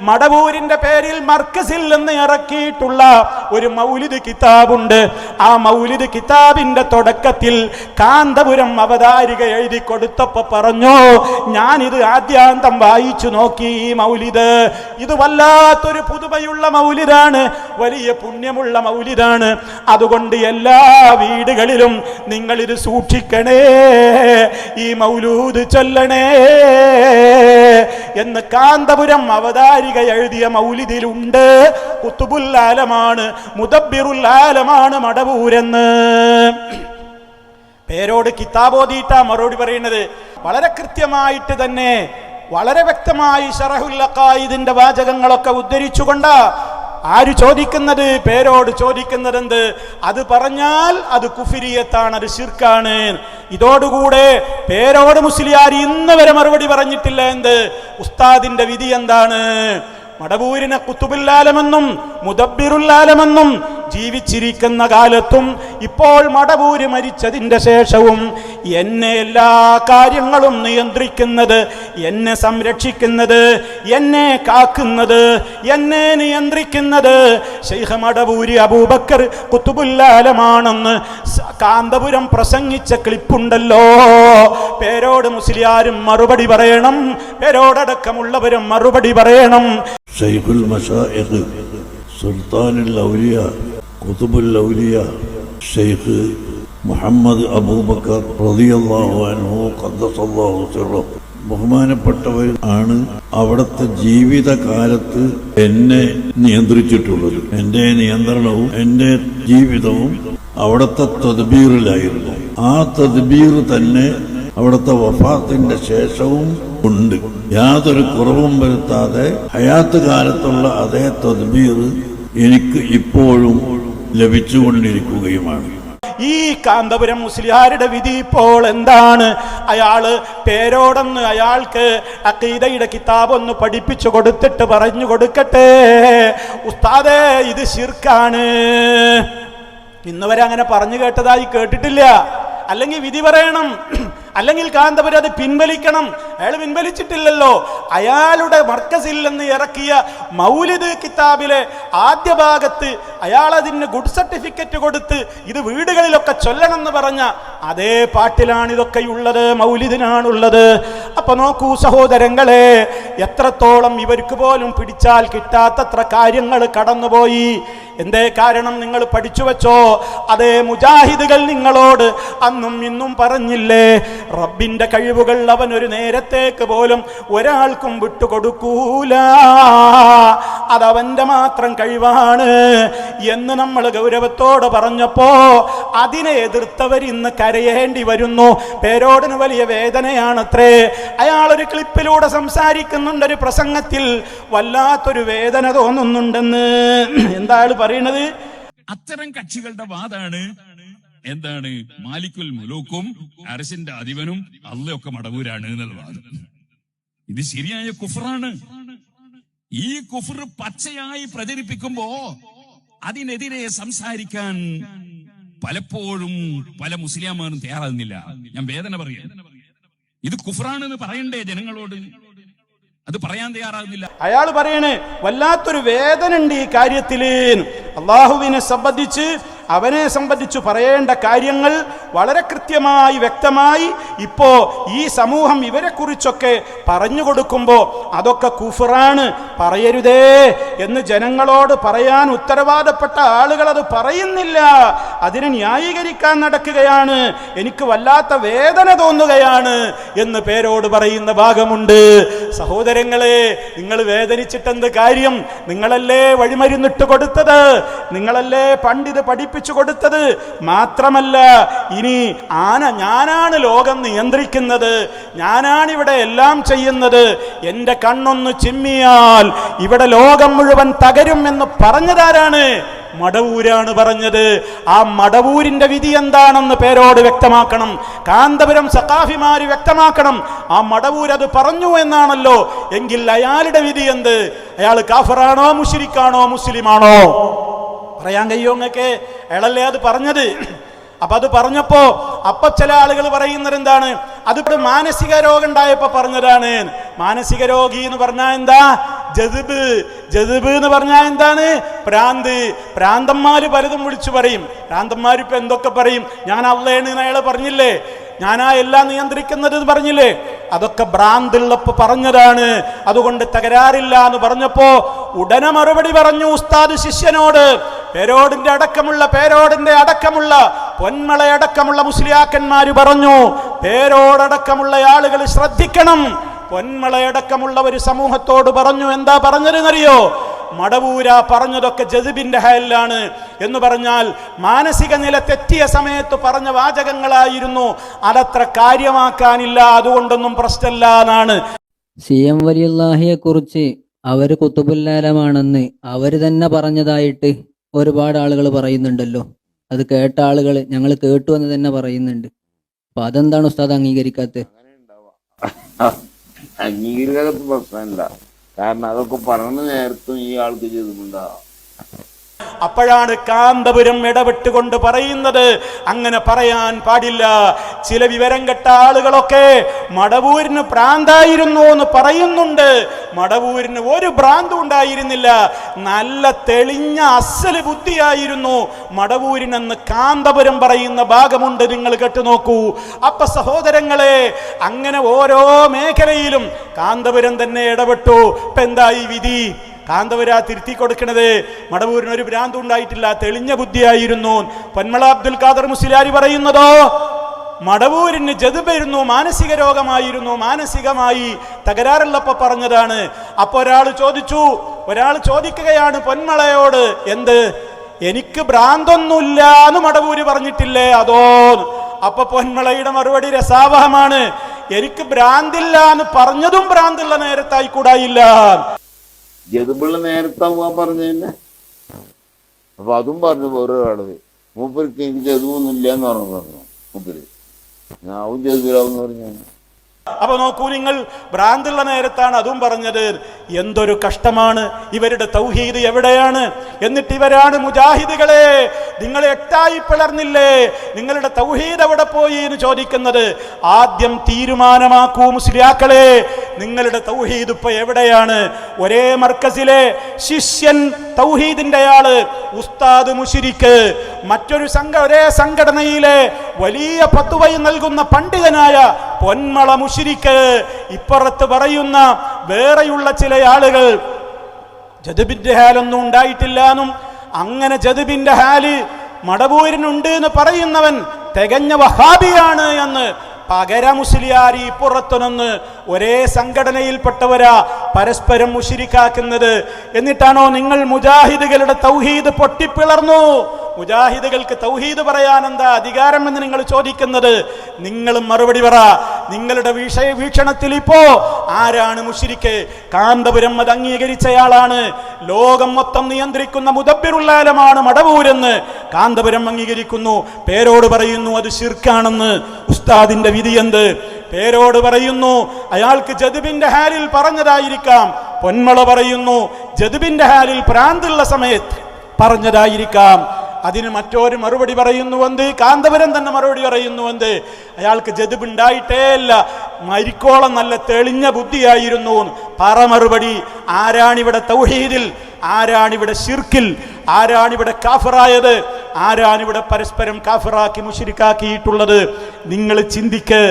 മടവൂരിന്റെ പേരിൽ മർക്കസിൽ നിന്ന് ഇറക്കിയിട്ടുള്ള ഒരു മൗലിദ് കിതാബുണ്ട്. ആ മൗലിദ് കിതാബിന്റെ തുടക്കത്തിൽ കാന്തപുരം അവതാരിക എഴുതി കൊടുത്തപ്പോ പറഞ്ഞു, ഞാനിത് ആദ്യാന്തം വായിച്ചു നോക്കി. ഈ മൗലിദ് ഇത് വല്ലാത്തൊരു പുതുമയുള്ള മൗലിദാണ്, വലിയ പുണ്യമുള്ള മൗലിദാണ്. അതുകൊണ്ട് എല്ലാ വീടുകളിലും നിങ്ങൾ ഇത് സൂക്ഷിക്കണേ, ഈ മൗലൂദ് ചൊല്ലണേ എന്ന് കാന്തപുരം അവതാരിക എഴുതിയ മൗലിദിലുണ്ട്. ഖുതുബുൽ ആലമാണ്, മുദബ്ബിറുൽ ആലമാണ് മടവൂരെന്ന്. പേരോട് കിതാബോദീട്ടാ മറുപടി പറയുന്നത്. വളരെ കൃത്യമായിട്ട് തന്നെ, വളരെ വ്യക്തമായി ശറഹുൽ അഖായിദിന്റെ വാചകങ്ങളൊക്കെ ഉദ്ധരിച്ചുകൊണ്ടാ ആര് ചോദിക്കുന്നത്? പേരോട് ചോദിക്കുന്നത് എന്ത്? അത് പറഞ്ഞാൽ അത് കുഫിരിയത്താണ്, അത് ശിർക്കാണ്. ഇതോടുകൂടെ പേരോട് മുസ്ലിയാർ ഇന്ന് വരെ മറുപടി പറഞ്ഞിട്ടില്ല. എന്ത്? ഉസ്താദിന്റെ വിധി എന്താണ്? മടവൂരിനെ ഖുതുബുൽ ആലമെന്നും മുദബ്ബിറുൽ ആലമെന്നും ജീവിച്ചിരിക്കുന്ന കാലത്തും ഇപ്പോൾ മടവൂര് മരിച്ചതിന്റെ ശേഷവും എന്നെ എല്ലാ കാര്യങ്ങളും നിയന്ത്രിക്കുന്നത്, എന്നെ സംരക്ഷിക്കുന്നത്, എന്നെ കാക്കുന്നത്, എന്നെ നിയന്ത്രിക്കുന്നത് ശൈഖ് മടവൂരി അബൂബക്കർ ഖുതുബുൽ ആലമാണെന്ന് കാന്തപുരം പ്രസംഗിച്ച ക്ലിപ്പുണ്ടല്ലോ. പേരോട് മുസ്ലിയാരും മറുപടി പറയണം, പേരോടടക്കമുള്ളവരും മറുപടി പറയണം. ശൈഖുൽ മശായിഖ് സുൽത്താനുൽ ഔലിയ ഖുതുബുൽ ഔലിയ ഷെയ്ഖ് മുഹമ്മദ് അബൂബക്കർ റളിയല്ലാഹു അൻഹു ഖദ്ദസല്ലാഹു സിർറഹു ബഹുമാനപ്പെട്ടവർ ആണ് അവിടുത്തെ ജീവിതകാലത്ത് എന്നെ നിയന്ത്രിച്ചിട്ടുള്ളത്. എൻ്റെ നിയന്ത്രണവും എൻ്റെ ജീവിതവും അവിടുത്തെ തദ്ബീറിലായിരുന്നു. ആ തദ്ബീർ തന്നെ അവിടുത്തെ വഫാത്തിന്റെ ശേഷവും ഉണ്ട്. യാതൊരു കുറവും വരുത്താതെ ഹയാത്ത് കാലത്തുള്ള അതേ തദ്ബീർ എനിക്ക് ഇപ്പോഴും ലഭിച്ചുകൊണ്ടിരിക്കുകയുമാണ്. ഈ കാന്തപുരം മുസ്ലിയാരുടെ വിധി ഇപ്പോൾ എന്താണ്? അയാള് പേരോടൊന്ന് അയാൾക്ക് അഖീദയുടെ കിതാബൊന്ന് പഠിപ്പിച്ചു കൊടുത്തിട്ട് പറഞ്ഞു കൊടുക്കട്ടെ, ഉസ്താദേ ഇത് ശിർക്കാണ്. ഇന്നുവരെ അങ്ങനെ പറഞ്ഞു കേട്ടതായി കേട്ടിട്ടില്ല. അല്ലെങ്കിൽ വിധി പറയണം. അല്ലെങ്കിൽ കാന്തപുരം അത് പിൻവലിക്കണം. അയാൾ പിൻവലിച്ചിട്ടില്ലല്ലോ. അയാളുടെ മർക്കസിൽ നിന്ന് ഇറക്കിയ മൗലിദ് കിതാബിലെ ആദ്യ ഭാഗത്ത് അയാൾ അതിന് ഗുഡ് സർട്ടിഫിക്കറ്റ് കൊടുത്ത് ഇത് വീടുകളിലൊക്കെ ചൊല്ലണം എന്ന് പറഞ്ഞ അതേ പാട്ടിലാണ് ഇതൊക്കെയുള്ളത്, മൗലിദിനാണുള്ളത്. അപ്പൊ നോക്കൂ സഹോദരങ്ങളെ, എത്രത്തോളം ഇവർക്ക് പോലും പിടിച്ചാൽ കിട്ടാത്തത്ര കാര്യങ്ങൾ കടന്നുപോയി. എന്തേ കാരണം? നിങ്ങൾ പഠിച്ചു വെച്ചോ. അതേ മുജാഹിദുകൾ നിങ്ങളോട് അന്നും ഇന്നും പറഞ്ഞില്ലേ, റബ്ബിന്റെ കഴിവുകൾ അവൻ ഒരു നേരത്തേക്ക് പോലും ഒരാൾക്കും വിട്ടുകൊടുക്കൂല, അതവന്റെ മാത്രം കഴിവാണ് എന്ന് നമ്മൾ ഗൗരവത്തോടെ പറഞ്ഞപ്പോ അതിനെ എതിർത്തവർ ഇന്ന് കരയേണ്ടി വരുന്നു. പേരോടിന് വലിയ വേദനയാണത്രേ. അയാളൊരു ക്ലിപ്പിലൂടെ സംസാരിക്കുന്നുണ്ട്, ഒരു പ്രസംഗത്തിൽ വല്ലാത്തൊരു വേദന തോന്നുന്നുണ്ടെന്ന്. എന്താ പറയണത്? അത്തരം കക്ഷികളുടെ വാദാണ് എന്താണ്, മാലിക്കുൽ മുലൂക്കും അർശിന്റെ അധിപനും അള്ളയൊക്കെ മടവൂരാണ് എന്നുള്ള വാദം. ഇത് ശരിയായ കുഫറാണ്. ഈ കുഫർ പച്ചയായി പ്രചരിപ്പിക്കുമ്പോ അതിനെതിരെ സംസാരിക്കാൻ പലപ്പോഴും പല മുസ്ലിംമാരും തയ്യാറാകുന്നില്ല. ഞാൻ വേദന പറയാം, ഇത് കുഫറാണെന്ന് പറയണ്ടേ ജനങ്ങളോട്? അത് പറയാൻ തയ്യാറാകുന്നില്ല. അയാൾ പറയണേ വല്ലാത്തൊരു വേദന ഉണ്ട് ഈ കാര്യത്തില്. അള്ളാഹുവിനെ സംബന്ധിച്ച്, അവനെ സംബന്ധിച്ച് പറയേണ്ട കാര്യങ്ങൾ വളരെ കൃത്യമായി വ്യക്തമായി ഇപ്പോ ഈ സമൂഹം ഇവരെ കുറിച്ചൊക്കെ പറഞ്ഞു കൊടുക്കുമ്പോ അതൊക്കെ കുഫറാണ്, പറയരുതേ എന്ന് ജനങ്ങളോട് പറയാൻ ഉത്തരവാദപ്പെട്ട ആളുകൾ അത് പറയുന്നില്ല, അതിനെ ന്യായീകരിക്കാൻ നടക്കുകയാണ്. എനിക്ക് വല്ലാത്ത വേദന തോന്നുകയാണ് എന്ന് പേരോട് പറയുന്ന ഭാഗമുണ്ട്. സഹോദരങ്ങളെ, നിങ്ങൾ വേദനിച്ചിട്ടെന്ത് കാര്യം? നിങ്ങളല്ലേ വഴിമരുന്നിട്ട് കൊടുത്തത്, നിങ്ങളല്ലേ പണ്ഡിത് പഠിപ്പിച്ചു കൊടുത്തത്. മാത്രമല്ല ഇനി ഞാനാണ് ലോകം നിയന്ത്രിക്കുന്നത്, ഞാനാണ് ഇവിടെ എല്ലാം ചെയ്യുന്നത്, എന്റെ കണ്ണൊന്ന് ചിമ്മിയാൽ ഇവിടെ ലോകം മുഴുവൻ തകരും എന്ന് പറഞ്ഞതാരാണ്? മടവൂരാണ് പറഞ്ഞത്. ആ മടവൂരിന്റെ വിധി എന്താണെന്ന് പേരോട് വ്യക്തമാക്കണം, കാന്തപുരം സഖാഫിമാര് വ്യക്തമാക്കണം. ആ മടവൂർ അത് പറഞ്ഞു എന്നാണല്ലോ. എങ്കിൽ അയാളുടെ വിധി എന്ത്? അയാൾ കാഫറാണോ, മുശ്രിക്കാണോ, മുസ്ലിമാണോ? പറയാൻ കഴിയോ നിങ്ങൾക്ക്? അയാളല്ലേ അത് പറഞ്ഞത്. അപ്പൊ അത് പറഞ്ഞപ്പോ ചില ആളുകൾ പറയുന്നത് എന്താണ്, അതിപ്പോ മാനസിക രോഗം ഉണ്ടായപ്പോ പറഞ്ഞതാണ്. മാനസിക രോഗി എന്ന് പറഞ്ഞാൽ എന്താ? ജദ്ബ് എന്ന് പറഞ്ഞാൽ എന്താണ്? ഭ്രാന്ത്. ഭ്രാന്തന്മാര് പലതും വിളിച്ചു പറയും. ഭ്രാന്തന്മാരിപ്പോ എന്തൊക്കെ പറയും? ഞാൻ അള്ളയാണ് അയാള് പറഞ്ഞില്ലേ, ഞാനാ എല്ലാം നിയന്ത്രിക്കുന്നത് എന്ന് പറഞ്ഞില്ലേ, അതൊക്കെ ഭ്രാന്തുള്ളപ്പോ പറഞ്ഞതാണ്. അതുകൊണ്ട് തകരാറില്ല എന്ന് പറഞ്ഞപ്പോ ഉടനെ മറുപടി പറഞ്ഞു ഉസ്താദ് ശിഷ്യനോട്. പേരോടിന്റെ അടക്കമുള്ള പൊന്മളയടക്കമുള്ള മുസ്ലിയാക്കന്മാര് പറഞ്ഞു, പേരോടക്കമുള്ള ആളുകൾ ശ്രദ്ധിക്കണം. പൊന്മളയടക്കമുള്ള ഒരു സമൂഹത്തോട് പറഞ്ഞു. എന്താ പറഞ്ഞതെന്നറിയോ? മടവൂര പറഞ്ഞതൊക്കെ ജദ്ബിന്റെ ഹയലാണ് എന്ന് പറഞ്ഞാൽ മാനസിക നില തെറ്റിയ സമയത്ത് പറഞ്ഞ വാചകങ്ങളായിരുന്നു, അതത്ര കാര്യമാക്കാനില്ല, അതുകൊണ്ടൊന്നും പ്രശ്നമില്ല എന്നാണ്. CM വലിയുല്ലാഹിയെ കുറിച്ച് അവര് കുത്തുബുല്ലാലമാണെന്ന് അവര് തന്നെ പറഞ്ഞതായിട്ട് ഒരുപാട് ആളുകൾ പറയുന്നുണ്ടല്ലോ. അത് കേട്ട ആളുകൾ ഞങ്ങൾ കേട്ടു എന്ന് തന്നെ പറയുന്നുണ്ട്. അപ്പൊ അതെന്താണ് ഉസ്താദ് അംഗീകരിക്കാത്തത്? അംഗീകരിക്കാത്ത പ്രശ്നമില്ല, കാരണം അതൊക്കെ പറഞ്ഞ നേരത്തും ഈ ആൾക്ക് ചെയ്തിട്ടുണ്ടാവും. അപ്പോഴാണ് കാന്തപുരം ഇടപെട്ടുകൊണ്ട് പറയുന്നത് അങ്ങനെ പറയാൻ പാടില്ല. ചില വിവരം കെട്ട ആളുകളൊക്കെ മടവൂരിന് ഭ്രാന്തായിരുന്നു എന്ന് പറയുന്നുണ്ട്. മടവൂരിന് ഒരു ഭ്രാന്തും ഉണ്ടായിരുന്നില്ല, നല്ല തെളിഞ്ഞ അസല് ബുദ്ധിയായിരുന്നു മടവൂരിനെന്ന് കാന്തപുരം പറയുന്ന ഭാഗമുണ്ട്. നിങ്ങൾ കേട്ടു നോക്കൂ. അപ്പൊ സഹോദരങ്ങളെ, അങ്ങനെ ഓരോ മേഖലയിലും കാന്തപുരം തന്നെ ഇടപെട്ടു. ഇപ്പൊ എന്തായി വിധി? കാന്തപുര തിരുത്തി കൊടുക്കണത് മടവൂരിന് ഒരു ഭ്രാന്ത് ഉണ്ടായിട്ടില്ല, തെളിഞ്ഞ ബുദ്ധിയായിരുന്നു. പൊന്മള അബ്ദുൽ ഖാദർ മുസ്ലിയാരി പറയുന്നതോ മടവൂരിന് ജദ്ബായിരുന്നു, മാനസിക രോഗമായിരുന്നു, മാനസികമായി തകരാറുള്ളപ്പോ പറഞ്ഞതാണ്. അപ്പൊ ഒരാൾ ചോദിക്കുകയാണ് പൊന്മളയോട്, എന്ത്, എനിക്ക് ഭ്രാന്തൊന്നുമില്ല എന്ന് മടവൂര് പറഞ്ഞിട്ടില്ലേ അതോ? അപ്പൊ പൊന്മളയുടെ മറുപടി രസാവഹമാണ്, എനിക്ക് ഭ്രാന്തില്ല എന്ന് പറഞ്ഞതും ഭ്രാന്തുള്ള നേരത്തായിക്കൂടായില്ല. ജദ്ബുള്ള നേരത്താവുക പറഞ്ഞതന്നെ. അപ്പൊ അതും പറഞ്ഞു വേറൊരാള്, മൂപ്പർക്ക് എനിക്ക് ജദ്ബൊന്നുമില്ല എന്ന് പറഞ്ഞു മൂപ്പര്. ഞാവും ജദ്ബിലാവെന്ന് പറഞ്ഞു. അപ്പൊ നോക്കൂ നിങ്ങൾ, ഭ്രാന്തുള്ള നേരത്താണ് അതും പറഞ്ഞത്. എന്തൊരു കഷ്ടമാണ്, ഇവരുടെ തൗഹീദ് എവിടെയാണ്? എന്നിട്ട് ഇവരാണ് മുജാഹിദുകളെ, നിങ്ങൾ എട്ടായി പിളർന്നില്ലേ, നിങ്ങളുടെ തൗഹീദ് എവിടെ പോയി എന്ന് ചോദിക്കുന്നത്. ആദ്യം തീരുമാനമാക്കൂ മുസ്ലിയാക്കളെ, നിങ്ങളുടെ തൗഹീദ് ഇപ്പൊ എവിടെയാണ്? ഒരേ മർക്കസിലെ ശിഷ്യൻ തൗഹീദിന്റെ ആള്, ഉസ്താദ് മുശ്രിക്ക്, മറ്റൊരു ഒരേ സംഘടനയിലെ വലിയ ഫത്വ നൽകുന്ന പണ്ഡിതനായ പൊന്മള മുശ്രിക്ക്, ഇപ്പുറത്ത് പറയുന്ന വേറെയുള്ള ചില ആളുകൾ ജദ്ബിന്റെ ഹാലൊന്നും ഉണ്ടായിട്ടില്ലാന്നും അങ്ങനെ ജദ്ബിന്റെ ഹാല് മടവൂരിനുണ്ട് എന്ന് പറയുന്നവൻ തികഞ്ഞ വഹാബിയാണ് എന്ന് പകര മുസ്ലിയാർ ഈ പുറത്തുനിന്ന് ഒരേ സംഘടനയിൽപ്പെട്ടവരാ പരസ്പരം മുശ്രിക്കാക്കുന്നത്. എന്നിട്ടാണോ നിങ്ങൾ മുജാഹിദുകളുടെ തൗഹീദ് പൊട്ടിപ്പിളർന്നു, മുജാഹിദുകൾക്ക് തൗഹീദ് പറയാൻ എന്താ അധികാരം എന്ന് നിങ്ങൾ ചോദിക്കുന്നത്? നിങ്ങളും മറുപടി പറ. നിങ്ങളുടെ വീക്ഷണത്തിൽ ഇപ്പോ ആരാണ് മുശ്രിക്ക്? കാന്തപുരം അത് അംഗീകരിച്ചയാളാണ്. ലോകം മൊത്തം നിയന്ത്രിക്കുന്ന മുദബ്ബിറുൽ-ആലമാണ് മടവൂരെന്ന് കാന്തപുരം അംഗീകരിക്കുന്നു. പേരോട് പറയുന്നു അത് ശിർക്കാണെന്ന്. ഉസ്താദിന്റെ വിധി എന്ത്? പേരോട് പറയുന്നു അയാൾക്ക് ജദ്ബിന്റെ ഹാലിൽ പറഞ്ഞതായിരിക്കാം. പൊന്മള പറയുന്നു ജദ്ബിന്റെ ഹാലിൽ ഭ്രാന്തുള്ള സമയത്ത് പറഞ്ഞതായിരിക്കാം. അതിന് മറ്റൊരു മറുപടി പറയുന്നുവെന്ത്? കാന്തപുരം തന്നെ മറുപടി പറയുന്നുവെന്ത്? അയാൾക്ക് ജദ്ബ് ഉണ്ടായിട്ടേ ഇല്ല, മരിക്കോളം നല്ല തെളിഞ്ഞ ബുദ്ധിയായിരുന്നു. പറ മറുപടി. ആരാണിവിടെ തൗഹീദിൽ, ആരാണിവിടെ ശിർക്കിൽ, ആരാണിവിടെ കാഫിറായത്, ആരാണിവിടെ പരസ്പരം കാഫിറാക്കി മുശ്രിക്കാക്കിയിട്ടുള്ളത്? നിങ്ങൾ ചിന്തിക്ക്,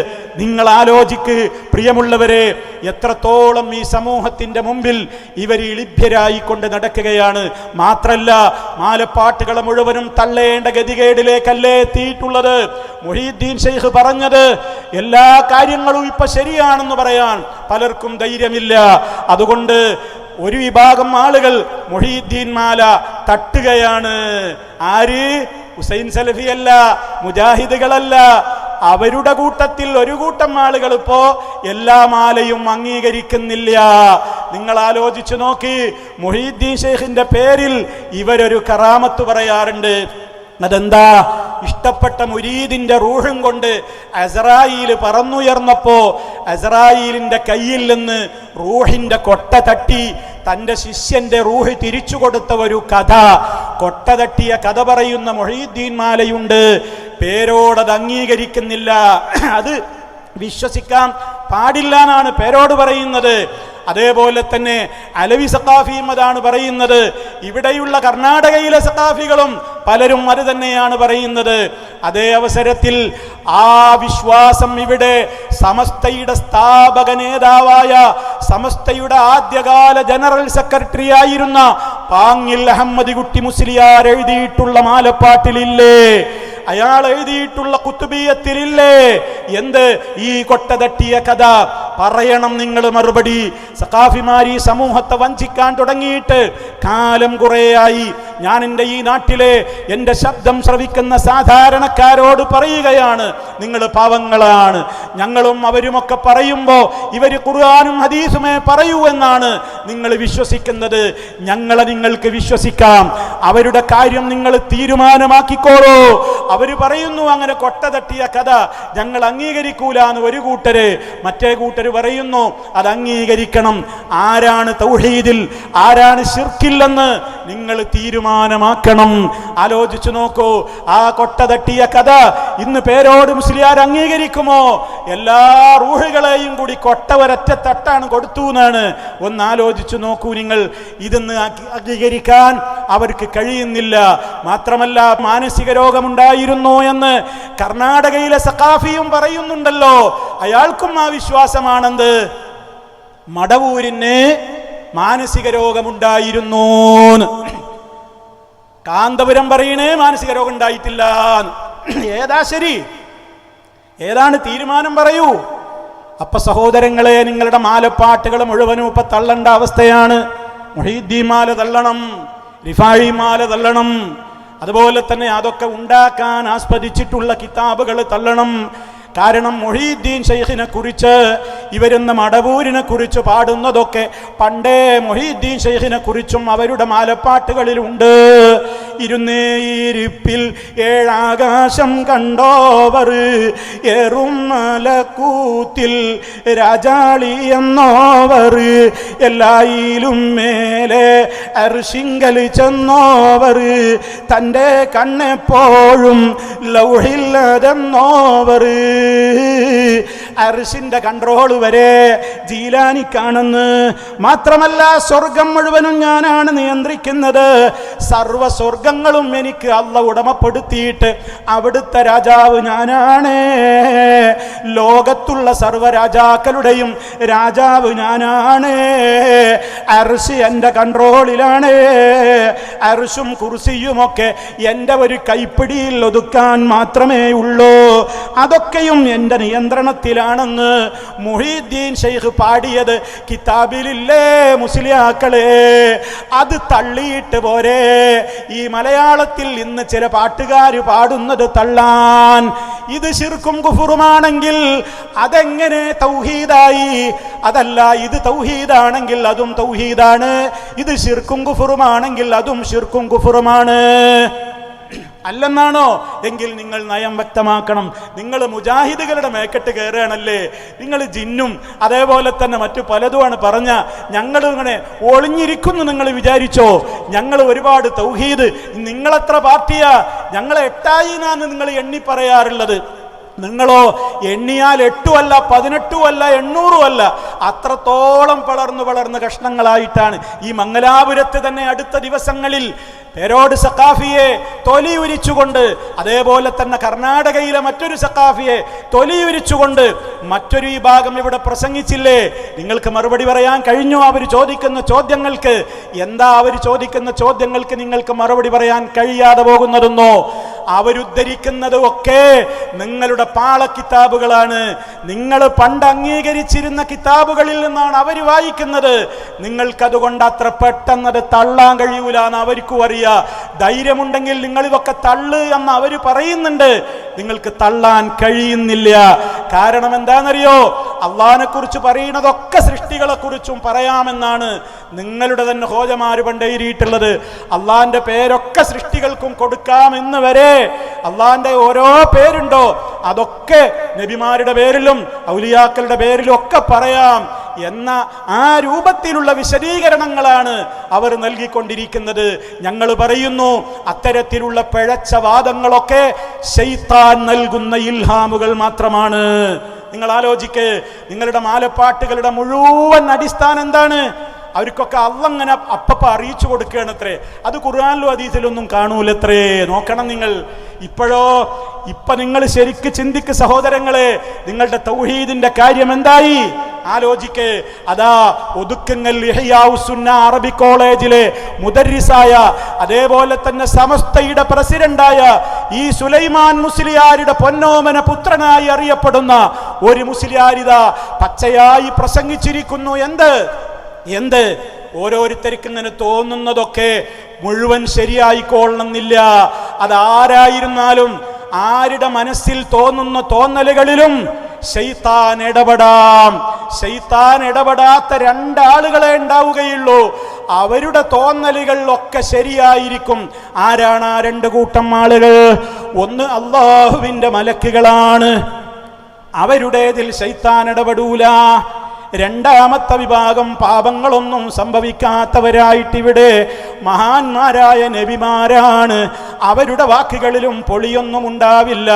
നിങ്ങൾ ആലോചിക്ക് പ്രിയമുള്ളവരെ. എത്രത്തോളം ഈ സമൂഹത്തിന്റെ മുമ്പിൽ ഇവർ ഇളിഭ്യരായിക്കൊണ്ട് നടക്കുകയാണ്. മാത്രല്ല മാലപ്പാട്ടുകളെ മുഴുവനും തള്ളേണ്ട ഗതികേടിലേക്കല്ലേ എത്തിയിട്ടുള്ളത്. മുഹീദ്ദീൻ ശൈഖ് പറഞ്ഞത് എല്ലാ കാര്യങ്ങളും ഇപ്പൊ ശരിയാണെന്ന് പറയാൻ പലർക്കും ധൈര്യമില്ല. അതുകൊണ്ട് ഒരു വിഭാഗം ആളുകൾ മുഹീദ്ദീൻ മാല തട്ടുകയാണ്. ആര്? ഹുസൈൻ സലഫിയല്ല, മുജാഹിദുകളല്ല. അവരുടെ കൂട്ടത്തിൽ ഒരു കൂട്ടം ആളുകൾ ഇപ്പോ എല്ലാ മാലയും അംഗീകരിക്കുന്നില്ല. നിങ്ങൾ ആലോചിച്ചു നോക്കി, മുഹീദ്ദീൻ ശൈഖിന്റെ പേരിൽ ഇവരൊരു കറാമത്ത് പറയാറുണ്ട്. അതെന്താ? ഇഷ്ടപ്പെട്ട മുരീദിന്റെ റൂഹും കൊണ്ട് അസ്രായീൽ പറന്നുയർന്നപ്പോ അസ്രായീലിന്റെ കയ്യിൽ നിന്ന് റൂഹിന്റെ കൊട്ട തട്ടി തന്റെ ശിഷ്യന്റെ റൂഹ് തിരിച്ചു കൊടുത്ത ഒരു കഥ, കൊട്ട തട്ടിയ കഥ പറയുന്ന മുഹീദ്ദീൻ മാലയുണ്ട്. പേരോടത് അംഗീകരിക്കുന്നില്ല, അത് വിശ്വസിക്കാൻ പാടില്ല എന്നാണ് പേരോട് പറയുന്നത്. അതേപോലെ തന്നെ അലവി സഖാഫിയും അതാണ് പറയുന്നത്. ഇവിടെയുള്ള കർണാടകയിലെ സഖാഫികളും പലരും അത് തന്നെയാണ് പറയുന്നത്. അതേ അവസരത്തിൽ ആ വിശ്വാസം ഇവിടെ സമസ്തയുടെ സ്ഥാപക നേതാവായ സമസ്തയുടെ ആദ്യകാല ജനറൽ സെക്രട്ടറി ആയിരുന്ന പാങ്ങിൽ അഹമ്മദ് കുട്ടി മുസ്ലിയാർ എഴുതിയിട്ടുള്ള മാലപ്പാട്ടിലില്ലേ? അയാൾ എഴുതിയിട്ടുള്ള കുത്തുബിയത്തിലില്ലേ? എന്ത്? ഈ കൊട്ട തട്ടിയ കഥ പറയണം നിങ്ങൾ മറുപടി. സഖാഫിമാരി സമൂഹത്തെ വഞ്ചിക്കാൻ തുടങ്ങിയിട്ട് കാലം കുറേയായി. ഞാൻ എൻ്റെ ഈ നാട്ടിലെ എൻ്റെ ശബ്ദം ശ്രവിക്കുന്ന സാധാരണക്കാരോട് പറയുകയാണ്, നിങ്ങൾ പാവങ്ങളാണ്. ഞങ്ങളും അവരുമൊക്കെ പറയുമ്പോൾ ഇവർ ഖുർആനും ഹദീസുമേ പറയൂ എന്നാണ് നിങ്ങൾ വിശ്വസിക്കുന്നത്. ഞങ്ങളെ നിങ്ങൾക്ക് വിശ്വസിക്കാം, അവരുടെ കാര്യം നിങ്ങൾ തീരുമാനമാക്കിക്കോളൂ. അവര് പറയുന്നു അങ്ങനെ കൊട്ട തട്ടിയ കഥ ഞങ്ങൾ അംഗീകരിക്കൂല എന്ന് ഒരു കൂട്ടര്, മറ്റേ കൂട്ടര് പറയുന്നു അത് അംഗീകരിക്കണം. ആരാണ് തൗഹീദിൽ, ആരാണ് ശിർക്കില്ലെന്ന് നിങ്ങൾ തീരുമാനമാക്കണം. ആലോചിച്ചു നോക്കൂ, ആ കൊട്ട തട്ടിയ കഥ ഇന്ന് പേരോട് മുസ്ലിയാർ അംഗീകരിക്കുമോ? എല്ലാ റൂഹുകളെയും കൂടി കൊട്ട ഒരൊറ്റ തട്ടാണ് കൊടുത്തു എന്നാണ്. ഒന്നാലോചിച്ചു നോക്കൂ നിങ്ങൾ. ഇതെന്ന് അംഗീകരിക്കാൻ അവർക്ക് കഴിയുന്നില്ല. മാത്രമല്ല മാനസിക രോഗമുണ്ടായിരുന്നു എന്ന് കർണാടകയിലെ സഖാഫിയും പറയുന്നുണ്ടല്ലോ. അയാൾക്കും ആ വിശ്വാസമാണെന്ത്? മടവൂരിന് മാനസിക രോഗമുണ്ടായിരുന്നു. കാന്തപുരം പറയണേ മാനസിക രോഗം ഉണ്ടായിട്ടില്ല. ഏതാ ശരി? ഏതാണ് തീരുമാനം? പറയൂ. അപ്പൊ സഹോദരങ്ങളെ, നിങ്ങളുടെ മാലപ്പാട്ടുകൾ മുഴുവനും ഇപ്പൊ തള്ളേണ്ട അവസ്ഥയാണ്. മുഹീദ്ദീൻ മാല തള്ളണം, റിഫായി മാല തള്ളണം, അതുപോലെ തന്നെ അതൊക്കെ ഉണ്ടാക്കാൻ ആസ്പദിച്ചിട്ടുള്ള കിതാബുകൾ തള്ളണം. കാരണം മുഹീദ്ദീൻ ശൈഖിനെ കുറിച്ച് ഇവരെന്ന മടവൂരിനെ കുറിച്ച് പാടുന്നതൊക്കെ പണ്ടേ മുഹീദ്ദീൻ ശൈഖിനെ കുറിച്ചും അവരുടെ മാലപ്പാട്ടുകളിലുണ്ട്. ഇരുന്നേയിരിപ്പിൽ ഏഴാകാശം കണ്ടോവർ ഏറും മലക്കൂത്തിൽ രാജാളി എന്നോവർ എല്ലായിലും മേലെ അർശിങ്കൽ ചെന്നോവർ തൻ്റെ കണ്ണെപ്പോഴും ലൗഹില്ലതെന്നോവർ അർശിന്റെ കൺട്രോൾ വരെ ജീലാനിക്കാണെന്ന്. മാത്രമല്ല സ്വർഗം മുഴുവനും ഞാനാണ് നിയന്ത്രിക്കുന്നത്, സർവ സ്വർഗങ്ങളും എനിക്ക് അള്ള ഉടമപ്പെടുത്തിയിട്ട് അവിടുത്തെ രാജാവ് ഞാനാണ്, ലോകത്തുള്ള സർവ രാജാക്കളുടെയും രാജാവ് ഞാനാണ്, അർശ് എൻ്റെ കൺട്രോളിലാണ്, അർശും കുർസിയുമൊക്കെ എൻ്റെ ഒരു കൈപ്പിടിയിൽ ഒതുക്കാൻ മാത്രമേ ഉള്ളൂ, അതൊക്കെയും എൻ്റെ നിയന്ത്രണത്തിലാണെന്ന് മുഹീദ്ദീൻ ശൈഖ് പാടിയത് കിതാബിലില്ലേ മുസ്ലിയാക്കളെ? അത് തള്ളിയിട്ട് പോരെ ഈ മലയാളത്തിൽ ഇന്ന് ചില പാട്ടുകാർ പാടുന്നത് തള്ളാൻ? ഇത് ശിർക്കും കുഫറുമാണെങ്കിൽ അതെങ്ങനെ തൗഹീദായി? അതല്ല, ഇത് തൗഹീദാണെങ്കിൽ അതും തൗഹീദാണ്, ഇത് ശിർക്കും കുഫറുമാണെങ്കിൽ അതും ശിർക്കും കുഫറുമാണ് അല്ലെന്നാണോ? എങ്കിൽ നിങ്ങൾ നയം വ്യക്തമാക്കണം. നിങ്ങൾ മുജാഹിദുകളുടെ മേക്കെട്ട് കയറുകയാണല്ലേ, നിങ്ങൾ ജിന്നും അതേപോലെ തന്നെ മറ്റു പലതുമാണ് പറഞ്ഞ. ഞങ്ങൾ ഇങ്ങനെ ഒളിഞ്ഞിരിക്കുന്നു നിങ്ങൾ വിചാരിച്ചോ? ഞങ്ങൾ ഒരുപാട് തൗഹീദ്, നിങ്ങളെത്ര പാർട്ടിയാ? ഞങ്ങളെ എട്ടായി എന്നാണ് നിങ്ങൾ എണ്ണി പറയാറുള്ളത്. നിങ്ങളോ എണ്ണിയാൽ 8 അല്ല 18 അല്ല 800 അല്ല, അത്രത്തോളം വളർന്ന് കഷ്ണങ്ങളായിട്ടാണ്. ഈ മംഗലാപുരത്ത് തന്നെ അടുത്ത ദിവസങ്ങളിൽ പേരോട് സഖാഫിയെ തൊലിയുരിച്ചുകൊണ്ട്, അതേപോലെ തന്നെ കർണാടകയിലെ മറ്റൊരു സഖാഫിയെ തൊലിയുരിച്ചുകൊണ്ട് മറ്റൊരു വിഭാഗം ഇവിടെ പ്രസംഗിച്ചില്ലേ? നിങ്ങൾക്ക് മറുപടി പറയാൻ കഴിഞ്ഞോ? അവർ ചോദിക്കുന്ന ചോദ്യങ്ങൾക്ക് എന്താ? അവർ ചോദിക്കുന്ന ചോദ്യങ്ങൾക്ക് നിങ്ങൾക്ക് മറുപടി പറയാൻ കഴിയാതെ പോകുന്നതെന്നോ? അവരുദ്ധരിക്കുന്നത് ഒക്കെ നിങ്ങളുടെ പാള കിതാബുകളാണ്. നിങ്ങൾ പണ്ട് അംഗീകരിച്ചിരുന്ന കിതാബുകളിൽ നിന്നാണ് അവർ വായിക്കുന്നത്. നിങ്ങൾക്കതുകൊണ്ട് അത്ര പെട്ടെന്നത് തള്ളാൻ കഴിയൂല എന്ന് അവർക്കും അറിയാം. ധൈര്യമുണ്ടെങ്കിൽ നിങ്ങൾ ഇതൊക്കെ തള്ളു എന്ന് അവർ പറയുന്നുണ്ട്, നിങ്ങൾക്ക് തള്ളാൻ കഴിയുന്നില്ല. കാരണം എന്താണെന്നറിയോ? അള്ളാഹിനെ കുറിച്ച് പറയുന്നതൊക്കെ സൃഷ്ടികളെ കുറിച്ചും പറയാമെന്നാണ് നിങ്ങളുടെ തന്നെ ഹോജമാര് പണ്ടെഴുതിയിട്ടുള്ളത്. അള്ളാഹിന്റെ പേരൊക്കെ സൃഷ്ടികൾക്കും കൊടുക്കാമെന്ന് വരെ അള്ളാഹിന്റെ ഓരോ പേരുണ്ടോ അതൊക്കെ നബിമാരുടെ പേരിലും ഔലിയാക്കളുടെ പേരിലും ഒക്കെ പറയാം എന്ന ആ രൂപത്തിലുള്ള വിശദീകരണങ്ങളാണ് അവർ നൽകിക്കൊണ്ടിരിക്കുന്നത്. ഞങ്ങൾ പറയുന്നു അത്തരത്തിലുള്ള പിഴച്ച വാദങ്ങളൊക്കെ ശൈത്താൻ നൽകുന്ന ഇൽഹാമുകൾ മാത്രമാണ്. നിങ്ങൾ ആലോചിക്ക്, നിങ്ങളുടെ മാലപ്പാട്ടുകളുടെ മുഴുവൻ അടിസ്ഥാനം എന്താണ്? അവർക്കൊക്കെ അള്ളങ്ങനെ അപ്പപ്പ അറിയിച്ചു കൊടുക്കുകയാണത്രേ. അത് ഖുർആനിലും ഹദീസിലൊന്നും കാണൂലത്രേ. നോക്കണം നിങ്ങൾ. ഇപ്പൊ നിങ്ങൾ ശരിക്ക് ചിന്തിക്ക് സഹോദരങ്ങളെ, നിങ്ങളുടെ തൗഹീദിന്റെ കാര്യം എന്തായി ആലോചിക്ക്. അതാ ഒതുക്കങ്ങൾ ഇഹ്യാഉസ്സുന്ന അറബി കോളേജിലെ മുദർരിസായ, അതേപോലെ തന്നെ സമസ്തയുടെ പ്രസിഡന്റായ ഈ സുലൈമാൻ മുസ്ലിയാരുടെ പൊന്നോമന പുത്രനായി അറിയപ്പെടുന്ന ഒരു മുസ്ലിയാരിത പച്ചയായി പ്രസംഗിച്ചിരിക്കുന്നു. എന്ത് ഓരോരുത്തർക്ക് ഇങ്ങനെ തോന്നുന്നതൊക്കെ മുഴുവൻ ശരിയായിക്കൊള്ളണമെന്നില്ല. അതാരായിരുന്നാലും ആരുടെ മനസ്സിൽ തോന്നുന്ന തോന്നലുകളിലും ശൈത്താൻ ഇടപെടാം. ശൈത്താൻ ഇടപെടാത്ത രണ്ടാളുകളെ ഉണ്ടാവുകയുള്ളൂ. അവരുടെ തോന്നലുകൾ ഒക്കെ ശരിയായിരിക്കും. ആരാണ് ആ രണ്ട് കൂട്ടം ആളുകൾ? ഒന്ന് അല്ലാഹുവിന്റെ മലക്കുകളാണ്, അവരുടേതിൽ ശൈത്താൻ ഇടപെടൂല. രണ്ടാമത്തെ വിഭാഗം പാപങ്ങളൊന്നും സംഭവിക്കാത്തവരായിട്ടിവിടെ മഹാന്മാരായ നബിമാരാണ്. അവരുടെ വാക്കുകളിലും പൊളിയൊന്നും ഉണ്ടാവില്ല,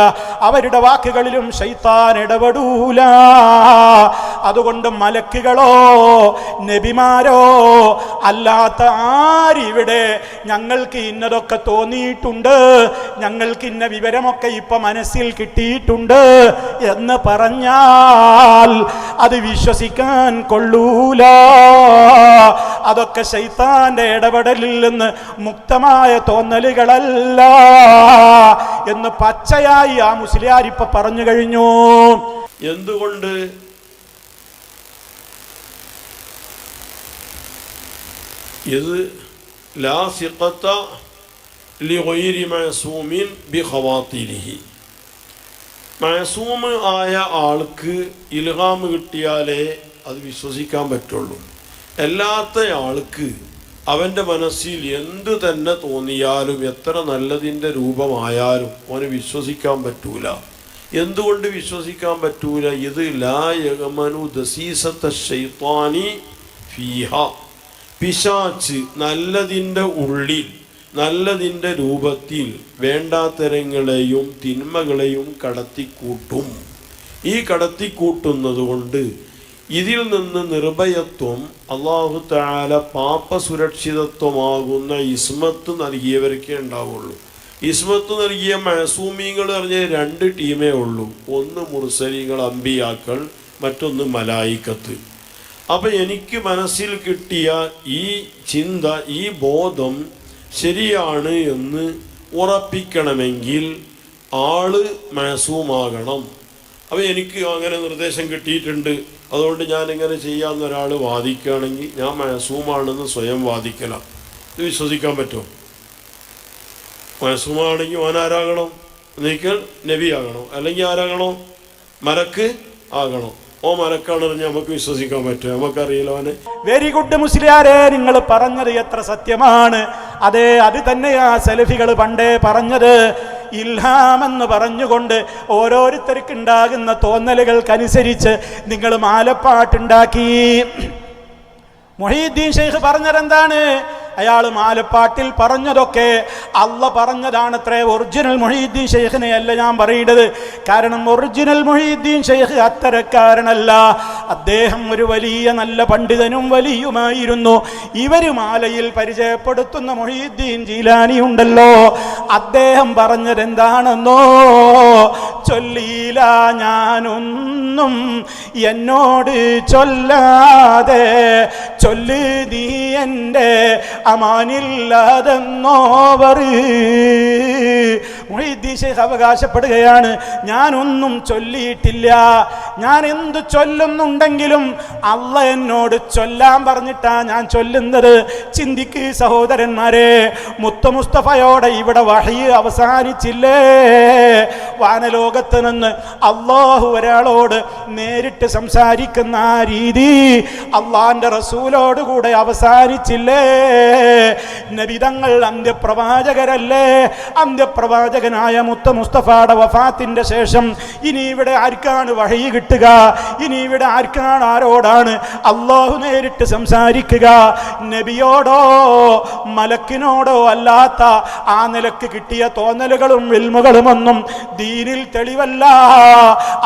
അവരുടെ വാക്കുകളിലും ശൈത്താൻ ഇടപെടൂല. അതുകൊണ്ട് മലക്കുകളോ നബിമാരോ അല്ലാത്ത ആരിവിടെ ഞങ്ങൾക്ക് ഇന്നതൊക്കെ തോന്നിയിട്ടുണ്ട്, ഞങ്ങൾക്ക് ഇന്ന വിവരമൊക്കെ ഇപ്പൊ മനസ്സിൽ കിട്ടിയിട്ടുണ്ട് എന്ന് പറഞ്ഞാൽ അത് വിശ്വസിക്കാൻ കൊള്ളൂല. അതൊക്കെ ശൈത്താന്റെ ഇടപെടലിൽ നിന്ന് മുക്തമായ തോന്നലുകളല്ല എന്ന് പച്ചയായി ആ മുസ്ലിയാർ ഇപ്പൊ പറഞ്ഞു കഴിഞ്ഞു. എന്തുകൊണ്ട് ഇത് ലാ സിഖത ലിഗൈരി മഅസൂമിൻ ബിഖവാതിരിഹി, മഅസൂം ആയ ആൾക്ക് ഇൽഹാം കിട്ടിയാലേ അത് വിശ്വസിക്കാൻ പറ്റുള്ളൂ. അല്ലാത്ത ആൾക്ക് അവൻ്റെ മനസ്സിൽ എന്ത് തന്നെ തോന്നിയാലും എത്ര നല്ലതിൻ്റെ രൂപമായാലും അവന് വിശ്വസിക്കാൻ പറ്റൂല. എന്തുകൊണ്ട് വിശ്വസിക്കാൻ പറ്റൂല? ഇത് ലാ യഗ്മനു ദസീസത്ത ശൈത്താനി ഫീഹ, പിശാച്ച് നല്ലതിൻ്റെ ഉള്ളിൽ നല്ലതിൻ്റെ രൂപത്തിൽ വേണ്ടാത്തരങ്ങളെയും തിന്മകളെയും കടത്തിക്കൂട്ടും. ഈ കടത്തിക്കൂട്ടുന്നത് കൊണ്ട് ഇതിൽ നിന്ന് നിർഭയത്വം അല്ലാഹു തആല പാപ സുരക്ഷിതത്വമാകുന്ന ഇസ്മത്ത് നൽകിയവർക്കേ ഉണ്ടാവുള്ളൂ. ഇസ്മത്ത് നൽകിയ മഅസൂമീങ്ങൾ പറഞ്ഞ 2 ടീമേ ഉള്ളൂ. ഒന്ന് മുർസലീങ്ങൾ അമ്പിയാക്കൾ, മറ്റൊന്ന് മലായിക്കത്ത്. അപ്പം എനിക്ക് മനസ്സിൽ കിട്ടിയ ഈ ചിന്ത, ഈ ബോധം ശരിയാണ് എന്ന് ഉറപ്പിക്കണമെങ്കിൽ ആള് മഅസൂമാകണം. അപ്പം എനിക്ക് അങ്ങനെ നിർദ്ദേശം കിട്ടിയിട്ടുണ്ട്, അതുകൊണ്ട് ഞാൻ ഇങ്ങനെ ചെയ്യാമെന്ന് ഒരാൾ വാദിക്കുകയാണെങ്കിൽ ഞാൻ മഅസൂമാണെന്ന് സ്വയം വാദിക്കണം. ഇത് വിശ്വസിക്കാൻ പറ്റുമോ? മഅസൂമാണെങ്കിൽ ഓൻ ആരാകണം? ഒന്നിക്കൽ നബി ആകണം, അല്ലെങ്കിൽ ആരാകണോ? മലക്ക് ആകണം. ഓ മലക്കാണെന്ന് നമുക്ക് വിശ്വസിക്കാൻ പറ്റുമോ? നമുക്കറിയില്ല അവനെ. വെരി ഗുഡ് മുസ്ലിയാരെ, നിങ്ങൾ പറഞ്ഞത് എത്ര സത്യമാണ്. അതെ, അത് തന്നെയാ സലഫികൾ പണ്ടേ പറഞ്ഞത്. ഇൽഹാമെന്ന് പറഞ്ഞുകൊണ്ട് ഓരോരുത്തർക്കുണ്ടാകുന്ന തോന്നലുകൾക്കനുസരിച്ച് നിങ്ങൾ മാലപ്പാട്ടുണ്ടാക്കി. മുഹീദ്ദീൻ ഷെയ്ഖ് പറഞ്ഞതെന്താണ്? അയാൾ മാലപ്പാട്ടിൽ പറഞ്ഞതൊക്കെ അള്ള പറഞ്ഞതാണത്രേ. ഒറിജിനൽ മുഹീദ്ദീൻ ഷെയ്ഖിനെ അല്ല ഞാൻ പറയുന്നത്. കാരണം ഒറിജിനൽ മുഹീദ്ദീൻ ഷെയ്ഖ് അത്തരക്കാരനല്ല. അദ്ദേഹം ഒരു വലിയ നല്ല പണ്ഡിതനും വലിയുമായിരുന്നു. ഇവര് മാലയിൽ പരിചയപ്പെടുത്തുന്ന മുഹീദ്ദീൻ ജീലാനി ഉണ്ടല്ലോ, അദ്ദേഹം പറഞ്ഞത് എന്താണെന്നോ? ചൊല്ലിയില്ല ഞാനൊന്നും എന്നോട് ചൊല്ലാതെ, ചൊല്ല് നീ എൻ്റെ അമാനില്ലാതെന്നോവർ. മുഹീദ്ദീൻ ഷെയ്ഖ് അവകാശപ്പെടുകയാണ്, ഞാനൊന്നും ചൊല്ലിയിട്ടില്ല. ഞാൻ എന്ത് ചൊല്ലുന്നുണ്ടെങ്കിലും അള്ള എന്നോട് ചൊല്ലാൻ പറഞ്ഞിട്ടാ ഞാൻ ചൊല്ലുന്നത്. ചിന്തിക്ക് സഹോദരന്മാരെ, മുത്ത മുസ്തഫയോടെ ഇവിടെ വഹി അവസാനിച്ചില്ലേ? വാനലോകത്ത് നിന്ന് അള്ളാഹു ഒരാളോട് നേരിട്ട് സംസാരിക്കുന്ന ആ രീതി അള്ളാന്റെ റസൂലോടുകൂടെ അവസാനിച്ചില്ലേ? നബിതങ്ങൾ അന്ത്യപ്രവാചകരല്ലേ? അന്ത്യപ്രവാചകനായ മുത്ത മുസ്തഫയുടെ വഫാത്തിന്റെ ശേഷം ഇനി ഇവിടെ ആർക്കാണ് വഹി കിട്ടുക? ഇനി ഇവിടെ ആർക്കാണ്, ആരോടാണ് അള്ളാഹു നേരിട്ട് സംസാരിക്കുക? നബിയോടോ മലക്കിനോടോ അല്ലാത്ത ആ നിലക്ക് കിട്ടിയ തോന്നലുകളും ഇൽമുകളുമൊന്നും ദീനിൽ തെളിവല്ല.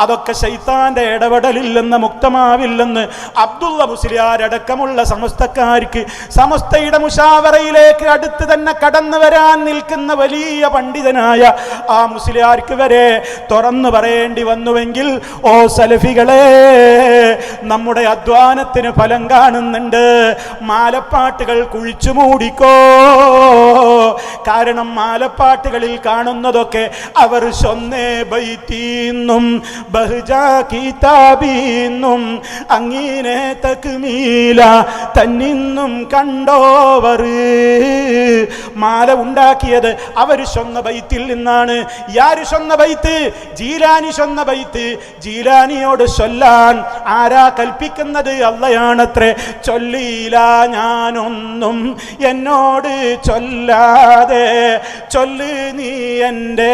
അതൊക്കെ ശൈത്താന്റെ ഇടപെടലില്ലെന്ന് മുക്തമാവില്ലെന്ന് അബ്ദുള്ള മുസ്ലിയാരടക്കമുള്ള സമസ്തക്കാർക്ക്, സമസ്തയുടെ മുശാവറയിലേക്ക് അടുത്ത് തന്നെ കടന്നു വരാൻ നിൽക്കുന്ന വലിയ പണ്ഡിതനായ ആ മുസ്ലിയാർക്ക് വരെ തുറന്നു പറയേണ്ടി വന്നുവെങ്കിൽ, ഓ സലഫികളെ, നമ്മുടെ അധ്വാനത്തിന് ഫലം കാണുന്നുണ്ട്. മാലപ്പാട്ടുകൾ കുഴിച്ചു മൂടിക്കോ. കാരണം മാലപ്പാട്ടുകളിൽ കാണുന്നതൊക്കെ അവർ സ്വന്നേ ബൈത്തീന്നും ബഹ്ജാ കിതാബീന്നും അങ്ങനെ തക്മീല തന്നിന്നും കണ്ടോവർ. മാല ഉണ്ടാക്കിയത് അവർ സ്വന്ന ബൈത്തിൽ നിന്നാണ്. യാര് സ്വന്ന ബൈത്ത്? ജീലാനി സ്വന്ന ബൈത്ത്. ജീലാനിയോട് ചൊല്ലാൻ ആരാ കൽപ്പിക്കുന്നത്? അള്ളയാണത്രേ. ചൊല്ലിയില്ല ഞാനൊന്നും എന്നോട് ചൊല്ലാതെ, ചൊല്ല് നീ എൻ്റെ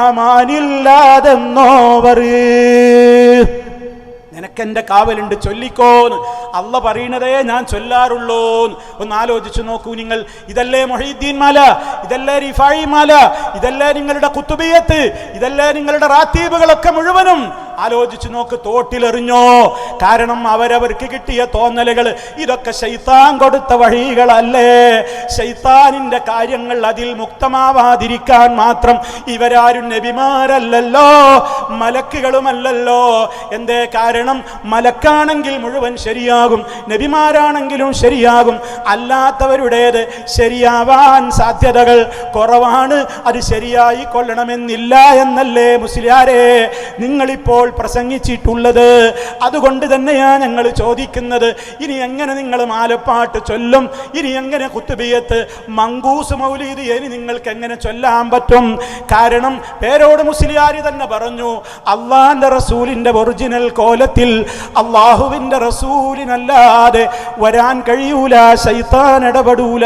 അമാനില്ലാതെന്നോവർ. നിനക്കെന്റെ കാവലുണ്ട്, ചൊല്ലിക്കോന്ന് അള്ള പറയണതേ ഞാൻ ചൊല്ലാറുള്ളൂന്ന്. ഒന്ന് ആലോചിച്ചു നോക്കൂ നിങ്ങൾ. ഇതല്ലേ മുഹീദ്ദീൻ മാല? ഇതല്ലേ റിഫായി മാല? ഇതല്ലേ നിങ്ങളുടെ കുത്തുബിയത്ത്? ഇതല്ലേ നിങ്ങളുടെ റാത്തീബുകളൊക്കെ മുഴുവനും? ആലോചിച്ചു നോക്ക്. തോട്ടിലെറിഞ്ഞോ? കാരണം അവരവർക്ക് കിട്ടിയ തോന്നലുകൾ ഇതൊക്കെ ശൈത്താൻ കൊടുത്ത വഴികളല്ലേ? ശൈത്താനിന്റെ കാര്യങ്ങൾ അതിൽ മുക്തമാവാതിരിക്കാൻ മാത്രം ഇവരാരും നബിമാരല്ലല്ലോ, മലക്കുകളുമല്ലല്ലോ. എന്തേ കാരണം? മലക്കാണെങ്കിൽ മുഴുവൻ ശരിയാകും, നബിമാരാണെങ്കിലും ശരിയാകും. അല്ലാത്തവരുടേത് ശരിയാവാൻ സാധ്യതകൾ കുറവാണ്. അത് ശരിയായി കൊള്ളണമെന്നില്ല എന്നല്ലേ മുസ്ലിയാരെ നിങ്ങളിപ്പോൾ പ്രസംഗിച്ചിട്ടുള്ളത്. അതുകൊണ്ട് തന്നെയാ ഞങ്ങൾ ചോദിക്കുന്നത്, ഇനി എങ്ങനെ നിങ്ങൾ മാലപ്പാട്ട് ചൊല്ലും? ഇനി എങ്ങനെ ഖുത്ബിയത്ത് മങ്കൂസ് മൗലീദ് ഇനി നിങ്ങൾക്ക് എങ്ങനെ ചൊല്ലാൻ പറ്റും? കാരണം പേരോട് മുസ്ലിയാർ തന്നെ പറഞ്ഞു, അള്ളാന്റെ റസൂലിന്റെ ഒറിജിനൽ കോലത്തിൽ അള്ളാഹുവിന്റെ റസൂലിനല്ലാതെ വരാൻ കഴിയൂല, ശൈത്താൻ ഇടപെടൂല.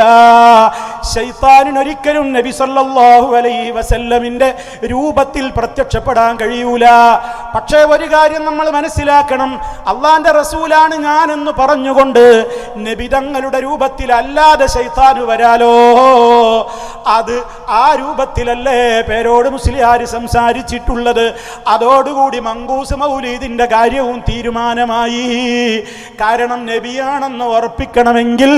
ശൈത്താനിനൊരിക്കലും നബി സല്ലല്ലാഹു അലൈഹി വസല്ലമിന്റെ രൂപത്തിൽ പ്രത്യക്ഷപ്പെടാൻ കഴിയൂല. പക്ഷേ ഒരു കാര്യം നമ്മൾ മനസ്സിലാക്കണം, അള്ളാന്റെ റസൂലാണ് ഞാൻ എന്ന് പറഞ്ഞുകൊണ്ട് നബി തങ്ങളുടെ രൂപത്തിൽ അല്ലാതെ ശൈത്താൻ വരാലോ? അത് ആ രൂപത്തിലല്ലേ പേരോട് മുസ്ലിയാർ സംസാരിച്ചിട്ടുള്ളത്. അതോടുകൂടി മങ്കൂസ് മൗലീദിന്റെ കാര്യവും തീരുമാനമായി. കാരണം നബിയാണെന്ന് ഉറപ്പിക്കണമെങ്കിൽ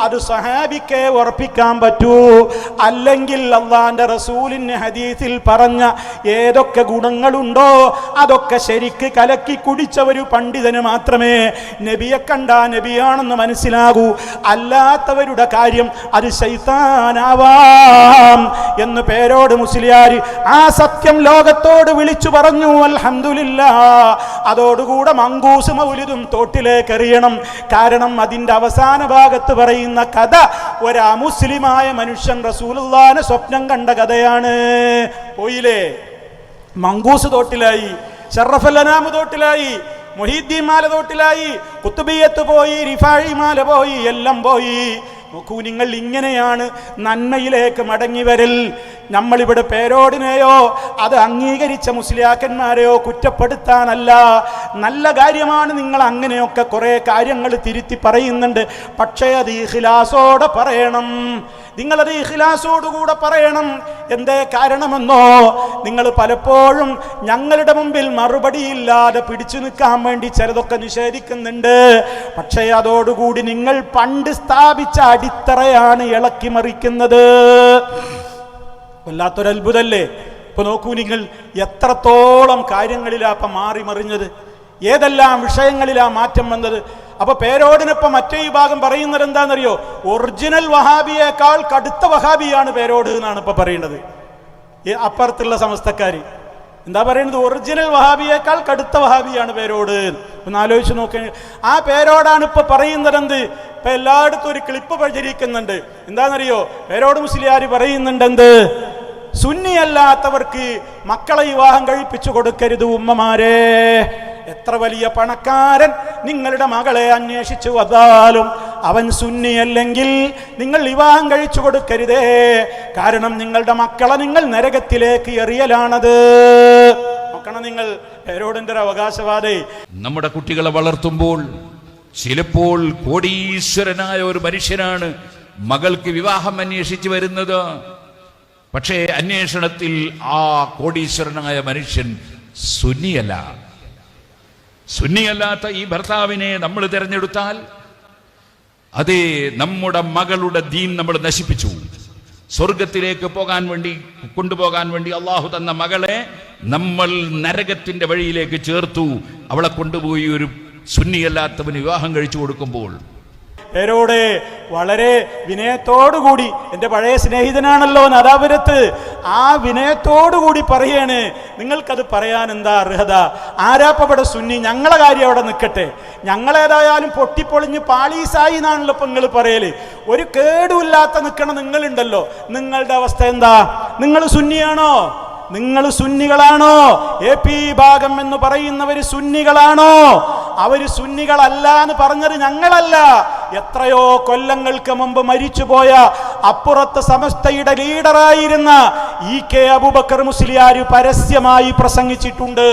അത് സഹാബിക്കെ ഉറപ്പിക്കാൻ പറ്റൂ. അല്ലെങ്കിൽ അള്ളാന്റെ റസൂലിന് ഹദീസിൽ പറഞ്ഞ ഏതൊക്കെ ഗുണങ്ങളുണ്ടോ അതൊക്കെ ശരിക്ക് കലക്കി കുടിച്ച ഒരു പണ്ഡിതന് മാത്രമേ നബിയെ കണ്ടാ നബിയാണെന്ന് മനസ്സിലാകൂ. അല്ലാത്തവരുടെ കാര്യം അത് ശൈത്താനാവാം എന്ന് പേരോട് മുസ്ലിയാർ ആ സത്യം ലോകത്തോട് വിളിച്ചു പറഞ്ഞു. അൽഹംദുലില്ലാഹ്. അതോടുകൂടെ മങ്കൂസ് മൗലിദും തോട്ടിലേക്ക് എറിയണം. കാരണം അതിന്റെ അവസാന ഭാഗത്ത് പറയുന്ന കഥ ഒരു അമുസ്ലിമായ മനുഷ്യൻ റസൂലുള്ളാഹിനെ സ്വപ്നം കണ്ട കഥയാണ്. പോയില്ലേ? മങ്കൂസ് തോട്ടിലായി, ശറഫൽ അനാമ് തോട്ടിലായി, മുഹീദ്ദീൻ മാല തോട്ടിലായി, ഖുത്ബിയത്ത് പോയി, റിഫായി മാല പോയി, എല്ലാം പോയി. നോക്കൂ നിങ്ങൾ, ഇങ്ങനെയാണ് നന്മയിലേക്ക് മടങ്ങി വരൽ. നമ്മളിവിടെ പേരോടിനെയോ അത് അംഗീകരിച്ച മുസ്ലിയാക്കന്മാരെയോ കുറ്റപ്പെടുത്താനല്ല. നല്ല കാര്യമാണ്, നിങ്ങൾ അങ്ങനെയൊക്കെ കുറേ കാര്യങ്ങൾ തിരുത്തി പറയുന്നുണ്ട്. പക്ഷേ അത് ഇഖ്ലാസോടെ പറയണം. നിങ്ങളത് ഇഖ്ലാസോടുകൂടെ പറയണം. എന്തേ കാരണമെന്നോ, നിങ്ങൾ പലപ്പോഴും ഞങ്ങളുടെ മുമ്പിൽ മറുപടിയില്ലാതെ പിടിച്ചു നിൽക്കാൻ വേണ്ടി ചിലതൊക്കെ നിഷേധിക്കുന്നുണ്ട്. പക്ഷേ അതോടുകൂടി നിങ്ങൾ പണ്ട് സ്ഥാപിച്ച അടിത്തറയാണ് ഇളക്കി മറിക്കുന്നത്. വല്ലാത്തൊരത്ഭുതല്ലേ? ഇപ്പൊ നോക്കൂ നിങ്ങൾ, എത്രത്തോളം കാര്യങ്ങളിലാ ഇപ്പം മാറി മറിഞ്ഞത്, ഏതെല്ലാം വിഷയങ്ങളിലാ മാറ്റം വന്നത്. അപ്പൊ പേരോടിനൊപ്പം മറ്റേ വിഭാഗം പറയുന്നത് എന്താണെന്നറിയോ? ഒറിജിനൽ വഹാബിയേക്കാൾ കടുത്ത വഹാബിയാണ് പേരോട് എന്നാണ് ഇപ്പൊ പറയുന്നത്. അപ്പുറത്തുള്ള സമസ്തക്കാര് എന്താ പറയുന്നത്? ഒറിജിനൽ വഹാബിയേക്കാൾ കടുത്ത വഹാബിയാണ് പേരോട്. ഒന്ന് ആലോചിച്ച് നോക്കുക. ആ പേരോടാണ് ഇപ്പൊ പറയുന്നത്. എന്ത്? ഇപ്പൊ എല്ലായിടത്തും ഒരു ക്ലിപ്പ് പ്രചരിക്കുന്നുണ്ട്. എന്താണെന്നറിയോ? പേരോട് മുസ്ലിയാർ പറയുന്നുണ്ട്, എന്ത്? സുന്നിയല്ലാത്തവർക്ക് മക്കളെ വിവാഹം കഴിപ്പിച്ചു കൊടുക്കരുത് ഉമ്മമാരെ. എത്ര വലിയ പണക്കാരൻ നിങ്ങളുടെ മകളെ അന്വേഷിച്ചു വന്നാലും അവൻ സുന്നിയല്ലെങ്കിൽ നിങ്ങൾ വിവാഹം കഴിച്ചു കൊടുക്കരുതേ. കാരണം നിങ്ങളുടെ മക്കളെ നിങ്ങൾ നരകത്തിലേക്ക് എറിയലാണത്. നോക്കണം നിങ്ങൾ, പേരോടിന്റെ ഒരു അവകാശവാദേ. നമ്മുടെ കുട്ടികളെ വളർത്തുമ്പോൾ ചിലപ്പോൾ കോടീശ്വരനായ ഒരു മനുഷ്യനാണ് മകൾക്ക് വിവാഹം അന്വേഷിച്ചു വരുന്നത്. പക്ഷേ അന്വേഷണത്തിൽ ആ കോടീശ്വരനായ മനുഷ്യൻ സുന്നിയല്ല. സുന്നിയല്ലാത്ത ഈ ഭർത്താവിനെ നമ്മൾ തിരഞ്ഞെടുത്താൽ അതേ നമ്മുടെ മകളുടെ ദീൻ നമ്മൾ നശിപ്പിച്ചു. സ്വർഗത്തിലേക്ക് കൊണ്ടുപോകാൻ വേണ്ടി അള്ളാഹു തന്ന മകളെ നമ്മൾ നരകത്തിന്റെ വഴിയിലേക്ക് ചേർത്തു. അവളെ കൊണ്ടുപോയി ഒരു സുന്നിയല്ലാത്തവന് വിവാഹം കഴിച്ചു കൊടുക്കുമ്പോൾ പേരോടെ വളരെ വിനയത്തോടുകൂടി, എൻ്റെ പഴയ സ്നേഹിതനാണല്ലോ നാദാപുരത്ത്, ആ വിനയത്തോടുകൂടി പറയാണ്, നിങ്ങൾക്കത് പറയാൻ എന്താ അർഹത? ആരാപ്പവിടെ സുന്നി? ഞങ്ങളെ കാര്യം അവിടെ നിൽക്കട്ടെ. ഞങ്ങളേതായാലും പൊട്ടിപ്പൊളിഞ്ഞ് പാളീസായി എന്നാണല്ലോ ഇപ്പം നിങ്ങൾ പറയല്. ഒരു കേടുമില്ലാത്ത നിൽക്കണ നിങ്ങളുണ്ടല്ലോ, നിങ്ങളുടെ അവസ്ഥ എന്താ? നിങ്ങൾ സുന്നിയാണോ? നിങ്ങൾ സുന്നികളാണോ? AP ഭാഗം എന്ന് പറയുന്നവര് സുന്നികളാണോ? അവര് സുന്നികളല്ല എന്ന് പറഞ്ഞത് ഞങ്ങളല്ല. എത്രയോ കൊല്ലങ്ങൾക്ക് മുമ്പ് മരിച്ചുപോയ അപ്പുറത്ത് സമസ്തയുടെ ലീഡറായിരുന്ന EK അബൂബക്കർ മുസ്ലിയാർ പരസ്യമായി പ്രസംഗിച്ചിട്ടുണ്ട്.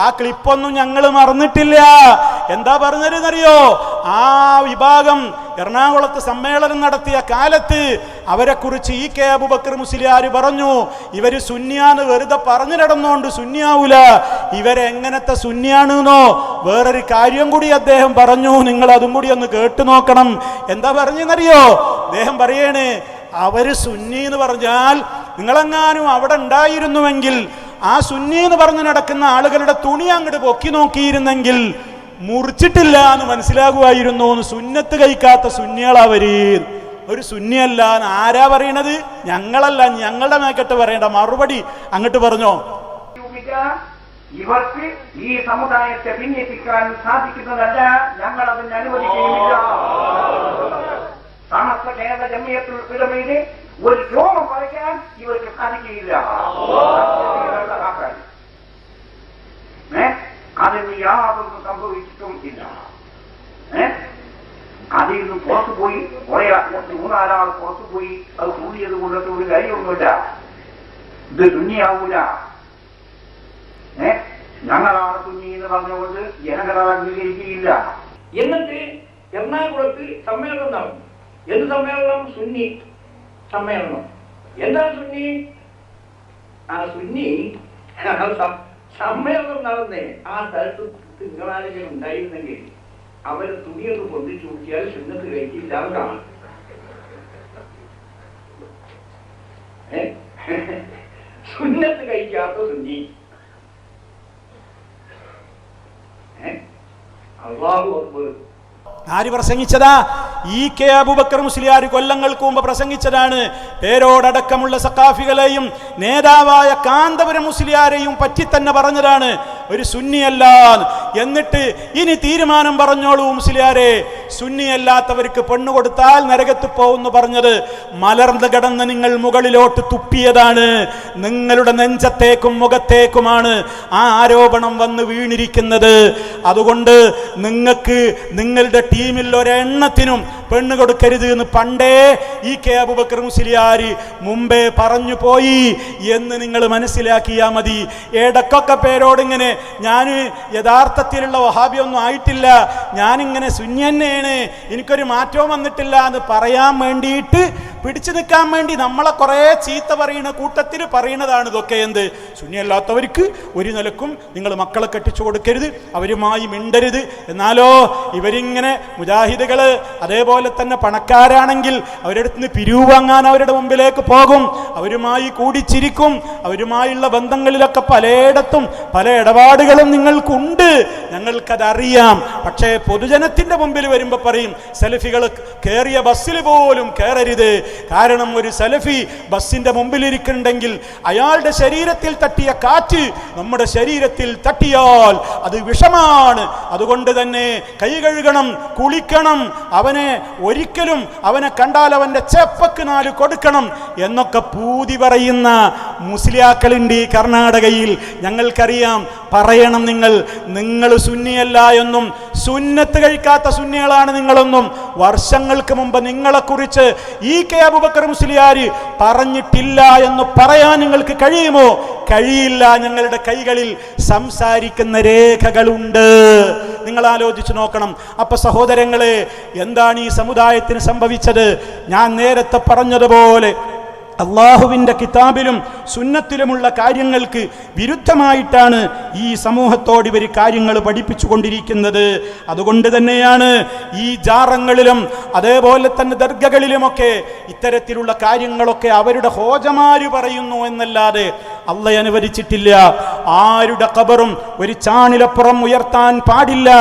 ആ ക്ലിപ്പൊന്നും ഞങ്ങൾ മറന്നിട്ടില്ല. എന്താ പറഞ്ഞതെന്നറിയോ? ആ വിഭാഗം എറണാകുളത്ത് സമ്മേളനം നടത്തിയ കാലത്ത് അവരെ കുറിച്ച് EK അബൂബക്കർ മുസ്ലിയാർ പറഞ്ഞു, ഇവര് സുന്നിയാന്ന് വെറുതെ പറഞ്ഞു നടന്നോണ്ട് സുന്നിയാവൂല, ഇവരെങ്ങനത്തെ സുന്നിയാണെന്നോ വേറൊരു കാര്യം കൂടി അദ്ദേഹം പറഞ്ഞു. നിങ്ങൾ അതും കൂടി ഒന്ന് കേട്ടു നോക്കണം. എന്താ പറഞ്ഞെന്നറിയോ? അദ്ദേഹം പറയണ്, അവര് സുന്നി എന്ന് പറഞ്ഞാൽ നിങ്ങളെങ്ങാനും അവിടെ ഉണ്ടായിരുന്നുവെങ്കിൽ ആ സുന്നി എന്ന് പറഞ്ഞു നടക്കുന്ന ആളുകളുടെ തുണി അങ്ങോട്ട് പൊക്കി നോക്കിയിരുന്നെങ്കിൽ മുറിച്ചിട്ടില്ല എന്ന് മനസ്സിലാകുമായിരുന്നു. സുന്നത്ത് കഴിക്കാത്ത സുന്നികളവര്. ഒരു സുന്നിയല്ല എന്ന് ആരാ പറയണത്? ഞങ്ങളല്ല. ഞങ്ങളുടെ മേക്കട്ട് പറയേണ്ട മറുപടി അങ്ങോട്ട് പറഞ്ഞോ. ഇവർക്ക് ഈ സമുദായത്തെ ഭിന്നിപ്പിക്കാൻ സാധിക്കുന്നതല്ല, ഞങ്ങൾ അതിന് അനുവദിക്കുകയില്ല. സമസ്ത കേരള ജമിയത്തുൽ ഉലമയിലെ ഒരു രോമം പറയാൻ ഇവർക്ക് സാധിക്കുകയില്ല. അതിന് യാതൊന്നും സംഭവിച്ചിട്ടും ഇല്ല. അതിൽ നിന്നും പുറത്തുപോയി കുറെ 3-4 പുറത്തുപോയി അത് കൂടിയത് കൊണ്ടൊക്കെ ഒരു കാര്യമൊന്നുമില്ല. ഇത് തുന്നിയാവൂല. ഞങ്ങളാണ് തുന്നി എന്ന് പറഞ്ഞുകൊണ്ട് ജനങ്ങൾ അംഗീകരിക്കുകയില്ല. എന്നിട്ട് എറണാകുളത്ത് സമ്മേളനം നടന്നു. എന്ത് സമ്മേളനം? സുന്നി സമ്മേളനം. എന്താണ് സുന്നി? ആ സുന്നി സമ്മേളനം നടന്നേ ആ സ്ഥലത്ത് നിങ്ങളാരെങ്കിലും ഉണ്ടായിരുന്നെങ്കിൽ അവർ തുണിയൊക്കെ പൊന്തിച്ചു നോക്കിയാൽ സുന്നത്ത് കഴിക്കില്ലാതാണ്. സുന്നത്ത് കഴിക്കാത്ത സുന്നി. അല്ലാഹു അക്ബർ. ആര് പ്രസംഗിച്ചതാ? EK അബൂബക്കർ മുസ്ലിയാർ കൊല്ലങ്ങൾക്ക് മുമ്പ് പ്രസംഗിച്ചതാണ്. പേരോടക്കമുള്ള സഖാഫികളെയും നേതാവായ കാന്തപുരം മുസ്ലിയാരെയും പറ്റി തന്നെ പറഞ്ഞതാണ് ഒരു സുന്നിയല്ല. എന്നിട്ട് ഇനി തീരുമാനം പറഞ്ഞോളൂ മുസ്ലിയാരെ, സുന്നിയല്ലാത്തവർക്ക് പെണ്ണു കൊടുത്താൽ നരകത്ത് പോകുന്നു പറഞ്ഞത് മലർന്ന് കിടന്ന് നിങ്ങൾ മുകളിലോട്ട് തുപ്പിയതാണ്. നിങ്ങളുടെ നെഞ്ചത്തേക്കും മുഖത്തേക്കുമാണ് ആ ആരോപണം വന്ന് വീണിരിക്കുന്നത്. അതുകൊണ്ട് നിങ്ങൾക്ക് നിങ്ങളുടെ ടീമിൽ ഒരെണ്ണത്തിനും പെണ്ണ് കൊടുക്കരുത് എന്ന് പണ്ടേ EK അബൂബക്കർ മുസ്ലിയാർ മുമ്പേ പറഞ്ഞു പോയി എന്ന് നിങ്ങൾ മനസ്സിലാക്കിയാൽ മതി. ഇടക്കൊക്കെ പേരോടിങ്ങനെ ഞാൻ യഥാർത്ഥത്തിലുള്ള വഹാബിയൊന്നും ആയിട്ടില്ല, ഞാനിങ്ങനെ സുന്നി തന്നെയാണ്, എനിക്കൊരു മാറ്റവും വന്നിട്ടില്ല എന്ന് പറയാൻ വേണ്ടിയിട്ട് പിടിച്ചു നിൽക്കാൻ വേണ്ടി നമ്മളെ കുറേ ചീത്ത പറയുന്ന കൂട്ടത്തിൽ പറയുന്നതാണ് ഇതൊക്കെ. എന്ത് സുന്നിയല്ലാത്തവർക്ക് ഒരു നിലക്കും നിങ്ങൾ മക്കളെ കെട്ടിച്ചു കൊടുക്കരുത്, അവരുമായി മിണ്ടരുത്. എന്നാലോ ഇവരിങ്ങനെ മുജാഹിദുകൾ അതേപോലെ തന്നെ പണക്കാരാണെങ്കിൽ അവരുടെ അടുത്ത് നിന്ന് പിരിവ് വാങ്ങാൻ അവരുടെ മുമ്പിലേക്ക് പോകും, അവരുമായി കൂടിച്ചിരിക്കും, അവരുമായുള്ള ബന്ധങ്ങളിലൊക്കെ പലയിടത്തും പല ഇടപാടുകളും നിങ്ങൾക്കുണ്ട്, ഞങ്ങൾക്കതറിയാം. പക്ഷേ പൊതുജനത്തിന്റെ മുമ്പിൽ വരുമ്പോൾ പറയും സലഫികൾ കയറിയ ബസ്സിൽ പോലും കയറരുത്. കാരണം ഒരു സലഫി ബസ്സിന്റെ മുമ്പിലിരിക്കുന്നുണ്ടെങ്കിൽ അയാളുടെ ശരീരത്തിൽ തട്ടിയ കാറ്റ് നമ്മുടെ ശരീരത്തിൽ തട്ടിയാൽ അത് വിഷമാണ്. അതുകൊണ്ട് തന്നെ കൈ കഴുകണം, കുളിക്കണം, അവനെ ഒരിക്കലും അവനെ കണ്ടാൽ അവന്റെ ചെപ്പക്ക് 4 കൊടുക്കണം എന്നൊക്കെ പൂതി പറയുന്ന മുസ്ലിയാക്കളുണ്ട് ഈ കർണാടകയിൽ. ഞങ്ങൾക്കറിയാം. പറയണം നിങ്ങൾ സുന്നിയല്ല എന്നും സുന്നത്ത് കഴിക്കാത്ത സുന്നികളാണ് നിങ്ങളെന്നും വർഷങ്ങൾക്ക് മുമ്പ് നിങ്ങളെക്കുറിച്ച് EK അബൂബക്കർ മുസ്ലിയാർ പറഞ്ഞിട്ടില്ല എന്ന് പറയാൻ നിങ്ങൾക്ക് കഴിയുമോ? കഴിയില്ല. ഞങ്ങളുടെ കൈകളിൽ സംസാരിക്കുന്ന രേഖകളുണ്ട്. നിങ്ങൾ ആലോചിച്ച് നോക്കണം. അപ്പൊ സഹോദരങ്ങളെ, എന്താണ് ഈ സമുദായത്തിന് സംഭവിച്ചത്? ഞാൻ നേരത്തെ പറഞ്ഞതുപോലെ അള്ളാഹുവിൻ്റെ കിതാബിലും സുന്നത്തിലുമുള്ള കാര്യങ്ങൾക്ക് വിരുദ്ധമായിട്ടാണ് ഈ സമൂഹത്തോട് ഇവർ കാര്യങ്ങൾ പഠിപ്പിച്ചു കൊണ്ടിരിക്കുന്നത്. അതുകൊണ്ട് തന്നെയാണ് ഈ ജാറങ്ങളിലും അതേപോലെ തന്നെ ദർഗകളിലുമൊക്കെ ഇത്തരത്തിലുള്ള കാര്യങ്ങളൊക്കെ അവരുടെ ഹോജമാര് പറയുന്നു എന്നല്ലാതെ അള്ളാഹ് അനുവദിച്ചിട്ടില്ല. ആരുടെ ഖബറും ഒരു ചാണിലപ്പുറം ഉയർത്താൻ പാടില്ല.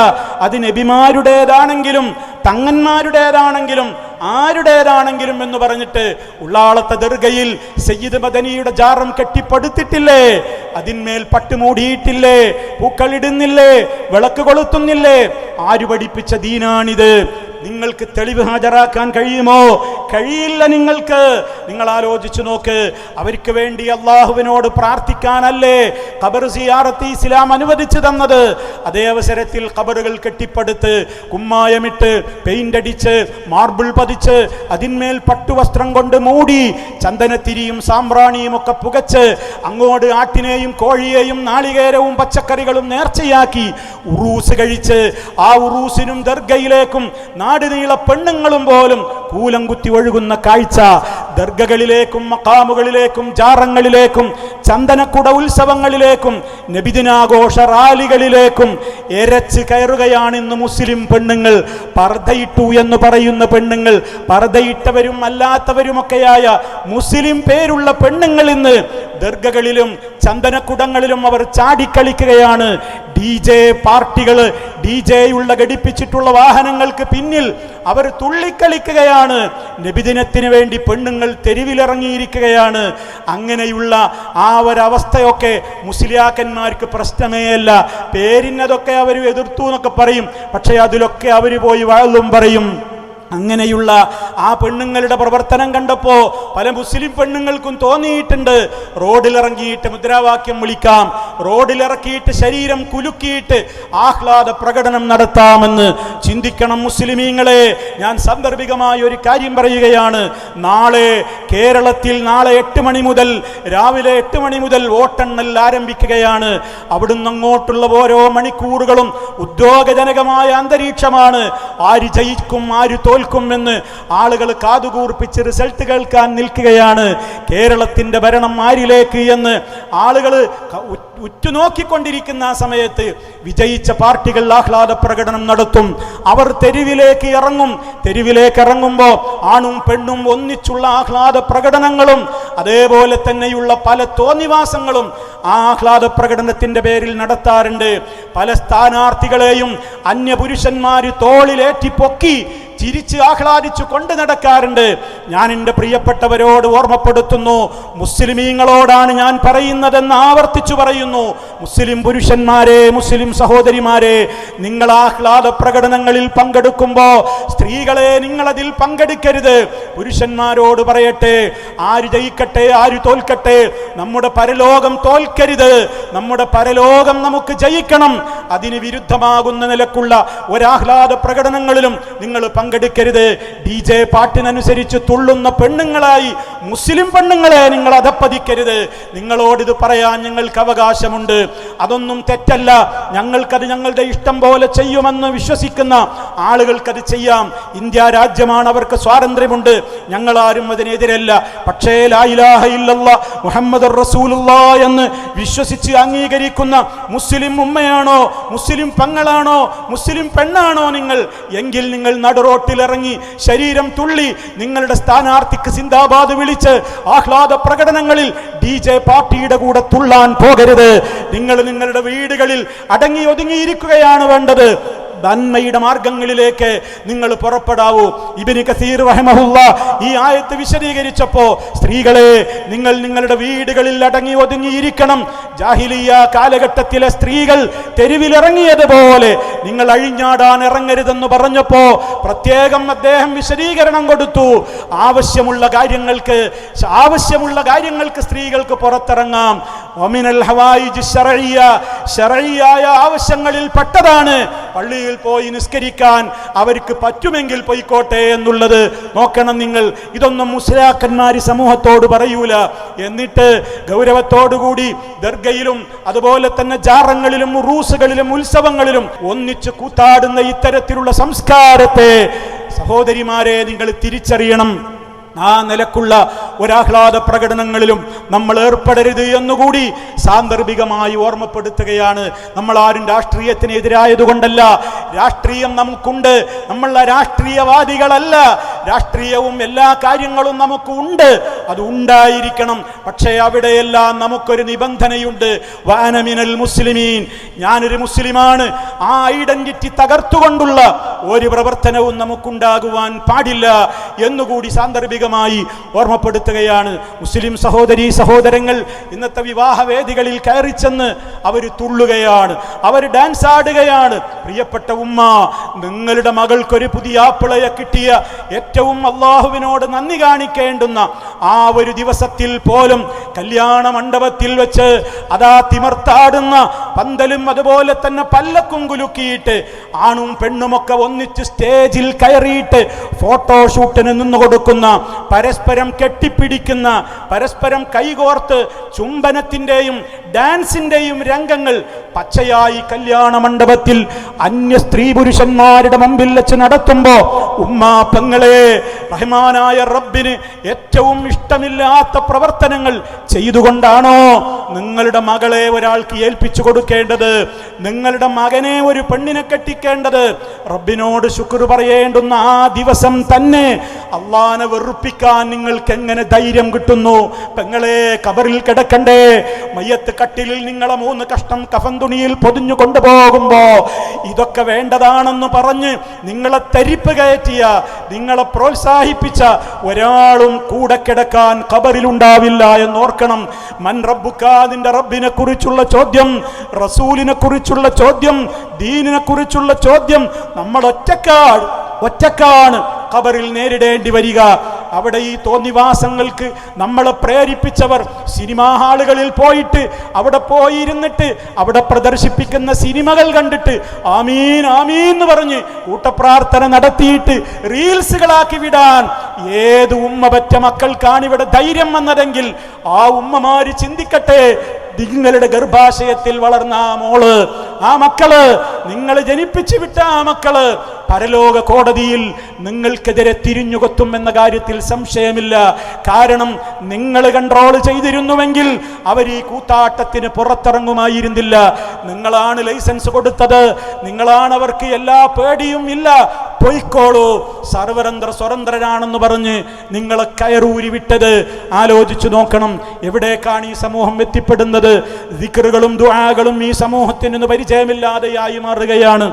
അത് നബിമാരുടേതാണെങ്കിലും തങ്ങന്മാരുടേതാണെങ്കിലും ആരുടേതാണെങ്കിലും എന്ന് പറഞ്ഞിട്ട് ഉള്ളാളത്തെ ദർഗയിൽ സയ്യിദ് മദനിയുടെ ജാറം കെട്ടിപ്പടുത്തിട്ടില്ലേ? അതിന്മേൽ പട്ടുമൂടിയിട്ടില്ലേ? പൂക്കളിടുന്നില്ലേ? വിളക്ക് കൊളുത്തുന്നില്ലേ? ആര് പഠിപ്പിച്ച ദീനാണിത്? നിങ്ങൾക്ക് തെളിവ് ഹാജരാക്കാൻ കഴിയുമോ? കഴിയില്ല നിങ്ങൾക്ക്. നിങ്ങൾ ആലോചിച്ചു നോക്ക്. അവർക്ക് വേണ്ടി അള്ളാഹുവിനോട് പ്രാർത്ഥിക്കാനല്ലേ ഖബർ സിയാറത്ത് ഇസ്ലാം അനുവദിച്ചു തന്നത്? അതേ അവസരത്തിൽ ഖബറുകൾ കെട്ടിപ്പടുത്ത് കുമ്മായമിട്ട് പെയിന്റ് അടിച്ച് മാർബിൾ പതിച്ച് അതിന്മേൽ പട്ടുവസ്ത്രം കൊണ്ട് മൂടി ചന്ദനത്തിരിയും സാമ്പ്രാണിയും ഒക്കെ പുകച്ച് അങ്ങോട്ട് ആട്ടിനെയും കോഴിയെയും നാളികേരവും പച്ചക്കറികളും നേർച്ചയാക്കി ഉറൂസ് കഴിച്ച് ആ ഉറൂസിനും ദർഗയിലേക്കും നാടുനീള പെണ്ണുങ്ങളും പോലും കൂലം കുത്തി ഒഴുകുന്ന കാഴ്ച. ദർഗകളിലേക്കും മഖാമുകളിലേക്കും ജാറങ്ങളിലേക്കും ചന്ദനക്കുട ഉത്സവങ്ങളിലേക്കും നബിദിനാഘോഷ റാലികളിലേക്കും എരച്ച് കയറുകയാണ് ഇന്ന് മുസ്ലിം പെണ്ണുങ്ങൾ. പർദ്ദയിട്ടു എന്ന് പറയുന്ന പെണ്ണുങ്ങൾ, പർദ്ദയിട്ടവരും അല്ലാത്തവരുമൊക്കെയായ മുസ്ലിം പേരുള്ള പെണ്ണുങ്ങൾ ഇന്ന് ദർഗകളിലും ചന്ദനക്കുടങ്ങളിലും അവർ ചാടിക്കളിക്കുകയാണ്. DJ പാർട്ടികൾ, DJ ഘടിപ്പിച്ചിട്ടുള്ള വാഹനങ്ങൾക്ക് പിന്നിൽ അവർ തുള്ളിക്കളിക്കുകയാണ്. നബിദിനത്തിന് വേണ്ടി പെണ്ണുങ്ങൾ പെണ്ണുങ്ങൾ തെരുവിലിറങ്ങിയിരിക്കുകയാണ്. അങ്ങനെയുള്ള ആ ഒരവസ്ഥയൊക്കെ മുസ്ലിയാക്കന്മാർക്ക് പ്രശ്നമേ അല്ല. പേരിനതൊക്കെ അവർ എതിർത്തു എന്നൊക്കെ പറയും, പക്ഷേ അതിലൊക്കെ അവർ പോയി വാഴും പറയും. അങ്ങനെയുള്ള ആ പെണ്ണുങ്ങളുടെ പ്രവർത്തനം കണ്ടപ്പോൾ പല മുസ്ലിം പെണ്ണുങ്ങൾക്കും തോന്നിയിട്ടുണ്ട്, റോഡിലിറങ്ങിയിട്ട് മുദ്രാവാക്യം വിളിക്കാം, റോഡിലിറക്കിയിട്ട് ശരീരം കുലുക്കിയിട്ട് ആഹ്ലാദ പ്രകടനം നടത്താമെന്ന്. ചിന്തിക്കണം മുസ്ലിമീങ്ങളെ. ഞാൻ സാന്ദർഭികമായ ഒരു കാര്യം പറയുകയാണ്. നാളെ കേരളത്തിൽ നാളെ 8 മണി മുതൽ, രാവിലെ 8 മണി മുതൽ വോട്ടെണ്ണൽ ആരംഭിക്കുകയാണ്. അവിടുന്ന് അങ്ങോട്ടുള്ള ഓരോ മണിക്കൂറുകളും ഉദ്യോഗജനകമായ അന്തരീക്ഷമാണ്. ആര് ജയിക്കും ആര് എന്ന് ആളുകൾ കാതുകൂർപ്പിച്ച് റിസൾട്ട് കേൾക്കാൻ നിൽക്കുകയാണ്. കേരളത്തിന്റെ ഭരണം ആരിലേക്ക് എന്ന് ആളുകൾ ഉറ്റുനോക്കിക്കൊണ്ടിരിക്കുന്ന സമയത്ത് വിജയിച്ച പാർട്ടികൾ ആഹ്ലാദ പ്രകടനം നടത്തും. അവർ തെരുവിലേക്ക് ഇറങ്ങും. തെരുവിലേക്ക് ഇറങ്ങുമ്പോൾ ആണും പെണ്ണും ഒന്നിച്ചുള്ള ആഹ്ലാദ പ്രകടനങ്ങളും അതേപോലെ തന്നെയുള്ള പല തോന്നിവാസങ്ങളും ആഹ്ലാദ പ്രകടനത്തിന്റെ പേരിൽ നടത്താറുണ്ട്. പല സ്ഥാനാർത്ഥികളെയും അന്യപുരുഷന്മാര് തോളിലേറ്റി പൊക്കി ചിരിച്ച് ആഹ്ലാദിച്ചു കൊണ്ട് നടക്കാറുണ്ട്. ഞാൻ എൻ്റെ പ്രിയപ്പെട്ടവരോട് ഓർമ്മപ്പെടുത്തുന്നു, മുസ്ലിമീങ്ങളോടാണ് ഞാൻ പറയുന്നതെന്ന് ആവർത്തിച്ചു പറയുന്നു. മുസ്ലിം പുരുഷന്മാരെ, മുസ്ലിം സഹോദരിമാരെ, നിങ്ങൾ ആഹ്ലാദ പ്രകടനങ്ങളിൽ പങ്കെടുക്കുമ്പോൾ സ്ത്രീകളെ നിങ്ങളതിൽ പങ്കെടുക്കരുത്. പുരുഷന്മാരോട് പറയട്ടെ, ആര് ജയിക്കട്ടെ ആര് തോൽക്കട്ടെ, നമ്മുടെ പരലോകം തോൽക്കരുത്. നമ്മുടെ പരലോകം നമുക്ക് ജയിക്കണം. അതിന് വിരുദ്ധമാകുന്ന നിലക്കുള്ള ഒരാഹ്ലാദ പ്രകടനങ്ങളിലും നിങ്ങൾ പങ്കെടുക്കരുത്. DJ പാട്ടിനനുസരിച്ച് തുള്ളുന്ന പെണ്ണുങ്ങളായി മുസ്ലിം പെണ്ണുങ്ങളെ നിങ്ങൾ അധപ്പതിക്കരുത്. നിങ്ങളോടിത് പറയാൻ ഞങ്ങൾക്ക് അവകാശമുണ്ട്. അതൊന്നും തെറ്റല്ല. ഞങ്ങൾക്കത് ഞങ്ങളുടെ ഇഷ്ടം പോലെ ചെയ്യുമെന്ന് വിശ്വസിക്കുന്ന ആളുകൾക്കത് ചെയ്യാം. ഇന്ത്യ രാജ്യമാണ്, അവർക്ക് സ്വാതന്ത്ര്യമുണ്ട്. ഞങ്ങളാരും അതിനെതിരല്ല. പക്ഷേ ലാ ഇലാഹ ഇല്ലല്ലാഹ് മുഹമ്മദുർ റസൂലുള്ളാഹ് എന്ന് വിശ്വസിച്ച് അംഗീകരിക്കുന്ന മുസ്ലിം ഉമ്മയാണോ, മുസ്ലിം പെങ്ങളാണോ, മുസ്ലിം പെണ്ണാണോ നിങ്ങൾ, എങ്കിൽ നിങ്ങൾ റോട്ടിലിറങ്ങി ശരീരം തുള്ളി നിങ്ങളുടെ സ്ഥാനാർത്ഥിക്ക് സിന്ദാബാദ് വിളിച്ച് ആഹ്ലാദ പ്രകടനങ്ങളിൽ DJ പാർട്ടിയുടെ കൂടെ തുള്ളാൻ പോകരുത്. നിങ്ങൾ നിങ്ങളുടെ വീടുകളിൽ അടങ്ങി ഒതുങ്ങിയിരിക്കുകയാണ് വേണ്ടത്. നന്മയുടെ മാർഗങ്ങളിലേക്ക് നിങ്ങൾ പുറപ്പെടാവൂ. ഇബ്നു കസീർ റഹിമഹുല്ലാഹ് ഈ ആയത്ത് വിശദീകരിച്ചപ്പോ, സ്ത്രീകളെ നിങ്ങൾ നിങ്ങളുടെ വീടുകളിൽ അടങ്ങി ഒതുങ്ങിയിരിക്കണം. ജാഹിലിയ്യ കാലഘട്ടത്തിലെ സ്ത്രീകൾ തെരുവിലിറങ്ങിയതുപോലെ നിങ്ങൾ അഴിഞ്ഞാടാൻ ഇറങ്ങരുതെന്ന് പറഞ്ഞപ്പോ പ്രത്യേകം അദ്ദേഹം വിശദീകരണം കൊടുത്തു. ആവശ്യമുള്ള കാര്യങ്ങൾക്ക് സ്ത്രീകൾക്ക് പുറത്തിറങ്ങാം. വമിനൽ ഹവായിജ് ശർഇയ്യ, ശർഇയ്യായ ആവശ്യങ്ങളിൽ പെട്ടതാണ് പള്ളിയിൽ പോയി നിസ്കരിക്കാൻ അവർക്ക് പറ്റുമെങ്കിൽ പോയിക്കോട്ടെ എന്നുള്ളത്. നോക്കണം നിങ്ങൾ, ഇതൊന്നും മുസ്ലിയാക്കന്മാര് സമൂഹത്തോട് പറയൂല. എന്നിട്ട് ഗൗരവത്തോടുകൂടി ദർഗയിലും അതുപോലെ തന്നെ ജാറങ്ങളിലും ഉറൂസുകളിലും ഉത്സവങ്ങളിലും ഒന്നിച്ച് കൂത്താടുന്ന ഇത്തരത്തിലുള്ള സംസ്കാരത്തെ സഹോദരിമാരെ നിങ്ങൾ തിരിച്ചറിയണം. ആ നിലക്കുള്ള ഒരാഹ്ലാദ പ്രകടനങ്ങളിലും നമ്മൾ ഏർപ്പെടരുത് എന്നുകൂടി സാന്ദർഭികമായി ഓർമ്മപ്പെടുത്തുകയാണ്. നമ്മൾ ആരും രാഷ്ട്രീയത്തിനെതിരായതുകൊണ്ടല്ല. രാഷ്ട്രീയം നമുക്കുണ്ട്. നമ്മൾ രാഷ്ട്രീയവാദികളല്ല. രാഷ്ട്രീയവും എല്ലാ കാര്യങ്ങളും നമുക്ക് ഉണ്ട്, അത് ഉണ്ടായിരിക്കണം. പക്ഷേ അവിടെയെല്ലാം നമുക്കൊരു നിബന്ധനയുണ്ട്. വഅന മിനൽ മുസ്ലിമീൻ, ഞാനൊരു മുസ്ലിമാണ്. ആ ഐഡന്റിറ്റി തകർത്തുകൊണ്ടുള്ള ഒരു പ്രവർത്തനവും നമുക്കുണ്ടാകുവാൻ പാടില്ല എന്നുകൂടി സാന്ദർഭിക ഓർമ്മപ്പെടുത്തുകയാണ്. മുസ്ലിം സഹോദരങ്ങൾ ഇന്നത്തെ വിവാഹവേദികളിൽ കയറിച്ചെന്ന് അവർ തുള്ളുകയാണ്, അവർ ഡാൻസ് ആടുകയാണ്. പ്രിയപ്പെട്ട ഉമ്മ, നിങ്ങളുടെ മകൾക്കൊരു പുതിയ ആപ്പിളയെ കിട്ടിയ ഏറ്റവും അള്ളാഹുവിനോട് നന്ദി കാണിക്കേണ്ടുന്ന ആ ഒരു ദിവസത്തിൽ പോലും കല്യാണ മണ്ഡപത്തിൽ വെച്ച് അതാ തിമർത്താടുന്ന പന്തലും അതുപോലെ തന്നെ പല്ലക്കും കുലുക്കിയിട്ട് ആണും പെണ്ണുമൊക്കെ ഒന്നിച്ച് സ്റ്റേജിൽ കയറിയിട്ട് ഫോട്ടോഷൂട്ടിന് നിന്ന് കൊടുക്കുന്ന, പരസ്പരം കെട്ടിപ്പിടിക്കുന്ന, പരസ്പരം കൈകോർത്ത് ചുംബനത്തിന്റെയും ഡാൻസിന്റെയും രംഗങ്ങൾ പച്ചയായി കല്യാണ മണ്ഡപത്തിൽ അന്യ സ്ത്രീ പുരുഷന്മാരുടെ മുമ്പിൽ വെച്ച് നടത്തുമ്പോ, ഉമ്മാ പെങ്ങളെ, റഹ്മാനായ റബ്ബിന് ഏറ്റവും ഇഷ്ടമില്ലാത്ത പ്രവർത്തനങ്ങൾ ചെയ്തുകൊണ്ടാണോ നിങ്ങളുടെ മകളെ ഒരാൾക്ക് ഏൽപ്പിച്ചു കൊടുക്കേണ്ടത്, നിങ്ങളുടെ മകനെ ഒരു പെണ്ണിനെ കെട്ടിക്കേണ്ടത്? റബ്ബിനോട് ശുക്ർ പറയേണ്ടുന്ന ആ ദിവസം തന്നെ അള്ളാനെ വെറുപ്പിക്കാൻ നിങ്ങൾക്ക് എങ്ങനെ ധൈര്യം കിട്ടുന്നു? പെങ്ങളെ, കബറിൽ കിടക്കണ്ടേ? മയ്യത്ത് കട്ടിലിൽ നിങ്ങളെ 3 കഷ്ണം കഫൻ തുണിയിൽ പൊതിഞ്ഞു കൊണ്ടുപോകുമ്പോ ഇതൊക്കെ വേണ്ടതാണെന്ന് പറഞ്ഞ് നിങ്ങളെ തരിപ്പ് കയറ്റിയ, നിങ്ങളെ പ്രോത്സാഹിപ്പിച്ച ഒരാളും കൂടെ കിടക്കാൻ ഖബറിലുണ്ടാവില്ല എന്നോർക്കണം. മൻ റബ്ബുക, നിന്റെ റബ്ബിനെ കുറിച്ചുള്ള ചോദ്യം, റസൂലിനെ കുറിച്ചുള്ള ചോദ്യം, ദീനിനെ കുറിച്ചുള്ള ചോദ്യം നമ്മൾ ഒറ്റക്കാണ് ഖബറിൽ നേരിടേണ്ടി വരിക. അവിടെ ഈ തോന്നിവാസങ്ങൾക്ക് നമ്മളെ പ്രേരിപ്പിച്ചവർ സിനിമാ ഹാളുകളിൽ പോയിട്ട് അവിടെ പോയിരുന്നിട്ട് അവിടെ പ്രദർശിപ്പിക്കുന്ന സിനിമകൾ കണ്ടിട്ട് ആമീൻ ആമീൻ എന്ന് പറഞ്ഞ് കൂട്ടപ്രാർത്ഥന നടത്തിയിട്ട് റീൽസുകളാക്കി വിടാൻ ഏത് ഉമ്മ പറ്റ മക്കൾക്കാണ് ഇവിടെ ധൈര്യം വന്നതെങ്കിൽ ആ ഉമ്മമാര് ചിന്തിക്കട്ടെ. നിങ്ങളുടെ ഗർഭാശയത്തിൽ വളർന്ന ആ മോള്, ആ മക്കള്, നിങ്ങൾ ജനിപ്പിച്ചു വിട്ട ആ മക്കള് പരലോക കോടതിയിൽ നിങ്ങൾക്കെതിരെ തിരിഞ്ഞുകൊത്തും എന്ന കാര്യത്തിൽ സംശയമില്ല. കാരണം നിങ്ങൾ കൺട്രോൾ ചെയ്തിരുന്നുവെങ്കിൽ അവർ ഈ കൂത്താട്ടത്തിന് പുറത്തിറങ്ങുമായിരുന്നില്ല. നിങ്ങളാണ് ലൈസൻസ് കൊടുത്തത്, നിങ്ങളാണ് അവർക്ക് എല്ലാ പേടിയും ഇല്ല, പൊയ്ക്കോളൂ, സ്വതന്ത്രരാണെന്ന് പറഞ്ഞ് നിങ്ങളെ കയറൂരി വിട്ടത്. ആലോചിച്ചു നോക്കണം, എവിടേക്കാണ് ഈ സമൂഹം എത്തിപ്പെടുന്നത്? ദിക്റുകളും ദുആകളും ഈ സമൂഹത്തിന് പരിചയമില്ലാതെയായി മാറുകയാണ്.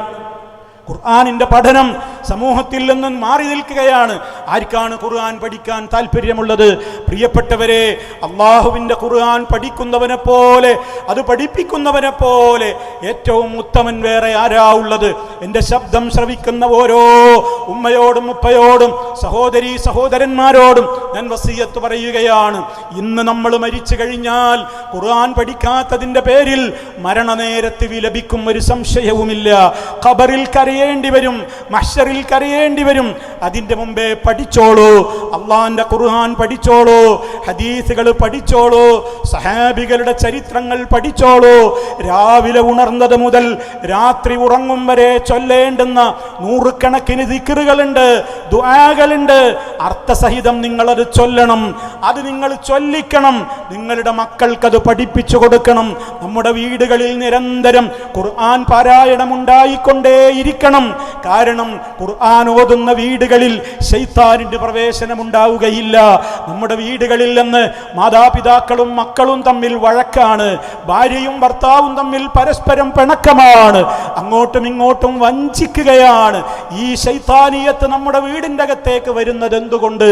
ഖുർആനിന്റെ പഠനം സമൂഹത്തിൽ നിന്നും മാറി നിൽക്കുകയാണ്. ആർക്കാണ് ഖുർആൻ പഠിക്കാൻ താല്പര്യമുള്ളത്? പ്രിയപ്പെട്ടവരെ, അള്ളാഹുവിന്റെ ഖുർആൻ പഠിക്കുന്നവനെ പോലെ, അത് പഠിപ്പിക്കുന്നവനെ പോലെ ഏറ്റവും ഉത്തമൻ വേറെ ആരാ ഉള്ളത്? എൻ്റെ ശബ്ദം ശ്രവിക്കുന്ന ഓരോ ഉമ്മയോടും ഉപ്പയോടും സഹോദരീ സഹോദരന്മാരോടും ഞാൻ വസിയത്ത് പറയുകയാണ്. ഇന്ന് നമ്മൾ മരിച്ചു കഴിഞ്ഞാൽ ഖുർആൻ പഠിക്കാത്തതിന്റെ പേരിൽ മരണനേരത്ത് വിലപിക്കും, ഒരു സംശയവുമില്ല. ഖബറിൽ കരയേണ്ടി വരും, മഹ്ശറിൽ കരയേണ്ടി വരും. അതിന്റെ മുമ്പേ പഠിച്ചോളൂ, അള്ളാന്റെ ഖുർആൻ പഠിച്ചോളൂ, ഹദീസുകൾ പഠിച്ചോളൂ, സഹാബികളുടെ ചരിത്രങ്ങൾ പഠിച്ചോളൂ. രാവിലെ ഉണർന്നത് മുതൽ രാത്രി ഉറങ്ങും വരെ ചൊല്ലേണ്ടുന്ന 100 കണക്കിന് ദിക്റുകളുണ്ട്, ദുആകളുണ്ട്. അർത്ഥസഹിതം നിങ്ങളത് ചൊല്ലണം, അത് നിങ്ങൾ ചൊല്ലിക്കണം. നിങ്ങളുടെ മക്കൾക്കത് പഠിപ്പിച്ചു കൊടുക്കണം. നമ്മുടെ വീടുകളിൽ നിരന്തരം ഖുർആൻ പാരായണം ഉണ്ടായിക്കൊണ്ടേയിരിക്കണം. കാരണം ഖുർആൻ ഓതുന്ന വീടുകളിൽ ശൈത്താനിന്റെ പ്രവേശനം ഉണ്ടാവുകയില്ല. നമ്മുടെ വീടുകളിൽ നിന്ന് മാതാപിതാക്കളും മക്കളും തമ്മിൽ വഴക്കാണ്, ഭാര്യയും ഭർത്താവും തമ്മിൽ പരസ്പരം പിണക്കമാണ്, അങ്ങോട്ടും ഇങ്ങോട്ടും വഞ്ചിക്കുകയാണ്. ഈ ശൈത്താനിയത്ത് നമ്മുടെ വീടിന്റെ അകത്തേക്ക് വരുന്നത് എന്തുകൊണ്ട്?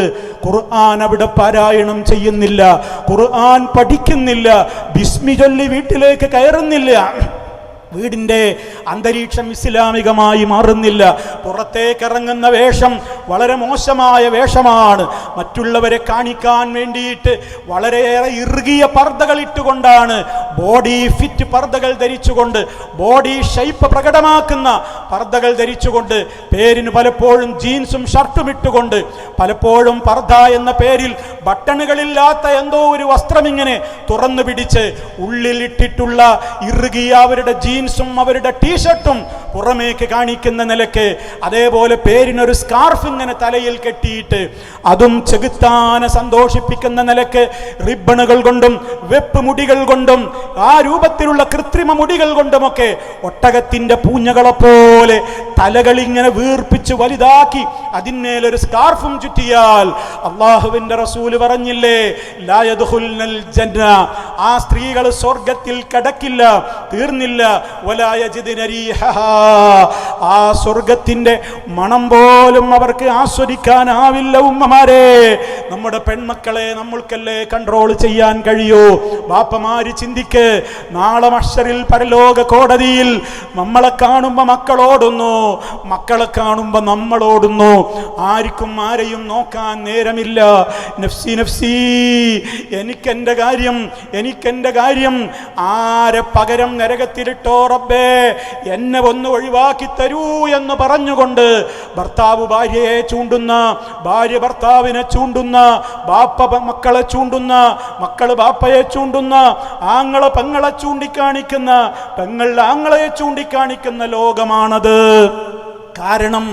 ഖുർആൻ അവിടെ പാരായണം ചെയ്യുന്നില്ല, ഖുർആൻ പഠിക്കുന്നില്ല, ബിസ്മി ചൊല്ലി വീട്ടിലേക്ക് കയറുന്നില്ല. വീടിൻ്റെ അന്തരീക്ഷം ഇസ്ലാമികമായി മാറുന്നില്ല. പുറത്തേക്കിറങ്ങുന്ന വേഷം വളരെ മോശമായ വേഷമാണ്. മറ്റുള്ളവരെ കാണിക്കാൻ വേണ്ടിയിട്ട് വളരെയേറെ ഇറുകിയ പർദ്ദകൾ ഇട്ടുകൊണ്ടാണ്, ബോഡി ഫിറ്റ് പർദ്ദകൾ ധരിച്ചുകൊണ്ട്, ബോഡി ഷേപ്പ് പ്രകടമാക്കുന്ന പർദ്ദകൾ ധരിച്ചുകൊണ്ട്, പേരിന് പലപ്പോഴും ജീൻസും ഷർട്ടും ഇട്ടുകൊണ്ട്, പലപ്പോഴും പർദ്ദ എന്ന പേരിൽ ബട്ടണുകളില്ലാത്ത എന്തോ ഒരു വസ്ത്രം ഇങ്ങനെ തുറന്നു പിടിച്ച് ഉള്ളിലിട്ടിട്ടുള്ള ഇറുകിയ അവരുടെ ജീൻസും അവരുടെ ടീഷർട്ടും പുറമേക്ക് കാണിക്കുന്ന നിലയ്ക്ക്, അതേപോലെ പേരിനൊരു സ്കാർഫ് ഇങ്ങനെ തലയിൽ കെട്ടിയിട്ട് അതും ചെകുത്താനെ സന്തോഷിപ്പിക്കുന്ന നിലയ്ക്ക് റിബണുകൾ കൊണ്ടും വെപ്പ് മുടികൾ കൊണ്ടും ആ രൂപത്തിലുള്ള കൃത്രിമ മുടികൾ കൊണ്ടുമൊക്കെ ഒട്ടകത്തിന്റെ പൂഞ്ഞകളെ പോലെ തലകൾ ഇങ്ങനെ വീർപ്പിച്ച് വലുതാക്കി അതിന്മേലൊരു സ്കാർഫും ചുറ്റിയാൽ അള്ളാഹുവിന്റെ റസൂല് പറഞ്ഞില്ലേ, ലാ യദ്ഖുൽനൽ ജന്ന, ആ സ്ത്രീകൾ സ്വർഗത്തിൽ കടക്കില്ല. തീർന്നില്ല, വലാ യജിദ്ന റീഹഹാ, ആ സ്വർഗത്തിന്റെ മണം പോലും അവർക്ക് ആസ്വദിക്കാനാവില്ല. ഉമ്മമാരെ, നമ്മുടെ പെൺമക്കളെ നമ്മൾക്കല്ലേ കൺട്രോൾ ചെയ്യാൻ കഴിയൂ? ബാപ്പമാര് ചിന്തിക്ക്, നാളെ മഹ്ശറിൽ പരലോക കോടതിയിൽ നമ്മളെ കാണുമ്പോ മക്കളോടുന്നു, മക്കളെ കാണുമ്പോ നമ്മളോടുന്നു. ആർക്കും ആരെയും നോക്കാൻ നേരമില്ല. നഫ്സി നഫ്സി, എനിക്കെന്റെ കാര്യം, എനിക്കെന്റെ കാര്യം. ആരെ പകരം നരകത്തിലിട്ടോ റബ്ബേ, എന്നെ ഒന്ന് ഒഴിവാക്കി തരൂ എന്ന് പറഞ്ഞുകൊണ്ട് ഭർത്താവ് ഭാര്യയെ ചൂണ്ടുന്ന, ഭാര്യ ഭർത്താവിനെ ചൂണ്ടുന്ന, ബാപ്പ മക്കളെ ചൂണ്ടുന്ന, മക്കള് ബാപ്പയെ ചൂണ്ടുന്ന, ആങ്ങളെ പെങ്ങളെ ചൂണ്ടിക്കാണിക്കുന്ന, പെങ്ങൾ ആങ്ങളെ ചൂണ്ടിക്കാണിക്കുന്ന ലോകമാണത്. കാരണം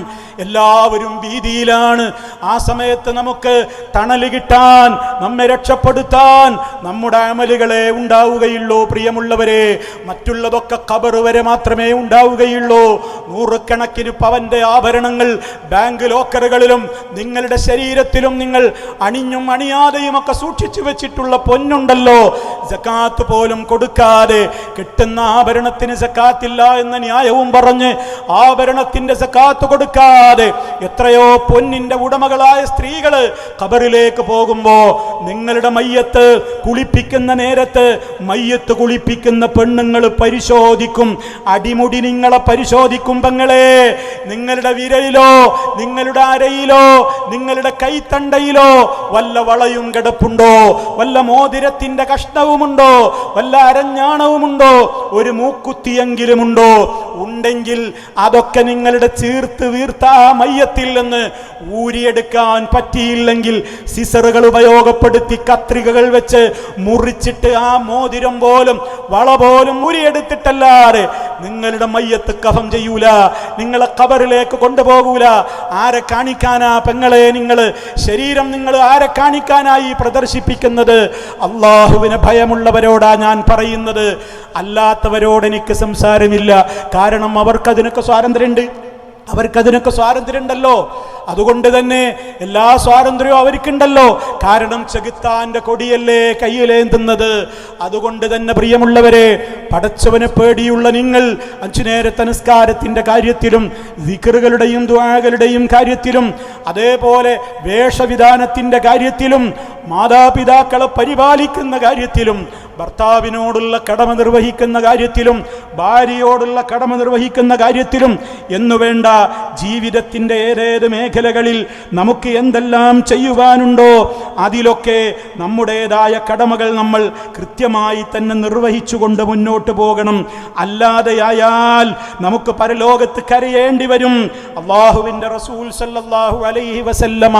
എല്ലാവരും ഭീതിയിലാണ്. ആ സമയത്ത് നമുക്ക് തണല് കിട്ടാൻ, നമ്മെ രക്ഷപ്പെടുത്താൻ നമ്മുടെ അമലുകളെ ഉണ്ടാവുകയുള്ളൂ. പ്രിയമുള്ളവരെ, മറ്റുള്ളതൊക്കെ ഖബർ വരെ മാത്രമേ ഉണ്ടാവുകയുള്ളൂ. നൂറുകണക്കിന് പവന്റെ ആഭരണങ്ങൾ ബാങ്ക് ലോക്കറുകളിലും നിങ്ങളുടെ ശരീരത്തിലും നിങ്ങൾ അണിഞ്ഞും അണിയാതെയും ഒക്കെ സൂക്ഷിച്ചു വെച്ചിട്ടുള്ള പൊന്നുണ്ടല്ലോ, സക്കാത്ത് പോലും കൊടുക്കാതെ കിട്ടുന്ന ആഭരണത്തിന് സക്കാത്തില്ല എന്ന ന്യായവും പറഞ്ഞ് ആഭരണത്തിന്റെ സക്കാത്ത് കൊടുക്കാതെ എത്രയോ പൊന്നിന്റെ ഉടമകളായ സ്ത്രീകള് ഖബറിലേക്ക് പോകുമ്പോ നിങ്ങളുടെ മയ്യത്ത് കുളിപ്പിക്കുന്ന നേരത്ത് മയ്യത്ത് കുളിപ്പിക്കുന്ന പെണ്ണുങ്ങൾ പരിശോധിക്കും, അടിമുടി നിങ്ങളെ പരിശോധിക്കും. പെങ്ങളെ, നിങ്ങളുടെ വിരലിലോ നിങ്ങളുടെ അരയിലോ നിങ്ങളുടെ കൈത്തണ്ടയിലോ വല്ല വളയും കിടപ്പുണ്ടോ, വല്ല മോതിരത്തിന്റെ കഷ്ണവുമുണ്ടോ, വല്ല അരഞ്ഞാണവുമുണ്ടോ, ഒരു മൂക്കുത്തിയെങ്കിലുമുണ്ടോ? ഉണ്ടെങ്കിൽ അതൊക്കെ നിങ്ങളുടെ ചീർത്ത് വീർത്ത ആ മയ്യത്തിൽ നിന്ന് ഊരിയെടുക്കാൻ പറ്റിയില്ലെങ്കിൽ സിസറുകൾ ഉപയോഗപ്പെടുത്തി കത്രികകൾ വെച്ച് മുറിച്ചിട്ട് ആ മോതിരം പോലും വള പോലും ഊരിയെടുത്തിട്ടല്ലാതെ നിങ്ങളുടെ മയ്യത്ത് കഫം ചെയ്യൂല, നിങ്ങളെ ഖബറിലേക്ക് കൊണ്ടുപോകൂല. ആരെ കാണിക്കാനാ പെങ്ങളെ നിങ്ങൾ ശരീരം നിങ്ങൾ ആരെ കാണിക്കാനായി പ്രദർശിപ്പിക്കുന്നത്? അള്ളാഹുവിനെ ഭയമുള്ളവരോടാ ഞാൻ പറയുന്നത്, അല്ലാത്തവരോട് എനിക്ക് സംസാരമില്ല. കാരണം അവർക്കതിനൊക്കെ സ്വാതന്ത്ര്യമുണ്ട്, അവർക്കതിനൊക്കെ സ്വാതന്ത്ര്യമുണ്ടല്ലോ. അതുകൊണ്ട് തന്നെ എല്ലാ സ്വാതന്ത്ര്യവും അവർക്കുണ്ടല്ലോ. കാരണം ചെകുത്താന്റെ കൊടിയല്ലേ കയ്യിലേന്തുന്നത്. അതുകൊണ്ട് തന്നെ പ്രിയമുള്ളവരെ, പടച്ചവനെ പേടിയുള്ള നിങ്ങൾ 5 നേരത്തെ നിസ്കാരത്തിന്റെ കാര്യത്തിലും ദിക്റുകളുടെയും ദുആകളുടെയും കാര്യത്തിലും അതേപോലെ വേഷവിധാനത്തിന്റെ കാര്യത്തിലും മാതാപിതാക്കളെ പരിപാലിക്കുന്ന കാര്യത്തിലും ഭർത്താവിനോടുള്ള കടമ നിർവഹിക്കുന്ന കാര്യത്തിലും ഭാര്യയോടുള്ള കടമ നിർവഹിക്കുന്ന കാര്യത്തിലും എന്നുവേണ്ട ജീവിതത്തിന്റെ ഏതേത് മേഖലകളിൽ നമുക്ക് എന്തെല്ലാം ചെയ്യുവാനുണ്ടോ അതിലൊക്കെ നമ്മുടേതായ കടമകൾ നമ്മൾ കൃത്യമായി തന്നെ നിർവഹിച്ചുകൊണ്ട് മുന്നോട്ട് പോകണം. അല്ലാതെയായാൽ നമുക്ക് പരലോകത്ത് കരയേണ്ടി വരും. അല്ലാഹുവിൻ്റെ റസൂൽ സല്ലല്ലാഹു അലൈഹി വസല്ലമ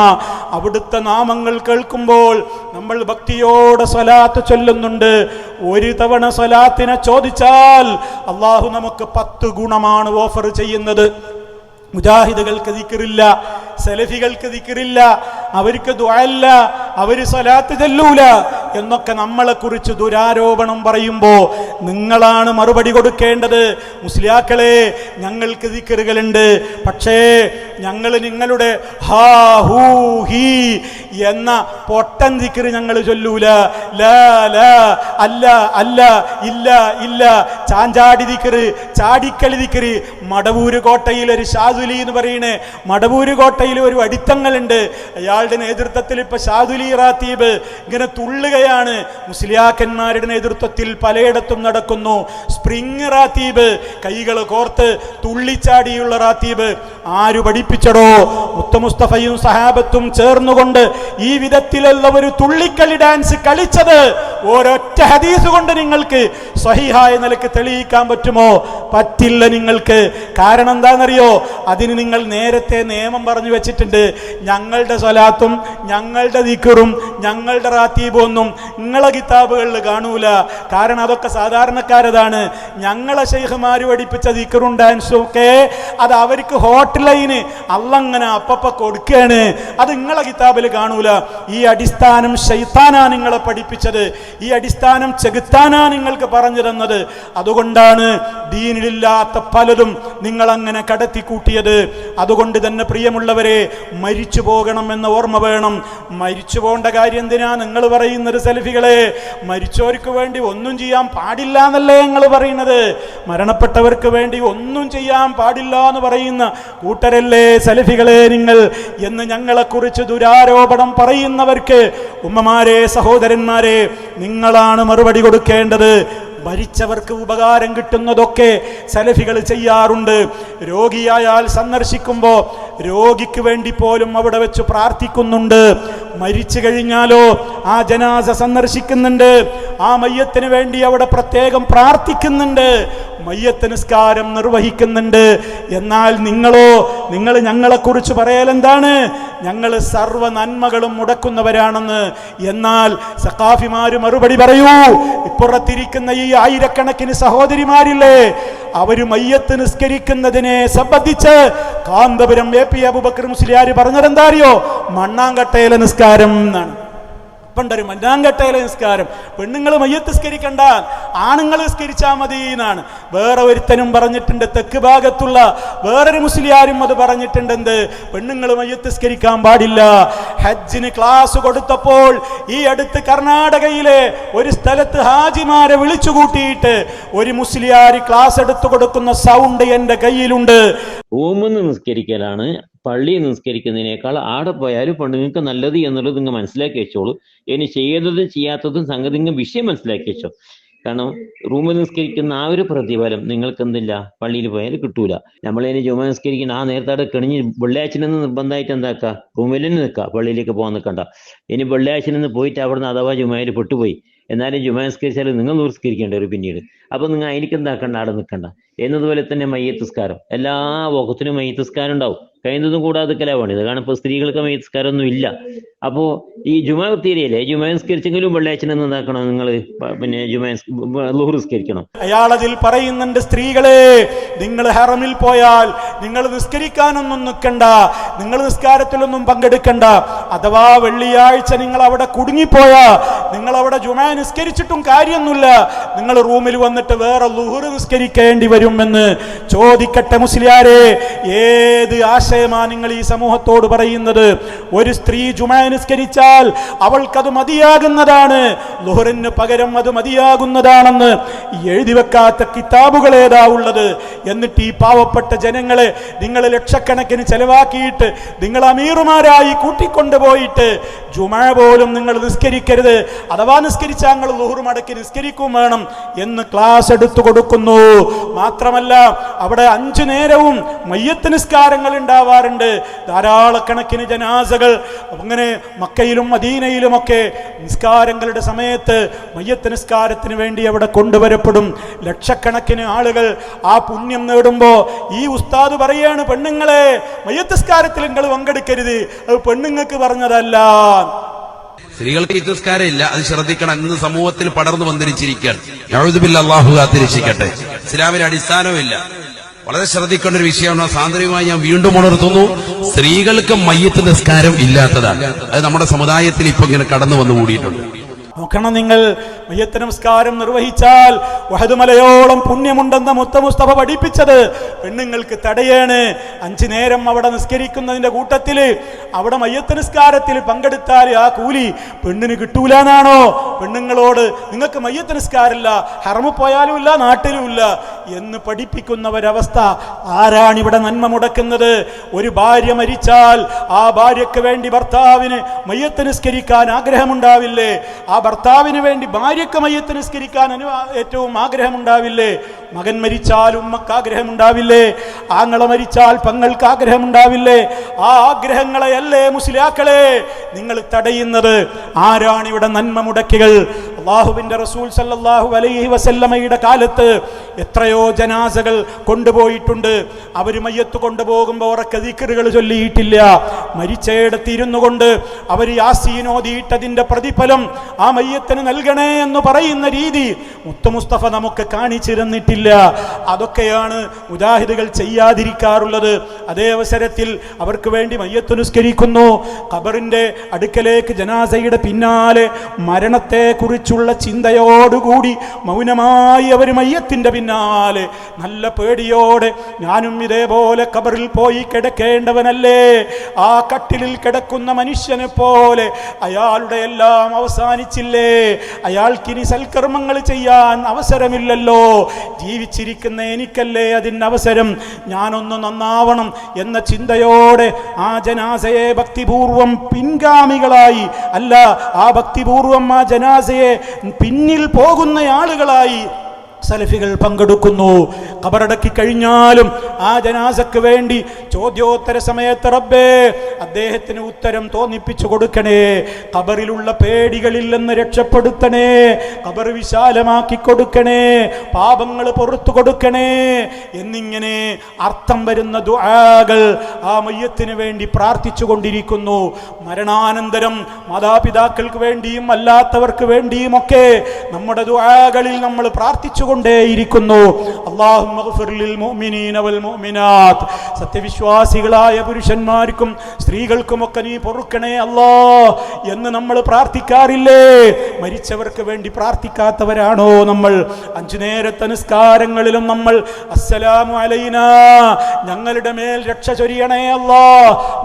അവിടുത്തെ നാമങ്ങൾ കേൾക്കുമ്പോൾ നമ്മൾ ഭക്തിയോടെ സ്വലാത്ത് ചൊല്ലുന്നുണ്ട്. ഒരു തവണ സ്വലാത്തിനെ ചോദിച്ചാൽ അള്ളാഹു നമുക്ക് 10 ഗുണമാണ് ഓഫർ ചെയ്യുന്നത്. മുജാഹിദുകൾക്ക് ദിക്റില്ല, സലഫികൾക്ക് ദിക്റില്ല, അവർക്ക് ദുആഇല്ല, അവര് സ്വലാത്ത് ചൊല്ലൂല എന്നൊക്കെ നമ്മളെ കുറിച്ച് ദുരാരോപണം പറയുമ്പോൾ നിങ്ങളാണ് മറുപടി കൊടുക്കേണ്ടത്. മുസ്ലിയാക്കളെ, ഞങ്ങൾക്ക് ദിക്റുകളുണ്ട്, പക്ഷേ ഞങ്ങൾ നിങ്ങളുടെ ഹാ ഹൂ ഹീ എന്ന പൊട്ടൻ ദിക്റ് ഞങ്ങൾ ചൊല്ലൂല. ലാ ലാ അല്ല അല്ല ഇല്ല ഇല്ല ചാഞ്ചാടി ദിക്റ്, ചാടിക്കളി ദിക്റ്. മടവൂര് കോട്ടയിൽ ഒരു ഷാദുലി എന്ന് പറയുന്നേ, മടവൂര് കോട്ടയിൽ ഒരു അടിത്തങ്ങളുണ്ട്, അയാളുടെ നേതൃത്വത്തിൽ ഇപ്പൊ ഷാദുലി റാത്തീബ് ഇങ്ങനെ തുള്ളുകയാണ്. മുസ്ലിയാക്കന്മാരുടെ നേതൃത്വത്തിൽ പലയിടത്തും നടക്കുന്നു സ്പ്രിങ് റാത്തീബ്, കൈകൾ കോർത്ത് തുള്ളിച്ചാടിയുള്ള റാത്തീബ്. ആര് പഠിപ്പിച്ചടോ? മുത്തമുസ്തഫയും സഹാബത്തും ചേർന്നുകൊണ്ട് ഈ വിധത്തിലുള്ള ഒരു തുള്ളിക്കളി ഡാൻസ് കളിച്ചത് ഒരൊറ്റ ഹദീസ് കൊണ്ട് നിങ്ങൾക്ക് സ്വഹീഹായ നിലക്ക് തെളിയിക്കാൻ പറ്റുമോ? പറ്റില്ല നിങ്ങൾക്ക്. കാരണം എന്താണെന്നറിയോ? അതിന് നിങ്ങൾ നേരത്തെ നിയമം പറഞ്ഞു വെച്ചിട്ടുണ്ട്. ഞങ്ങളുടെ സ്വലാത്തും ഞങ്ങളുടെ ദിക്റും ഞങ്ങളുടെ റാത്തീബും ഒന്നും നിങ്ങളെ കിതാബുകളിൽ കാണൂല. കാരണം അതൊക്കെ സാധാരണക്കാരതാണ്. ഞങ്ങളെ ശൈഖുമാര് പഠിപ്പിച്ച ദിക്റും ഡാൻസും ഒക്കെ അത് അവർക്ക് ഹോട്ട് ലൈന് അള്ളങ്ങനെ അപ്പപ്പ കൊടുക്കുകയാണ്. അത് നിങ്ങളെ കിതാബിൽ കാണൂല. ഈ അടിസ്ഥാനം ശൈത്താനാ നിങ്ങളെ പഠിപ്പിച്ചത്, ഈ അടിസ്ഥാനം ചെകുത്താനാ നിങ്ങൾക്ക് പറഞ്ഞു തന്നത്. അതുകൊണ്ടാണ് ദീനിലില്ലാത്ത പലതും നിങ്ങൾ അങ്ങനെ കടത്തിക്കൂട്ടിയത്. അതുകൊണ്ട് തന്നെ പ്രിയമുള്ളവരെ, മരിച്ചു പോകണം എന്ന ഓർമ്മ വേണം. മരിച്ചു പോകേണ്ട കാര്യം എന്തിനാ നിങ്ങൾ പറയുന്നത്? സലഫികളെ, മരിച്ചവർക്ക് വേണ്ടി ഒന്നും ചെയ്യാൻ പാടില്ല എന്നല്ലേ ഞങ്ങൾ പറയുന്നത്? മരണപ്പെട്ടവർക്ക് വേണ്ടി ഒന്നും ചെയ്യാൻ പാടില്ല എന്ന് പറയുന്ന കൂട്ടരല്ലേ സലഫികളെ നിങ്ങൾ എന്ന് ഞങ്ങളെക്കുറിച്ച് ദുരാരോപണം പറയുന്നവർക്ക് ഉമ്മമാരെ, സഹോദരന്മാരെ, നിങ്ങളാണ് മറുപടി കൊടുക്കേണ്ടത്. മരിച്ചവർക്ക് ഉപകാരം കിട്ടുന്നതൊക്കെ സലഫികൾ ചെയ്യാറുണ്ട്. രോഗിയായാൽ സന്ദർശിക്കുമ്പോൾ രോഗിക്ക് വേണ്ടി പോലും അവിടെ വെച്ച് പ്രാർത്ഥിക്കുന്നുണ്ട്. മരിച്ചു കഴിഞ്ഞാലോ ആ ജനാസ സന്ദർശിക്കുന്നുണ്ട്, ആ മയ്യത്തിന് വേണ്ടി അവിടെ പ്രത്യേകം പ്രാർത്ഥിക്കുന്നുണ്ട്. മയ്യത്ത് നിസ്കാരം നിർവഹിക്കുന്നുണ്ട്. എന്നാൽ നിങ്ങൾ ഞങ്ങളെക്കുറിച്ച് പറയലെന്താണ്? ഞങ്ങൾ സർവ്വ നന്മകളും മുടക്കുന്നവരാണെന്ന്. എന്നാൽ സഖാഫിമാര് മറുപടി പറയൂ, ഇപ്പുറത്തിരിക്കുന്ന ഈ ആയിരക്കണക്കിന് സഹോദരിമാരില്ലേ, അവര് മയ്യത്ത് നിസ്കരിക്കുന്നതിനെ സംബന്ധിച്ച് കാന്തപുരം AP അബൂബക്കർ മുസ്ലിയാർ പറഞ്ഞതെന്താ അറിയോ? മണ്ണാങ്കട്ടയിലെ നിസ്കാരം എന്നാണ്. പണ്ടൊരു മണ്ണാങ്കട്ടയിലെ നിസ്കാരം. പെണ്ണുങ്ങൾ മയ്യത്ത് നിസ്കരിക്കണ്ട, ആണുങ്ങൾ നിസ്കരിച്ചാൽ മതി എന്നാണ്. വേറെ ഒരുത്തനും പറഞ്ഞിട്ടുണ്ട്, തെക്ക് ഭാഗത്തുള്ള വേറൊരു മുസ്ലിയാരും അത് പറഞ്ഞിട്ടുണ്ട്. എന്ത്? പെണ്ണുങ്ങൾ മയ്യത്ത് നിസ്കരിക്കാൻ പാടില്ല. ഹജ്ജിന് ക്ലാസ് കൊടുത്തപ്പോൾ ഈ അടുത്ത് കർണാടകയിലെ ഒരു സ്ഥലത്ത് ഹാജിമാരെ വിളിച്ചു കൂട്ടിയിട്ട് ഒരു മുസ്ലിയാർ ക്ലാസ് എടുത്തു കൊടുക്കുന്ന സൗണ്ട് എന്റെ കയ്യിലുണ്ട്. റൂമിൽ നിസ്കരിക്കലാണ് പള്ളിയിൽ നിസ്കരിക്കുന്നതിനേക്കാൾ ആടെ പോയാലും പെണ്ണുങ്ങൾക്ക് നല്ലത് എന്നുള്ളത് നിങ്ങൾ മനസ്സിലാക്കി വെച്ചോളൂ. ഇനി ചെയ്തതും ചെയ്യാത്തതും സംഗതി നിങ്ങൾ വിഷയം മനസ്സിലാക്കി വെച്ചോ. കാരണം റൂമിൽ നിസ്കരിക്കുന്ന ആ ഒരു പ്രതിഫലം നിങ്ങൾക്ക് എന്തില്ല പള്ളിയിൽ പോയാൽ കിട്ടൂല. നമ്മളിനി ജുമ നിസ്കരിക്കുന്ന ആ നേരത്തെ കിണിഞ്ഞ് വെള്ളിയാഴ്ചനെന്ന് നിർബന്ധമായിട്ട് എന്താക്കുക, റൂമിൽ തന്നെ നിൽക്കുക, പള്ളിയിലേക്ക് പോകാൻ നിൽക്കണ്ട. ഇനി വെള്ളിയാഴ്ചനെന്ന് പോയിട്ട് അവിടുന്ന് അഥവാ ജുമയിൽ പെട്ടുപോയി, എന്നാലും ജുമ നിസ്കരിച്ചാൽ നിങ്ങൾ നിസ്കരിക്കേണ്ടി വരും പിന്നീട്. അപ്പൊ നിങ്ങൾ അതിലേക്ക് എന്താക്കണ്ട, അവിടെ നിൽക്കണ്ട. എന്നതുപോലെ തന്നെ മയ്യത്ത് നിസ്കാരം, എല്ലാ വഖത്തിനും മയ്യത്ത് നിസ്കാരം ഉണ്ടാവും. കഴിയുന്നതും കൂടാതെ കലാവാണിത്. കാരണം ഇപ്പൊ സ്ത്രീകൾക്ക് മയ്യത്ത് നിസ്കാരം ഒന്നും ഇല്ല. അപ്പോ ഈ ജുമ തീരെയല്ലേ, ജുമ നിസ്കരിച്ചെങ്കിലും വെള്ളിയാഴ്ച എന്താക്കണം നിങ്ങൾ, പിന്നെ ളുഹർ നിസ്കരിക്കണം. അയാൾ അതിൽ പറയുന്നുണ്ട്, സ്ത്രീകളെ നിങ്ങൾ ഹറമിൽ പോയാൽ നിങ്ങൾ നിസ്കരിക്കാനൊന്നും നിൽക്കണ്ട, നിങ്ങൾ നിസ്കാരത്തിലൊന്നും പങ്കെടുക്കണ്ട. അഥവാ വെള്ളിയാഴ്ച നിങ്ങൾ അവിടെ കുടുങ്ങിപ്പോയാ നിങ്ങൾ അവിടെ ജുമ നിസ്കരിച്ചിട്ടും കാര്യമൊന്നുമില്ല, നിങ്ങൾ റൂമിൽ വന്നിട്ട് വേറെ ളുഹർ നിസ്കരിക്കേണ്ടി വരുമെന്ന്. ചോദിക്കട്ടെ മുസ്ലിയാരെ, ഏത് ആശയമാ നിങ്ങൾ ഈ സമൂഹത്തോട് പറയുന്നത്? ഒരു സ്ത്രീ ജുമ നിസ്കരിച്ചാൽ അവൾക്കത് മതിയാകുന്നതാണ്, ളുഹറിന് പകരം അത് മതിയാകുന്നതാണെന്ന് എഴുതി വെക്കാത്ത കിതാബുകൾ ഏതാ ഉള്ളത്? എന്നിട്ട് ഈ പാവപ്പെട്ട ജനങ്ങളെ നിങ്ങൾ ലക്ഷക്കണക്കിന് ചെലവാക്കിയിട്ട് നിങ്ങൾ അമീറുമാരായി കൂട്ടിക്കൊണ്ടുപോയിട്ട് ജുമ പോലും നിങ്ങൾ നിസ്കരിക്കരുത്, അഥവാ നിസ്കരിച്ചാൽ നിങ്ങൾ ളുഹർ മടക്കി നിസ്കരിക്കും വേണം എന്ന് ക്ലാസ് എടുത്തു കൊടുക്കുന്നു. മാത്രമല്ല അവിടെ 5 നേരവും മയ്യത്ത് നിസ്കാരങ്ങൾ ഉണ്ടാവാറുണ്ട്. ധാരാളക്കണക്കിന് ജനാസകൾ അങ്ങനെ മക്കയിലും മദീനയിലുമൊക്കെ നിസ്കാരങ്ങളുടെ സമയത്ത് മയ്യത്ത് നിസ്കാരത്തിന് വേണ്ടി അവിടെ കൊണ്ടുവരപ്പെടും. ലക്ഷക്കണക്കിന് ആളുകൾ ആ പുണ്യം നേടുമ്പോ ഈ ഉസ്താദ് പറയാണ്, പെണ്ണുങ്ങളെ മയ്യത്ത് നിസ്കാരത്തിൽ നിങ്ങൾ പങ്കെടുക്കരുത്, അത് പെണ്ണുങ്ങൾക്ക് പറഞ്ഞതല്ല. സ്ത്രീകൾക്ക് നിസ്കാരം ഇല്ല, അത് ശ്രദ്ധിക്കണം. ഇന്ന് സമൂഹത്തിൽ പടർന്നു വന്നിരിച്ചിരിക്കുകയാണ്. അല്ലാഹു കാത്തിരക്ഷിക്കട്ടെ. ഇസ്ലാമിന് അടിസ്ഥാനമില്ല. വളരെ ശ്രദ്ധിക്കേണ്ട ഒരു വിഷയമാണ്. സാന്ദർഭികമായി ഞാൻ വീണ്ടും ഉണർത്തുന്നു, സ്ത്രീകൾക്ക് മയ്യത്ത് നിസ്കാരം ഇല്ലാത്തതാണ്. അത് നമ്മുടെ സമുദായത്തിൽ ഇപ്പൊ ഇങ്ങനെ കടന്നു വന്നു കൂടിയിട്ടുണ്ട്. നോക്കണം, നിങ്ങൾ മയ്യത്ത് നമസ്കാരം നിർവഹിച്ചാൽ വഹദുമലയോളം പുണ്യമുണ്ടെന്ന് മുസ്തഫ പഠിപ്പിച്ചത് പെണ്ണുങ്ങൾക്ക് തടയാണ്. 5 നേരം അവിടെ നിസ്കരിക്കുന്നതിന്റെ കൂട്ടത്തില് അവിടെ മയ്യത്ത് നിസ്കാരത്തിൽ പങ്കെടുത്താൽ ആ കൂലി പെണ്ണിന് കിട്ടൂലെന്നാണോ? പെണ്ണുങ്ങളോട് നിങ്ങൾക്ക് മയ്യത്ത് നിസ്കാരമില്ല, ഹറമു പോയാലും ഇല്ല, നാട്ടിലും ഇല്ല എന്ന് പഠിപ്പിക്കുന്ന ഒരവസ്ഥ. ആരാണിവിടെ നന്മ മുടക്കുന്നത്? ഒരു ഭാര്യ മരിച്ചാൽ ആ ഭാര്യയ്ക്ക് വേണ്ടി ഭർത്താവിന് മയ്യത്ത് നിസ്കരിക്കാൻ ആഗ്രഹമുണ്ടാവില്ലേ? ആ ഭർത്താവിന് വേണ്ടി ഭാര്യയ്ക്ക് മയ്യത്ത് നിസ്കരിക്കാൻ ഏറ്റവും ആഗ്രഹമുണ്ടാവില്ലേ? മകൻ മരിച്ചാൽ ഉമ്മക്ക് ആഗ്രഹമുണ്ടാവില്ലേ? ആങ്ങള മരിച്ചാൽ പെങ്ങൾക്ക് ആഗ്രഹമുണ്ടാവില്ലേ? ആ ആഗ്രഹങ്ങളെയല്ലേ മുസ്ലിയാക്കളെ നിങ്ങൾ തടയുന്നത്? ആരാണ് ഇവിടെ നന്മ മുടക്കികൾ? അല്ലാഹുവിന്റെ റസൂൽ സല്ലല്ലാഹു അലൈഹി വസല്ലമയുടെ കാലത്ത് എത്രയോ ജനാസകൾ കൊണ്ടുപോയിട്ടുണ്ട്. അവർ മയ്യത്ത് കൊണ്ടുപോകുമ്പോൾ ഉറക്കെ ദിക്റുകൾ ചൊല്ലിയിട്ടില്ല. മരിച്ചയിടത്ത് ഇരുന്നു കൊണ്ട് അവർ യാസീൻ ഓതിയിട്ടതിന്റെ പ്രതിഫലം ആ മയ്യത്തിന് നൽകണേ എന്ന് പറയുന്ന രീതി മുസ്തഫ നമുക്ക് കാണിച്ചിരുന്നിട്ടില്ല. അതൊക്കെയാണ് മുജാഹിദുകൾ ചെയ്യാതിരിക്കാറുള്ളത്. അതേ അവസരത്തിൽ അവർക്ക് വേണ്ടി മയ്യത്ത് നിസ്കരിക്കുന്നു. ഖബറിന്റെ അടുക്കലേക്ക് ജനാസയുടെ പിന്നാലെ മരണത്തെ കുറിച്ചുള്ള ചിന്തയോടുകൂടി മൗനമായി അവർ മയ്യത്തിന്റെ പിന്നാലെ നല്ല പേടിയോടെ, ഞാനും ഇതേപോലെ ഖബറിൽ പോയി കിടക്കേണ്ടവനല്ലേ? ആ കട്ടിലിൽ കിടക്കുന്ന മനുഷ്യനെ പോലെ അയാളുടെ എല്ലാം അവസാനിച്ചില്ലേ? അയാൾക്കിനി സൽക്കർമ്മങ്ങൾ ചെയ്യാൻ അവസരമില്ലല്ലോ. ജീവിച്ചിരിക്കുന്ന എനിക്കല്ലേ അതിന് അവസരം? ഞാനൊന്ന് നന്നാവണം എന്ന ചിന്തയോടെ ആ ജനാസയെ ഭക്തിപൂർവം പിൻഗാമികളായി, അല്ല ആ ഭക്തിപൂർവം ആ ജനാസയെ പിന്നിൽ പോകുന്ന ആളുകളായി സലഫികൾ പങ്കെടുക്കുന്നു. ഖബറടക്കി കഴിഞ്ഞാലും ആ ജനാസക്ക് വേണ്ടി ചോദ്യോത്തര സമയത്ത് റബ്ബേ അദ്ദേഹത്തിന് ഉത്തരം തോന്നിപ്പിച്ചു കൊടുക്കണേ. ഖബറിലുള്ള പേടികളിൽ നിന്ന് രക്ഷപ്പെടുത്തണേ. ഖബർ വിശാലമാക്കി കൊടുക്കണേ. പാപങ്ങൾ പുറത്തു കൊടുക്കണേ എന്നിങ്ങനെ അർത്ഥം വരുന്ന ദുആകൾ ആ മയ്യത്തിന് വേണ്ടി പ്രാർത്ഥിച്ചു കൊണ്ടിരിക്കുന്നു. മരണാനന്തരം മാതാപിതാക്കൾക്ക് വേണ്ടിയും അല്ലാത്തവർക്ക് വേണ്ടിയുമൊക്കെ നമ്മുടെ ദുആകളിൽ നമ്മൾ പ്രാർത്ഥിച്ചുകൊണ്ടേയിരിക്കുന്നു. അല്ലാഹുമ്മ ഗ്ഫിർ ലിൽ മുഅ്മിനീന വൽ മുഅ്മിനാത്ത്, സത്യവിശ്വാസികളായ പുരുഷന്മാർക്കും സ്ത്രീകൾക്കുമൊക്കെ നീ പൊറുക്കണേ അല്ലാ എന്ന് നമ്മൾ പ്രാർത്ഥിക്കാറില്ലേ? മരിച്ചവർക്ക് വേണ്ടി പ്രാർത്ഥിക്കാത്തവരാണോ നമ്മൾ? 5 നേരത്തെ നിസ്കാരങ്ങളിലും നമ്മൾ അസ്സലാമു അലൈനാ, ഞങ്ങളുടെ മേൽ രക്ഷ ചൊരിയണേ അല്ലാ,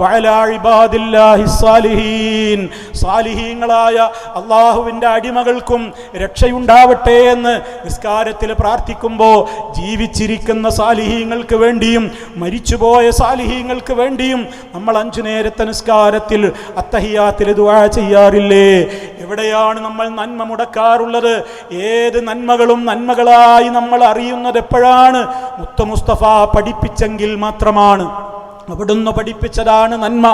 വഅലാ ഇബാദില്ലാഹി സ്വാലിഹീൻ, സാലിഹീങ്ങളായ അല്ലാഹുവിൻ്റെ അടിമകൾക്കും രക്ഷയുണ്ടാവട്ടെ എന്ന് നിസ്കാരത്തിൽ പ്രാർത്ഥിക്കുമ്പോൾ ജീവിച്ചിരിക്കുന്ന സാലിഹീങ്ങൾക്ക് വേണ്ടിയും മരിച്ചുപോയ സാലിഹീങ്ങൾക്ക് വേണ്ടിയും നമ്മൾ 5 നേരത്തെ നിസ്കാരത്തിൽ അത്തഹിയാത്തിൽ ദുആ ചെയ്യാറില്ലേ? എവിടെയാണ് നമ്മൾ നന്മ മുടക്കാറുള്ളത്? ഏത് നന്മകളും നന്മകളായി നമ്മൾ അറിയുന്നത് എപ്പോഴാണ്? മുത്ത മുസ്തഫ പഠിപ്പിച്ചെങ്കിൽ മാത്രമാണ്. അവിടുന്ന് പഠിപ്പിച്ചതാണ് നന്മ.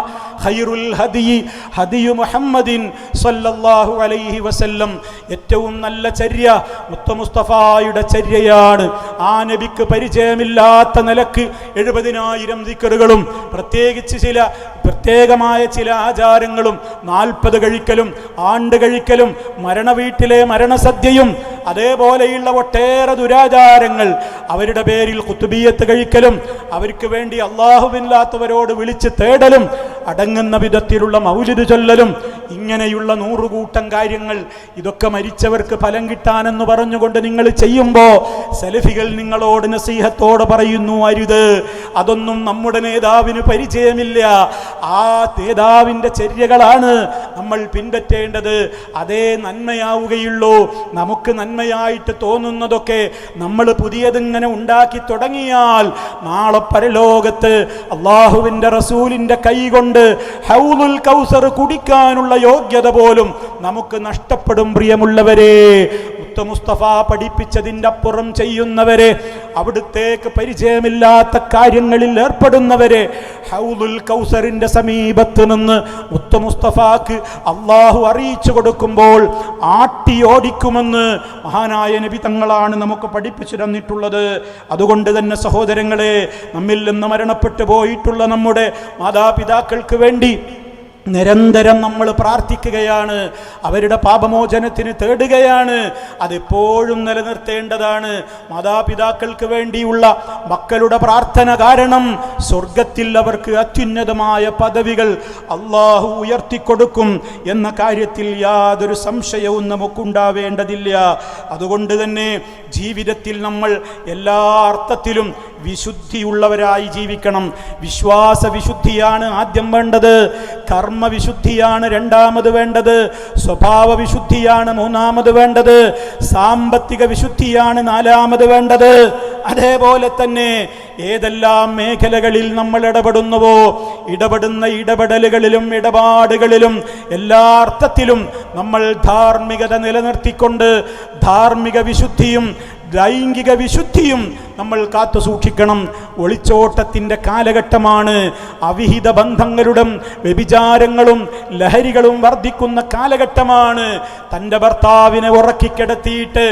ഖൈറുൽ ഹദിയി ഹദിയു മുഹമ്മദിൻ സല്ലല്ലാഹു അലൈഹി വസല്ലം. ഏറ്റവും നല്ല ചര്യ മുത്ത മുസ്തഫായുടെ ചര്യയാണ്. ആ നബിക്ക് പരിചയമില്ലാത്ത നിലക്ക് 70,000 ദിക്റുകളും പ്രത്യേകിച്ച് പ്രത്യേകമായ ചില ആചാരങ്ങളും 40 കഴിക്കലും ആണ്ട് കഴിക്കലും മരണവീട്ടിലെ മരണസദ്യയും അതേപോലെയുള്ള ഒട്ടേറെ ദുരാചാരങ്ങൾ, അവരുടെ പേരിൽ ഖുത്ബിയത്ത് കഴിക്കലും അവർക്ക് വേണ്ടി അല്ലാഹുവില്ലാത്തവരോട് വിളിച്ച് തേടലും അടങ്ങുന്ന വിധത്തിലുള്ള മൗലിദ് ചൊല്ലലും ഇങ്ങനെയുള്ള 100 കൂട്ടം കാര്യങ്ങൾ, ഇതൊക്കെ മരിച്ചവർക്ക് ഫലം കിട്ടാനെന്ന് പറഞ്ഞുകൊണ്ട് നിങ്ങൾ ചെയ്യുമ്പോൾ സലഫികൾ നിങ്ങളോട് നസീഹത്തോടെ പറയുന്നു, അരുത്. അതൊന്നും നമ്മുടെ നേതാവിന് പരിചയമില്ല. ആ നേതാവിൻ്റെ ചര്യകളാണ് നമ്മൾ പിൻപറ്റേണ്ടത്. അതേ നന്മയാവുകയുള്ളൂ. നമുക്ക് നന്മയായിട്ട് തോന്നുന്നതൊക്കെ നമ്മൾ പുതിയതിങ്ങനെ ഉണ്ടാക്കി തുടങ്ങിയാൽ നാളെ പരലോകത്ത് അള്ളാഹുവിൻ്റെ റസൂലിൻ്റെ കൈ കൊണ്ട് ഹൗലുൽ കൗസർ കുടിക്കാനുള്ള യോഗ്യത പോലും നമുക്ക് നഷ്ടപ്പെടും. പ്രിയമുള്ളവരെ, മുസ്തഫ പഠിപ്പിച്ചതിൻ്റെ അപ്പുറം ചെയ്യുന്നവരെ, അവിടുത്തേക്ക് പരിചയമില്ലാത്ത കാര്യങ്ങളിൽ ഏർപ്പെടുന്നവരെ ഹൗലുൽ കൗസറിന്റെ സമീപത്ത് നിന്ന് മുസ്തഫാക്ക് അള്ളാഹു അറിയിച്ചു കൊടുക്കുമ്പോൾ ആട്ടിയോടിക്കുമെന്ന് മഹാനായ നബി തങ്ങളാണ് നമുക്ക് പഠിപ്പിച്ചു തന്നിട്ടുള്ളത്. അതുകൊണ്ട് തന്നെ സഹോദരങ്ങളെ, നമ്മിൽ നിന്ന് മരണപ്പെട്ടു പോയിട്ടുള്ള നമ്മുടെ മാതാപിതാക്കൾക്ക് വേണ്ടി നിരന്തരം നമ്മൾ പ്രാർത്ഥിക്കുകയാണ്. അവരുടെ പാപമോചനത്തിന് തേടുകയാണ്. അതെപ്പോഴും നിലനിർത്തേണ്ടതാണ്. മാതാപിതാക്കൾക്ക് വേണ്ടിയുള്ള മക്കളുടെ പ്രാർത്ഥന കാരണം സ്വർഗത്തിൽ അവർക്ക് അത്യുന്നതമായ പദവികൾ അള്ളാഹു ഉയർത്തിക്കൊടുക്കും എന്ന കാര്യത്തിൽ യാതൊരു സംശയവും നമുക്കുണ്ടാവേണ്ടതില്ല. അതുകൊണ്ട് തന്നെ ജീവിതത്തിൽ നമ്മൾ എല്ലാ അർത്ഥത്തിലും വിശുദ്ധിയുള്ളവരായി ജീവിക്കണം. വിശ്വാസ വിശുദ്ധിയാണ് ആദ്യം വേണ്ടത്. കർമ്മവിശുദ്ധിയാണ് രണ്ടാമത് വേണ്ടത്. സ്വഭാവ വിശുദ്ധിയാണ് മൂന്നാമത് വേണ്ടത്. സാമ്പത്തിക വിശുദ്ധിയാണ് നാലാമത് വേണ്ടത്. അതേപോലെ തന്നെ ഏതെല്ലാം മേഖലകളിൽ നമ്മൾ ഇടപെടുന്നുവോ, ഇടപെടുന്ന ഇടപെടലുകളിലും ഇടപാടുകളിലും എല്ലാ അർത്ഥത്തിലും നമ്മൾ ധാർമ്മികത നിലനിർത്തിക്കൊണ്ട് ധാർമ്മിക വിശുദ്ധിയും ലൈംഗിക വിശുദ്ധിയും നമ്മൾ കാത്തു സൂക്ഷിക്കണം. ഒളിച്ചോട്ടത്തിൻ്റെ കാലഘട്ടമാണ്. അവിഹിത ബന്ധങ്ങളുടെ വ്യഭിചാരങ്ങളും ലഹരികളും വർദ്ധിക്കുന്ന കാലഘട്ടമാണ്. തൻ്റെ ഭർത്താവിനെ ഉറക്കിക്കിടത്തിയിട്ട്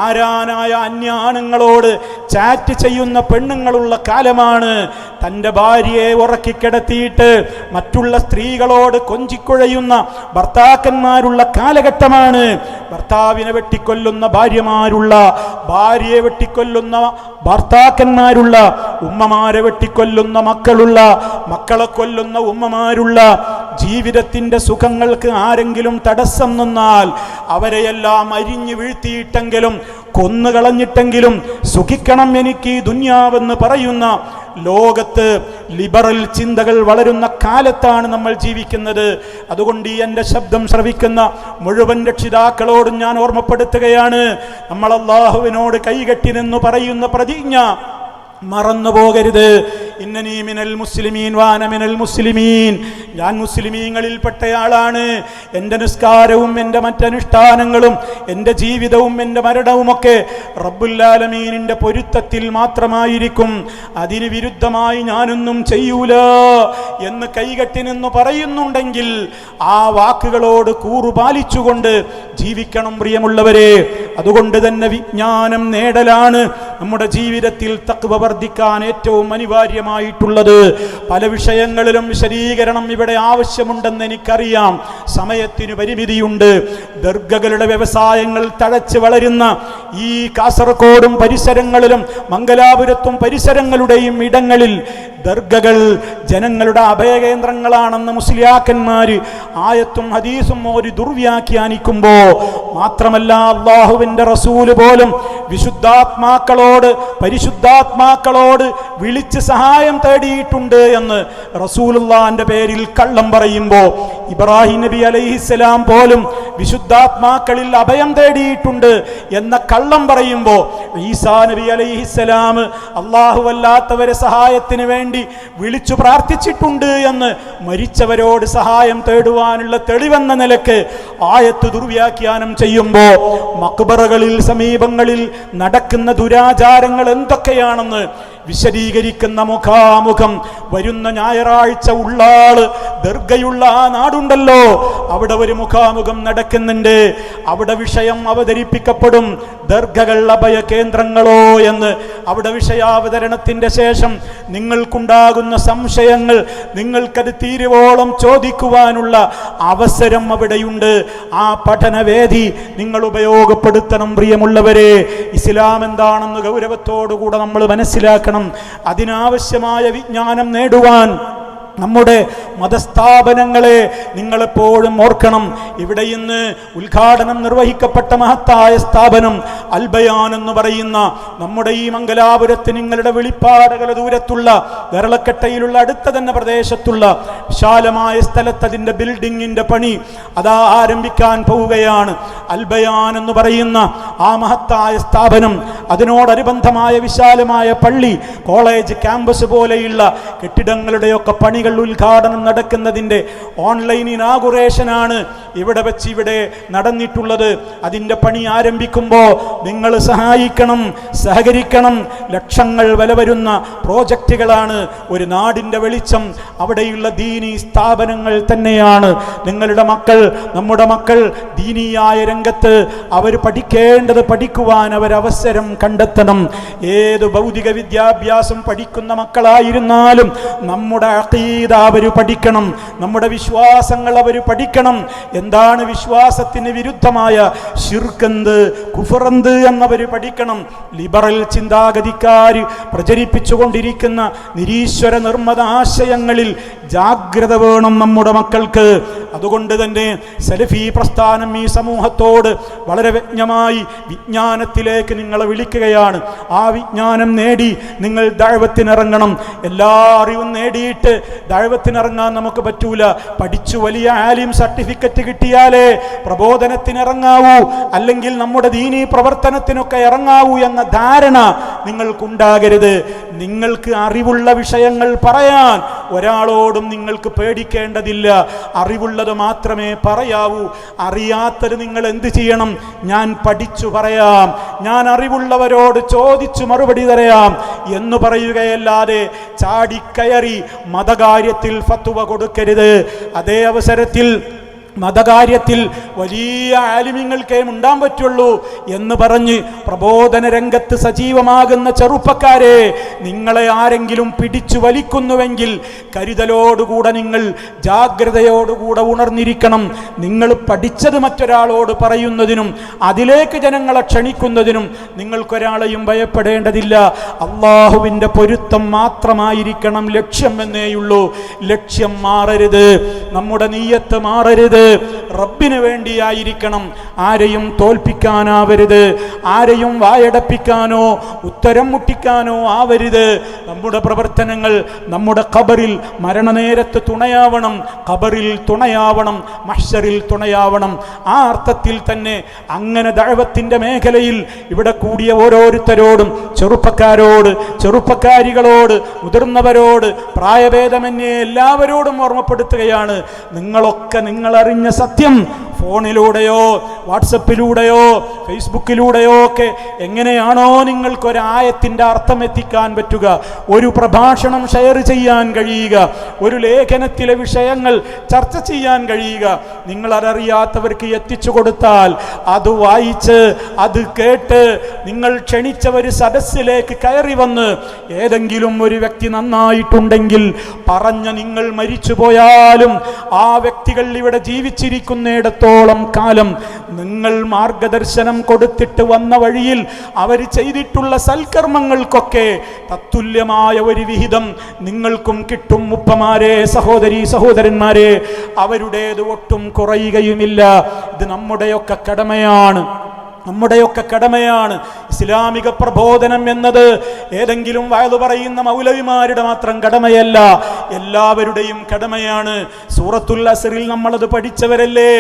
ആരാനായ അന്യാണുങ്ങളോട് ചാറ്റ് ചെയ്യുന്ന പെണ്ണുങ്ങളുള്ള കാലമാണ്. തൻ്റെ ഭാര്യയെ ഉറക്കിക്കിടത്തിയിട്ട് മറ്റുള്ള സ്ത്രീകളോട് കൊഞ്ചിക്കുഴയുന്ന ഭർത്താക്കന്മാരുള്ള കാലഘട്ടമാണ്. ഭർത്താവിനെ വെട്ടിക്കൊല്ലുന്ന ഭാര്യമാരുള്ള, ഭാര്യയെ വെട്ടിക്കൊല്ലുന്ന ഭർത്താക്കന്മാരുള്ള, ഉമ്മമാരെ വെട്ടിക്കൊല്ലുന്ന മക്കളുള്ള, മക്കളെ കൊല്ലുന്ന ഉമ്മമാരുള്ള, ജീവിതത്തിൻ്റെ സുഖങ്ങൾക്ക് ആരെങ്കിലും തടസ്സം നിന്നാൽ അവരെയെല്ലാം അരിഞ്ഞു വീഴ്ത്തിയിട്ടെങ്കിലും കൊന്നുകളഞ്ഞിട്ടെങ്കിലും സുഖിക്കണം എനിക്ക് ഈ ദുനിയാവെന്ന് പറയുന്ന ലോകത്ത് ലിബറൽ ചിന്തകൾ വളരുന്ന കാലത്താണ് നമ്മൾ ജീവിക്കുന്നത്. അതുകൊണ്ട് ഈ എൻ്റെ ശബ്ദം ശ്രവിക്കുന്ന മുഴുവൻ രക്ഷിതാക്കളോടും ഞാൻ ഓർമ്മപ്പെടുത്തുകയാണ്, നമ്മൾ അല്ലാഹുവിനോട് കൈകെട്ടി നിന്ന് പറയുന്ന പ്രതിജ്ഞ മറന്നു പോകരുത്. ഇന്നനീ മിനൽ മുസ്ലിമീൻ വാന മിനൽ മുസ്ലിമീൻ, ഞാൻ മുസ്ലിമീങ്ങളിൽപ്പെട്ടയാളാണ്. എൻ്റെ നിസ്കാരവും എൻ്റെ മറ്റനുഷ്ഠാനങ്ങളും എൻ്റെ ജീവിതവും എൻ്റെ മരണവുമൊക്കെ റബ്ബുൽ ആലമീനിൻ്റെ പൊരുത്തത്തിൽ മാത്രമായിരിക്കും. അതിന് വിരുദ്ധമായി ഞാനൊന്നും ചെയ്യൂല എന്ന് കൈകെട്ടി നിന്ന് പറയുന്നുണ്ടെങ്കിൽ ആ വാക്കുകളോട് കൂറുപാലിച്ചുകൊണ്ട് ജീവിക്കണം പ്രിയമുള്ളവരെ. അതുകൊണ്ട് തന്നെ വിജ്ഞാനം നേടലാണ് നമ്മുടെ ജീവിതത്തിൽ തഖ്വ വർദ്ധിക്കാൻ ഏറ്റവും അനിവാര്യമായിട്ടുള്ളത്. പല വിഷയങ്ങളിലും വിശദീകരണം ഇവിടെ ആവശ്യമുണ്ടെന്ന് എനിക്കറിയാം, സമയത്തിന് പരിമിതിയുണ്ട്. ദർഗകളുടെ വ്യവസായങ്ങൾ തഴച്ച് വളരുന്ന ഈ കാസർഗോഡും പരിസരങ്ങളിലും മംഗലാപുരത്തും പരിസരങ്ങളുടെയും ഇടങ്ങളിൽ ദർഗകൾ ജനങ്ങളുടെ അഭയകേന്ദ്രങ്ങളാണെന്ന് മുസ്ലിയാക്കന്മാര് ആയത്തും ഹദീസും ഒരു ദുർവ്യാഖ്യാനിക്കുമ്പോ, മാത്രമല്ല അല്ലാഹുവിന്റെ റസൂല് പോലും പരിശുദ്ധാത്മാക്കളോട് വിളിച്ച് സഹായം തേടിയിട്ടുണ്ട് എന്ന് റസൂലുള്ളാഹിന്റെ പേരിൽ കള്ളം പറയുമ്പോ, ഇബ്രാഹിം നബി അലൈഹിസ്സലാം പോലും വിശുദ്ധാത്മാക്കളിൽ അഭയം തേടിയിട്ടുണ്ട് എന്ന കള്ളം പറയുമ്പോ, ഈസാ നബി അലൈഹിസ്സലാം അല്ലാഹുവല്ലാത്തവരെ സഹായത്തിന് വേണ്ടി വിളിച്ചു പ്രാർത്ഥിച്ചിട്ടുണ്ട് എന്ന് മരിച്ചവരോട് സഹായം തേടുവാനുള്ള തെളിവെന്ന നിലക്ക് ആയത്ത് ദുർവ്യാഖ്യാനം ചെയ്യുമ്പോ, മക്ബറകളിൽ സമീപങ്ങളിൽ നടക്കുന്ന ദുരാചാരങ്ങൾ എന്തൊക്കെയാണെന്ന് വിശദീകരിക്കുന്ന മുഖാമുഖം വരുന്ന ഞായറാഴ്ച ഉള്ളാള് ദർഗയുള്ള ആ നാടുണ്ടല്ലോ, അവിടെ ഒരു മുഖാമുഖം നടക്കുന്നുണ്ട്. അവിടെ വിഷയം അവതരിപ്പിക്കപ്പെടും, ദർഗകൾ അഭയ കേന്ദ്രങ്ങളോ എന്ന്. അവിടെ വിഷയാവതരണത്തിന്റെ ശേഷം നിങ്ങൾക്കുണ്ടാകുന്ന സംശയങ്ങൾ നിങ്ങൾക്കത് തീരുവോളം ചോദിക്കുവാനുള്ള അവസരം അവിടെയുണ്ട്. ആ പഠനവേദി നിങ്ങൾ ഉപയോഗപ്പെടുത്തണം പ്രിയമുള്ളവരെ. ഇസ്ലാം എന്താണെന്ന് ഗൗരവത്തോടുകൂടെ നമ്മൾ മനസ്സിലാക്കണം. അതിനാവശ്യമായ വിജ്ഞാനം നേടുവാൻ നമ്മുടെ മതസ്ഥാപനങ്ങളെ നിങ്ങളെപ്പോഴും ഓർക്കണം. ഇവിടെ ഇന്ന് ഉദ്ഘാടനം നിർവഹിക്കപ്പെട്ട മഹത്തായ സ്ഥാപനം അൽ ബയാൻ എന്ന് പറയുന്ന നമ്മുടെ ഈ മംഗലാപുരത്ത് നിങ്ങളുടെ വെളിപ്പാടകല ദൂരത്തുള്ള ഗരളക്കട്ടയിലുള്ള അടുത്ത തന്നെ പ്രദേശത്തുള്ള വിശാലമായ സ്ഥലത്ത് അതിൻ്റെ ബിൽഡിങ്ങിൻ്റെ പണി അതാ ആരംഭിക്കാൻ പോവുകയാണ്. അൽ ബയാൻ എന്ന് പറയുന്ന ആ മഹത്തായ സ്ഥാപനം, അതിനോടനുബന്ധമായ വിശാലമായ പള്ളി, കോളേജ് ക്യാമ്പസ് പോലെയുള്ള കെട്ടിടങ്ങളുടെയൊക്കെ പണികൾ ഉദ്ഘാടനം നടക്കുന്നതിൻ്റെ ഓൺലൈൻ ഇനാഗുറേഷനാണ് ഇവിടെ വെച്ച് ഇവിടെ നടന്നിട്ടുള്ളത്. അതിൻ്റെ പണി ആരംഭിക്കുമ്പോൾ നിങ്ങൾ സഹായിക്കണം, സഹകരിക്കണം. ലക്ഷങ്ങൾ വില വരുന്ന പ്രോജക്റ്റുകളാണ്. ഒരു നാടിൻ്റെ വെളിച്ചം അവിടെയുള്ള ദീനീ സ്ഥാപനങ്ങൾ തന്നെയാണ്. നിങ്ങളുടെ മക്കൾ, നമ്മുടെ മക്കൾ ദീനീയായ രംഗത്ത് അവർ പഠിക്കേണ്ടത് പഠിക്കുവാൻ അവരവസരം കണ്ടെത്തണം. ഏത് ഭൗതിക വിദ്യാഭ്യാസം പഠിക്കുന്ന മക്കളായിരുന്നാലും നമ്മുടെ അഖീദ അവർ പഠിക്കണം, നമ്മുടെ വിശ്വാസങ്ങൾ അവർ പഠിക്കണം. എന്താണ് വിശ്വാസത്തിന് വിരുദ്ധമായ ശിർക്കെന്ത്, കുഫറെന്ത് എന്നവർ പഠിക്കണം. ലിബറൽ ചിന്താഗതിക്കാർ പ്രചരിപ്പിച്ചുകൊണ്ടിരിക്കുന്ന നിരീശ്വര നിർമ്മത ആശയങ്ങളിൽ ജാഗ്രത വേണം നമ്മുടെ മക്കൾക്ക്. അതുകൊണ്ട് തന്നെ സലഫി പ്രസ്ഥാനം ഈ സമൂഹത്തോട് വളരെ വ്യക്തമായി വിജ്ഞാനത്തിലേക്ക് നിങ്ങളെ വിളിക്കുകയാണ്. ആ വിജ്ഞാനം നേടി നിങ്ങൾ ദഅവത്തിനിറങ്ങണം. എല്ലാ അറിവും നേടിയിട്ട് ദഅവത്തിനിറങ്ങാൻ നമുക്ക് പറ്റൂല. പഠിച്ചു വലിയ ആലിം സർട്ടിഫിക്കറ്റ് കിട്ടിയാലേ പ്രബോധനത്തിനിറങ്ങാവൂ, അല്ലെങ്കിൽ നമ്മുടെ ദീനീ പ്രവർത്തനത്തിനൊക്കെ ഇറങ്ങാവൂ എന്ന ധാരണ നിങ്ങൾക്കുണ്ടാകരുത്. നിങ്ങൾക്ക് അറിവുള്ള വിഷയങ്ങൾ പറയാൻ ഒരാളോടും നിങ്ങൾക്ക് പേടിക്കേണ്ടതില്ല. അറിവുള്ളത് മാത്രമേ പറയാവൂ. അറിയാത്തത് നിങ്ങൾ എന്ത് ചെയ്യണം? ഞാൻ പഠിച്ചു പറയാം, ഞാൻ അറിവുള്ളവരോട് ചോദിച്ചു മറുപടി തരാം എന്ന് പറയുകയല്ലാതെ ചാടിക്കയറി മതകാര്യത്തിൽ ഫത്വ കൊടുക്കരുത്. അതേ അവസരത്തിൽ മതകാര്യത്തിൽ വലിയ ആലിമ്യങ്ങൾക്കേ ഉണ്ടാൻ പറ്റുള്ളൂ എന്ന് പറഞ്ഞ് പ്രബോധന രംഗത്ത് സജീവമാകുന്ന ചെറുപ്പക്കാരെ, നിങ്ങളെ ആരെങ്കിലും പിടിച്ചു വലിക്കുന്നുവെങ്കിൽ കരുതലോടുകൂടെ നിങ്ങൾ ജാഗ്രതയോടുകൂടെ ഉണർന്നിരിക്കണം. നിങ്ങൾ പഠിച്ചത് മറ്റൊരാളോട് പറയുന്നതിനും അതിലേക്ക് ജനങ്ങളെ ക്ഷണിക്കുന്നതിനും നിങ്ങൾക്കൊരാളെയും ഭയപ്പെടേണ്ടതില്ല. അള്ളാഹുവിൻ്റെ പൊരുത്തം മാത്രമായിരിക്കണം ലക്ഷ്യം എന്നേയുള്ളൂ. ലക്ഷ്യം മാറരുത്. നമ്മുടെ നീയത്ത് മാറരുത്. റബ്ബിന് വേണ്ടിയായിരിക്കണം. ആരെയും തോൽപ്പിക്കാനാവരുത്, ആരെയും വായടപ്പിക്കാനോ ഉത്തരം മുട്ടിക്കാനോ ആവരുത്. നമ്മുടെ പ്രവർത്തനങ്ങൾ നമ്മുടെ ഖബറിൽ മരണനേരത്ത് തുണയാവണം, ഖബറിൽ തുണയാവണം, മഹ്ശറിൽ തുണയാവണം. ആ അർത്ഥത്തിൽ തന്നെ അങ്ങനെ ദഅവത്തിന്റെ മേഖലയിൽ ഇവിടെ കൂടിയ ഓരോരുത്തരോടും, ചെറുപ്പക്കാരോട്, ചെറുപ്പക്കാരികളോട്, മുതിർന്നവരോട്, പ്രായഭേദമന്യേ എല്ലാവരോടും ഓർമ്മപ്പെടുത്തുകയാണ്. നിങ്ങളൊക്കെ നിങ്ങളറിഞ്ഞ സത്യം ഫോണിലൂടെയോ വാട്സപ്പിലൂടെയോ ഫേസ്ബുക്കിലൂടെയോ ഒക്കെ എങ്ങനെയാണോ നിങ്ങൾക്കൊരായത്തിൻ്റെ അർത്ഥം എത്തിക്കാൻ പറ്റുക, ഒരു പ്രഭാഷണം ഷെയർ ചെയ്യാൻ കഴിയുക, ഒരു ലേഖനത്തിലെ വിഷയങ്ങൾ ചർച്ച ചെയ്യാൻ കഴിയുക, നിങ്ങളതറിയാത്തവർക്ക് എത്തിച്ചു കൊടുത്താൽ അത് വായിച്ച് അത് കേട്ട് നിങ്ങൾ ക്ഷണിച്ച ഒരു സദസ്സിലേക്ക് കയറി വന്ന് ഏതെങ്കിലും ഒരു വ്യക്തി നന്നായിട്ടുണ്ടെങ്കിൽ പറഞ്ഞ നിങ്ങൾ മരിച്ചു പോയാലും ആ വ്യക്തികൾ ഇവിടെ ജീവിച്ചിരിക്കുന്നിടത്തോളം കാലം നിങ്ങൾ മാർഗദർശനം കൊടുത്തിട്ട് വന്ന വഴിയിൽ അവർ ചെയ്തിട്ടുള്ള സൽക്കർമ്മങ്ങൾക്കൊക്കെ തത്തുല്യമായ ഒരു വിഹിതം നിങ്ങൾക്കും കിട്ടും. ഉപ്പമാരെ, സഹോദരി സഹോദരന്മാരെ, അവരുടേത് ഒട്ടും കുറയുകയുമില്ല. ഇത് നമ്മുടെയൊക്കെ കടമയാണ്, നമ്മുടെയൊക്കെ കടമയാണ്. ഇസ്ലാമിക പ്രബോധനം എന്നത് ഏതെങ്കിലും വയലു പറയുന്ന മൗലവിമാരുടെ മാത്രം കടമയല്ല, എല്ലാവരുടെയും കടമയാണ്. സൂറത്തുൽ അസ്റിൽ നമ്മളത് പഠിച്ചവരല്ലേ?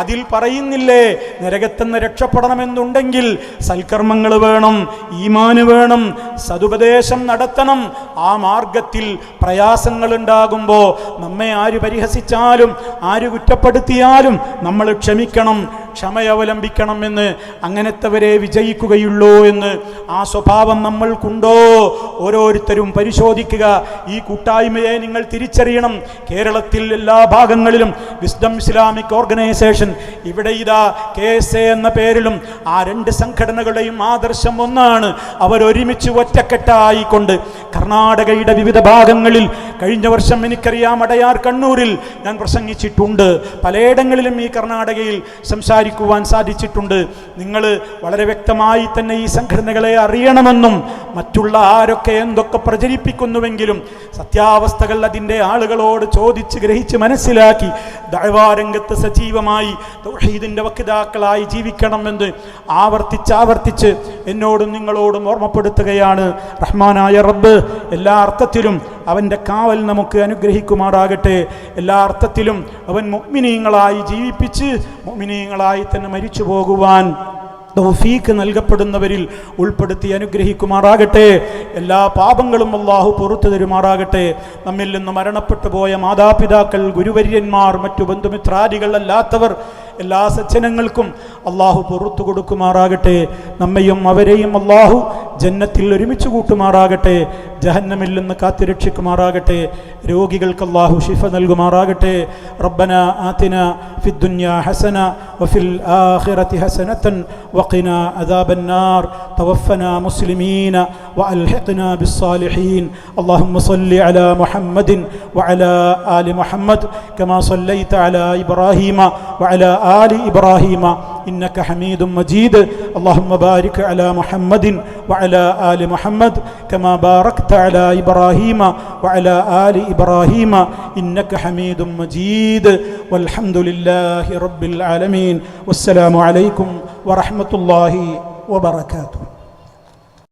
അതിൽ പറയുന്നില്ലേ, നരകത്തെന്ന് രക്ഷപ്പെടണമെന്നുണ്ടെങ്കിൽ സൽക്കർമ്മങ്ങൾ വേണം, ഈമാന് വേണം, സതുപദേശം നടത്തണം. ആ മാർഗത്തിൽ പ്രയാസങ്ങൾ ഉണ്ടാകുമ്പോൾ നമ്മെ ആര് പരിഹസിച്ചാലും ആര് കുറ്റപ്പെടുത്തിയാലും നമ്മൾ ക്ഷമിക്കണം, ക്ഷമയവലംബിക്കണം എന്ന്. അങ്ങനത്തെവരെ വിജയിക്കുകയുള്ളൂ എന്ന്. ആ സ്വഭാവം നമ്മൾക്കുണ്ടോ? ഓരോരുത്തരും പരിശോധിക്കുക. ഈ കൂട്ടായ്മയെ നിങ്ങൾ തിരിച്ചറിയണം. കേരളത്തിൽ എല്ലാ ഭാഗങ്ങളിലും വിസ്ഡം ഇസ്ലാമിക് ഓർഗനൈസേഷൻ, ഇവിടെ ഇതാ KSA എന്ന പേരിലും ആ രണ്ട് സംഘടനകളുടെയും ആദർശം ഒന്നാണ്. അവരൊരുമിച്ച് ഒറ്റക്കെട്ടായിക്കൊണ്ട് കർണാടകയുടെ വിവിധ ഭാഗങ്ങളിൽ, കഴിഞ്ഞ വർഷം എനിക്കറിയാം അടയാർ കണ്ണൂരിൽ ഞാൻ പ്രസംഗിച്ചിട്ടുണ്ട്, പലയിടങ്ങളിലും ഈ കർണാടകയിൽ സംസാരിക്കുവാൻ സാധിച്ചിട്ടുണ്ട്. നിങ്ങൾ വളരെ വ്യക്തമായി തന്നെ ഈ സംഘടനകളെ അറിയണമെന്നും മറ്റുള്ള ആരൊക്കെ എന്തൊക്കെ പ്രചരിപ്പിക്കുന്നുവെങ്കിലും സത്യാവസ്ഥകൾ അതിൻ്റെ ആളുകളോട് ചോദിച്ച് ഗ്രഹിച്ച് മനസ്സിലാക്കി ദഅവാ രംഗത്ത് സജീവമായി തൗഹീദിൻ്റെ വക്താക്കളായി ജീവിക്കണമെന്ന് ആവർത്തിച്ച് എന്നോടും നിങ്ങളോടും ഓർമ്മപ്പെടുത്തുകയാണ്. റഹ്മാനായ റബ്ബ് എല്ലാ അർത്ഥത്തിലും അവൻ്റെ കാവൽ നമുക്ക് അനുഗ്രഹിക്കുമാറാകട്ടെ. എല്ലാ അർത്ഥത്തിലും അവൻ മുഅ്മിനീങ്ങളായി ജീവിപ്പിച്ച് മുഅ്മിനീങ്ങളായി തന്നെ മരിച്ചു പോകുവാൻ തൗഫീഖ് നൽകപ്പെടുന്നവരിൽ ഉൾപ്പെടുത്തി അനുഗ്രഹിക്കുമാറാകട്ടെ. എല്ലാ പാപങ്ങളും അല്ലാഹു പുറത്തു തരുമാറാകട്ടെ. നമ്മിൽ നിന്ന് മരണപ്പെട്ടു പോയ മാതാപിതാക്കൾ, ഗുരുവര്യന്മാർ, മറ്റു ബന്ധുമിത്രാദികൾ അല്ലാത്തവർ എല്ലാ സജ്ജനങ്ങൾക്കും അല്ലാഹു പുറത്തു കൊടുക്കുമാറാകട്ടെ. നമ്മയും അവരെയും അല്ലാഹു ജന്നത്തിൽ ഒരുമിച്ച് കൂട്ടുമാറാകട്ടെ. ജഹന്നമിൽ നിന്ന് കാത്തുരക്ഷിക്കുമാറാകട്ടെ. രോഗികൾക്ക് അല്ലാഹു ശിഫ നൽകുമാറാകട്ടെ. റബ്ബന ആതിന ഫിദ്ദുനിയ ഹസന വഫിൽ ആഖിറതി ഹസനതൻ വഖിനാ അദാബന്നാർ. തവഫനാ മുസ്ലിമീന വഅൽഹിഖ്നാ ബിസ്സാലിഹീൻ. അല്ലാഹുമ്മ സ്വല്ലി അലാ മുഹമ്മദിൻ വഅലാ ആലി മുഹമ്മദ് കമാ സ്വല്ലൈത അലാ ഇബ്രാഹീമ വഅലാ ആലി ഇബ്രാഹീമ إنك حميد مجيد. اللهم بارك على محمد وعلى آل محمد كما باركت على إبراهيم وعلى آل إبراهيم إنك حميد مجيد. والحمد لله رب العالمين. والسلام عليكم ورحمة الله وبركاته.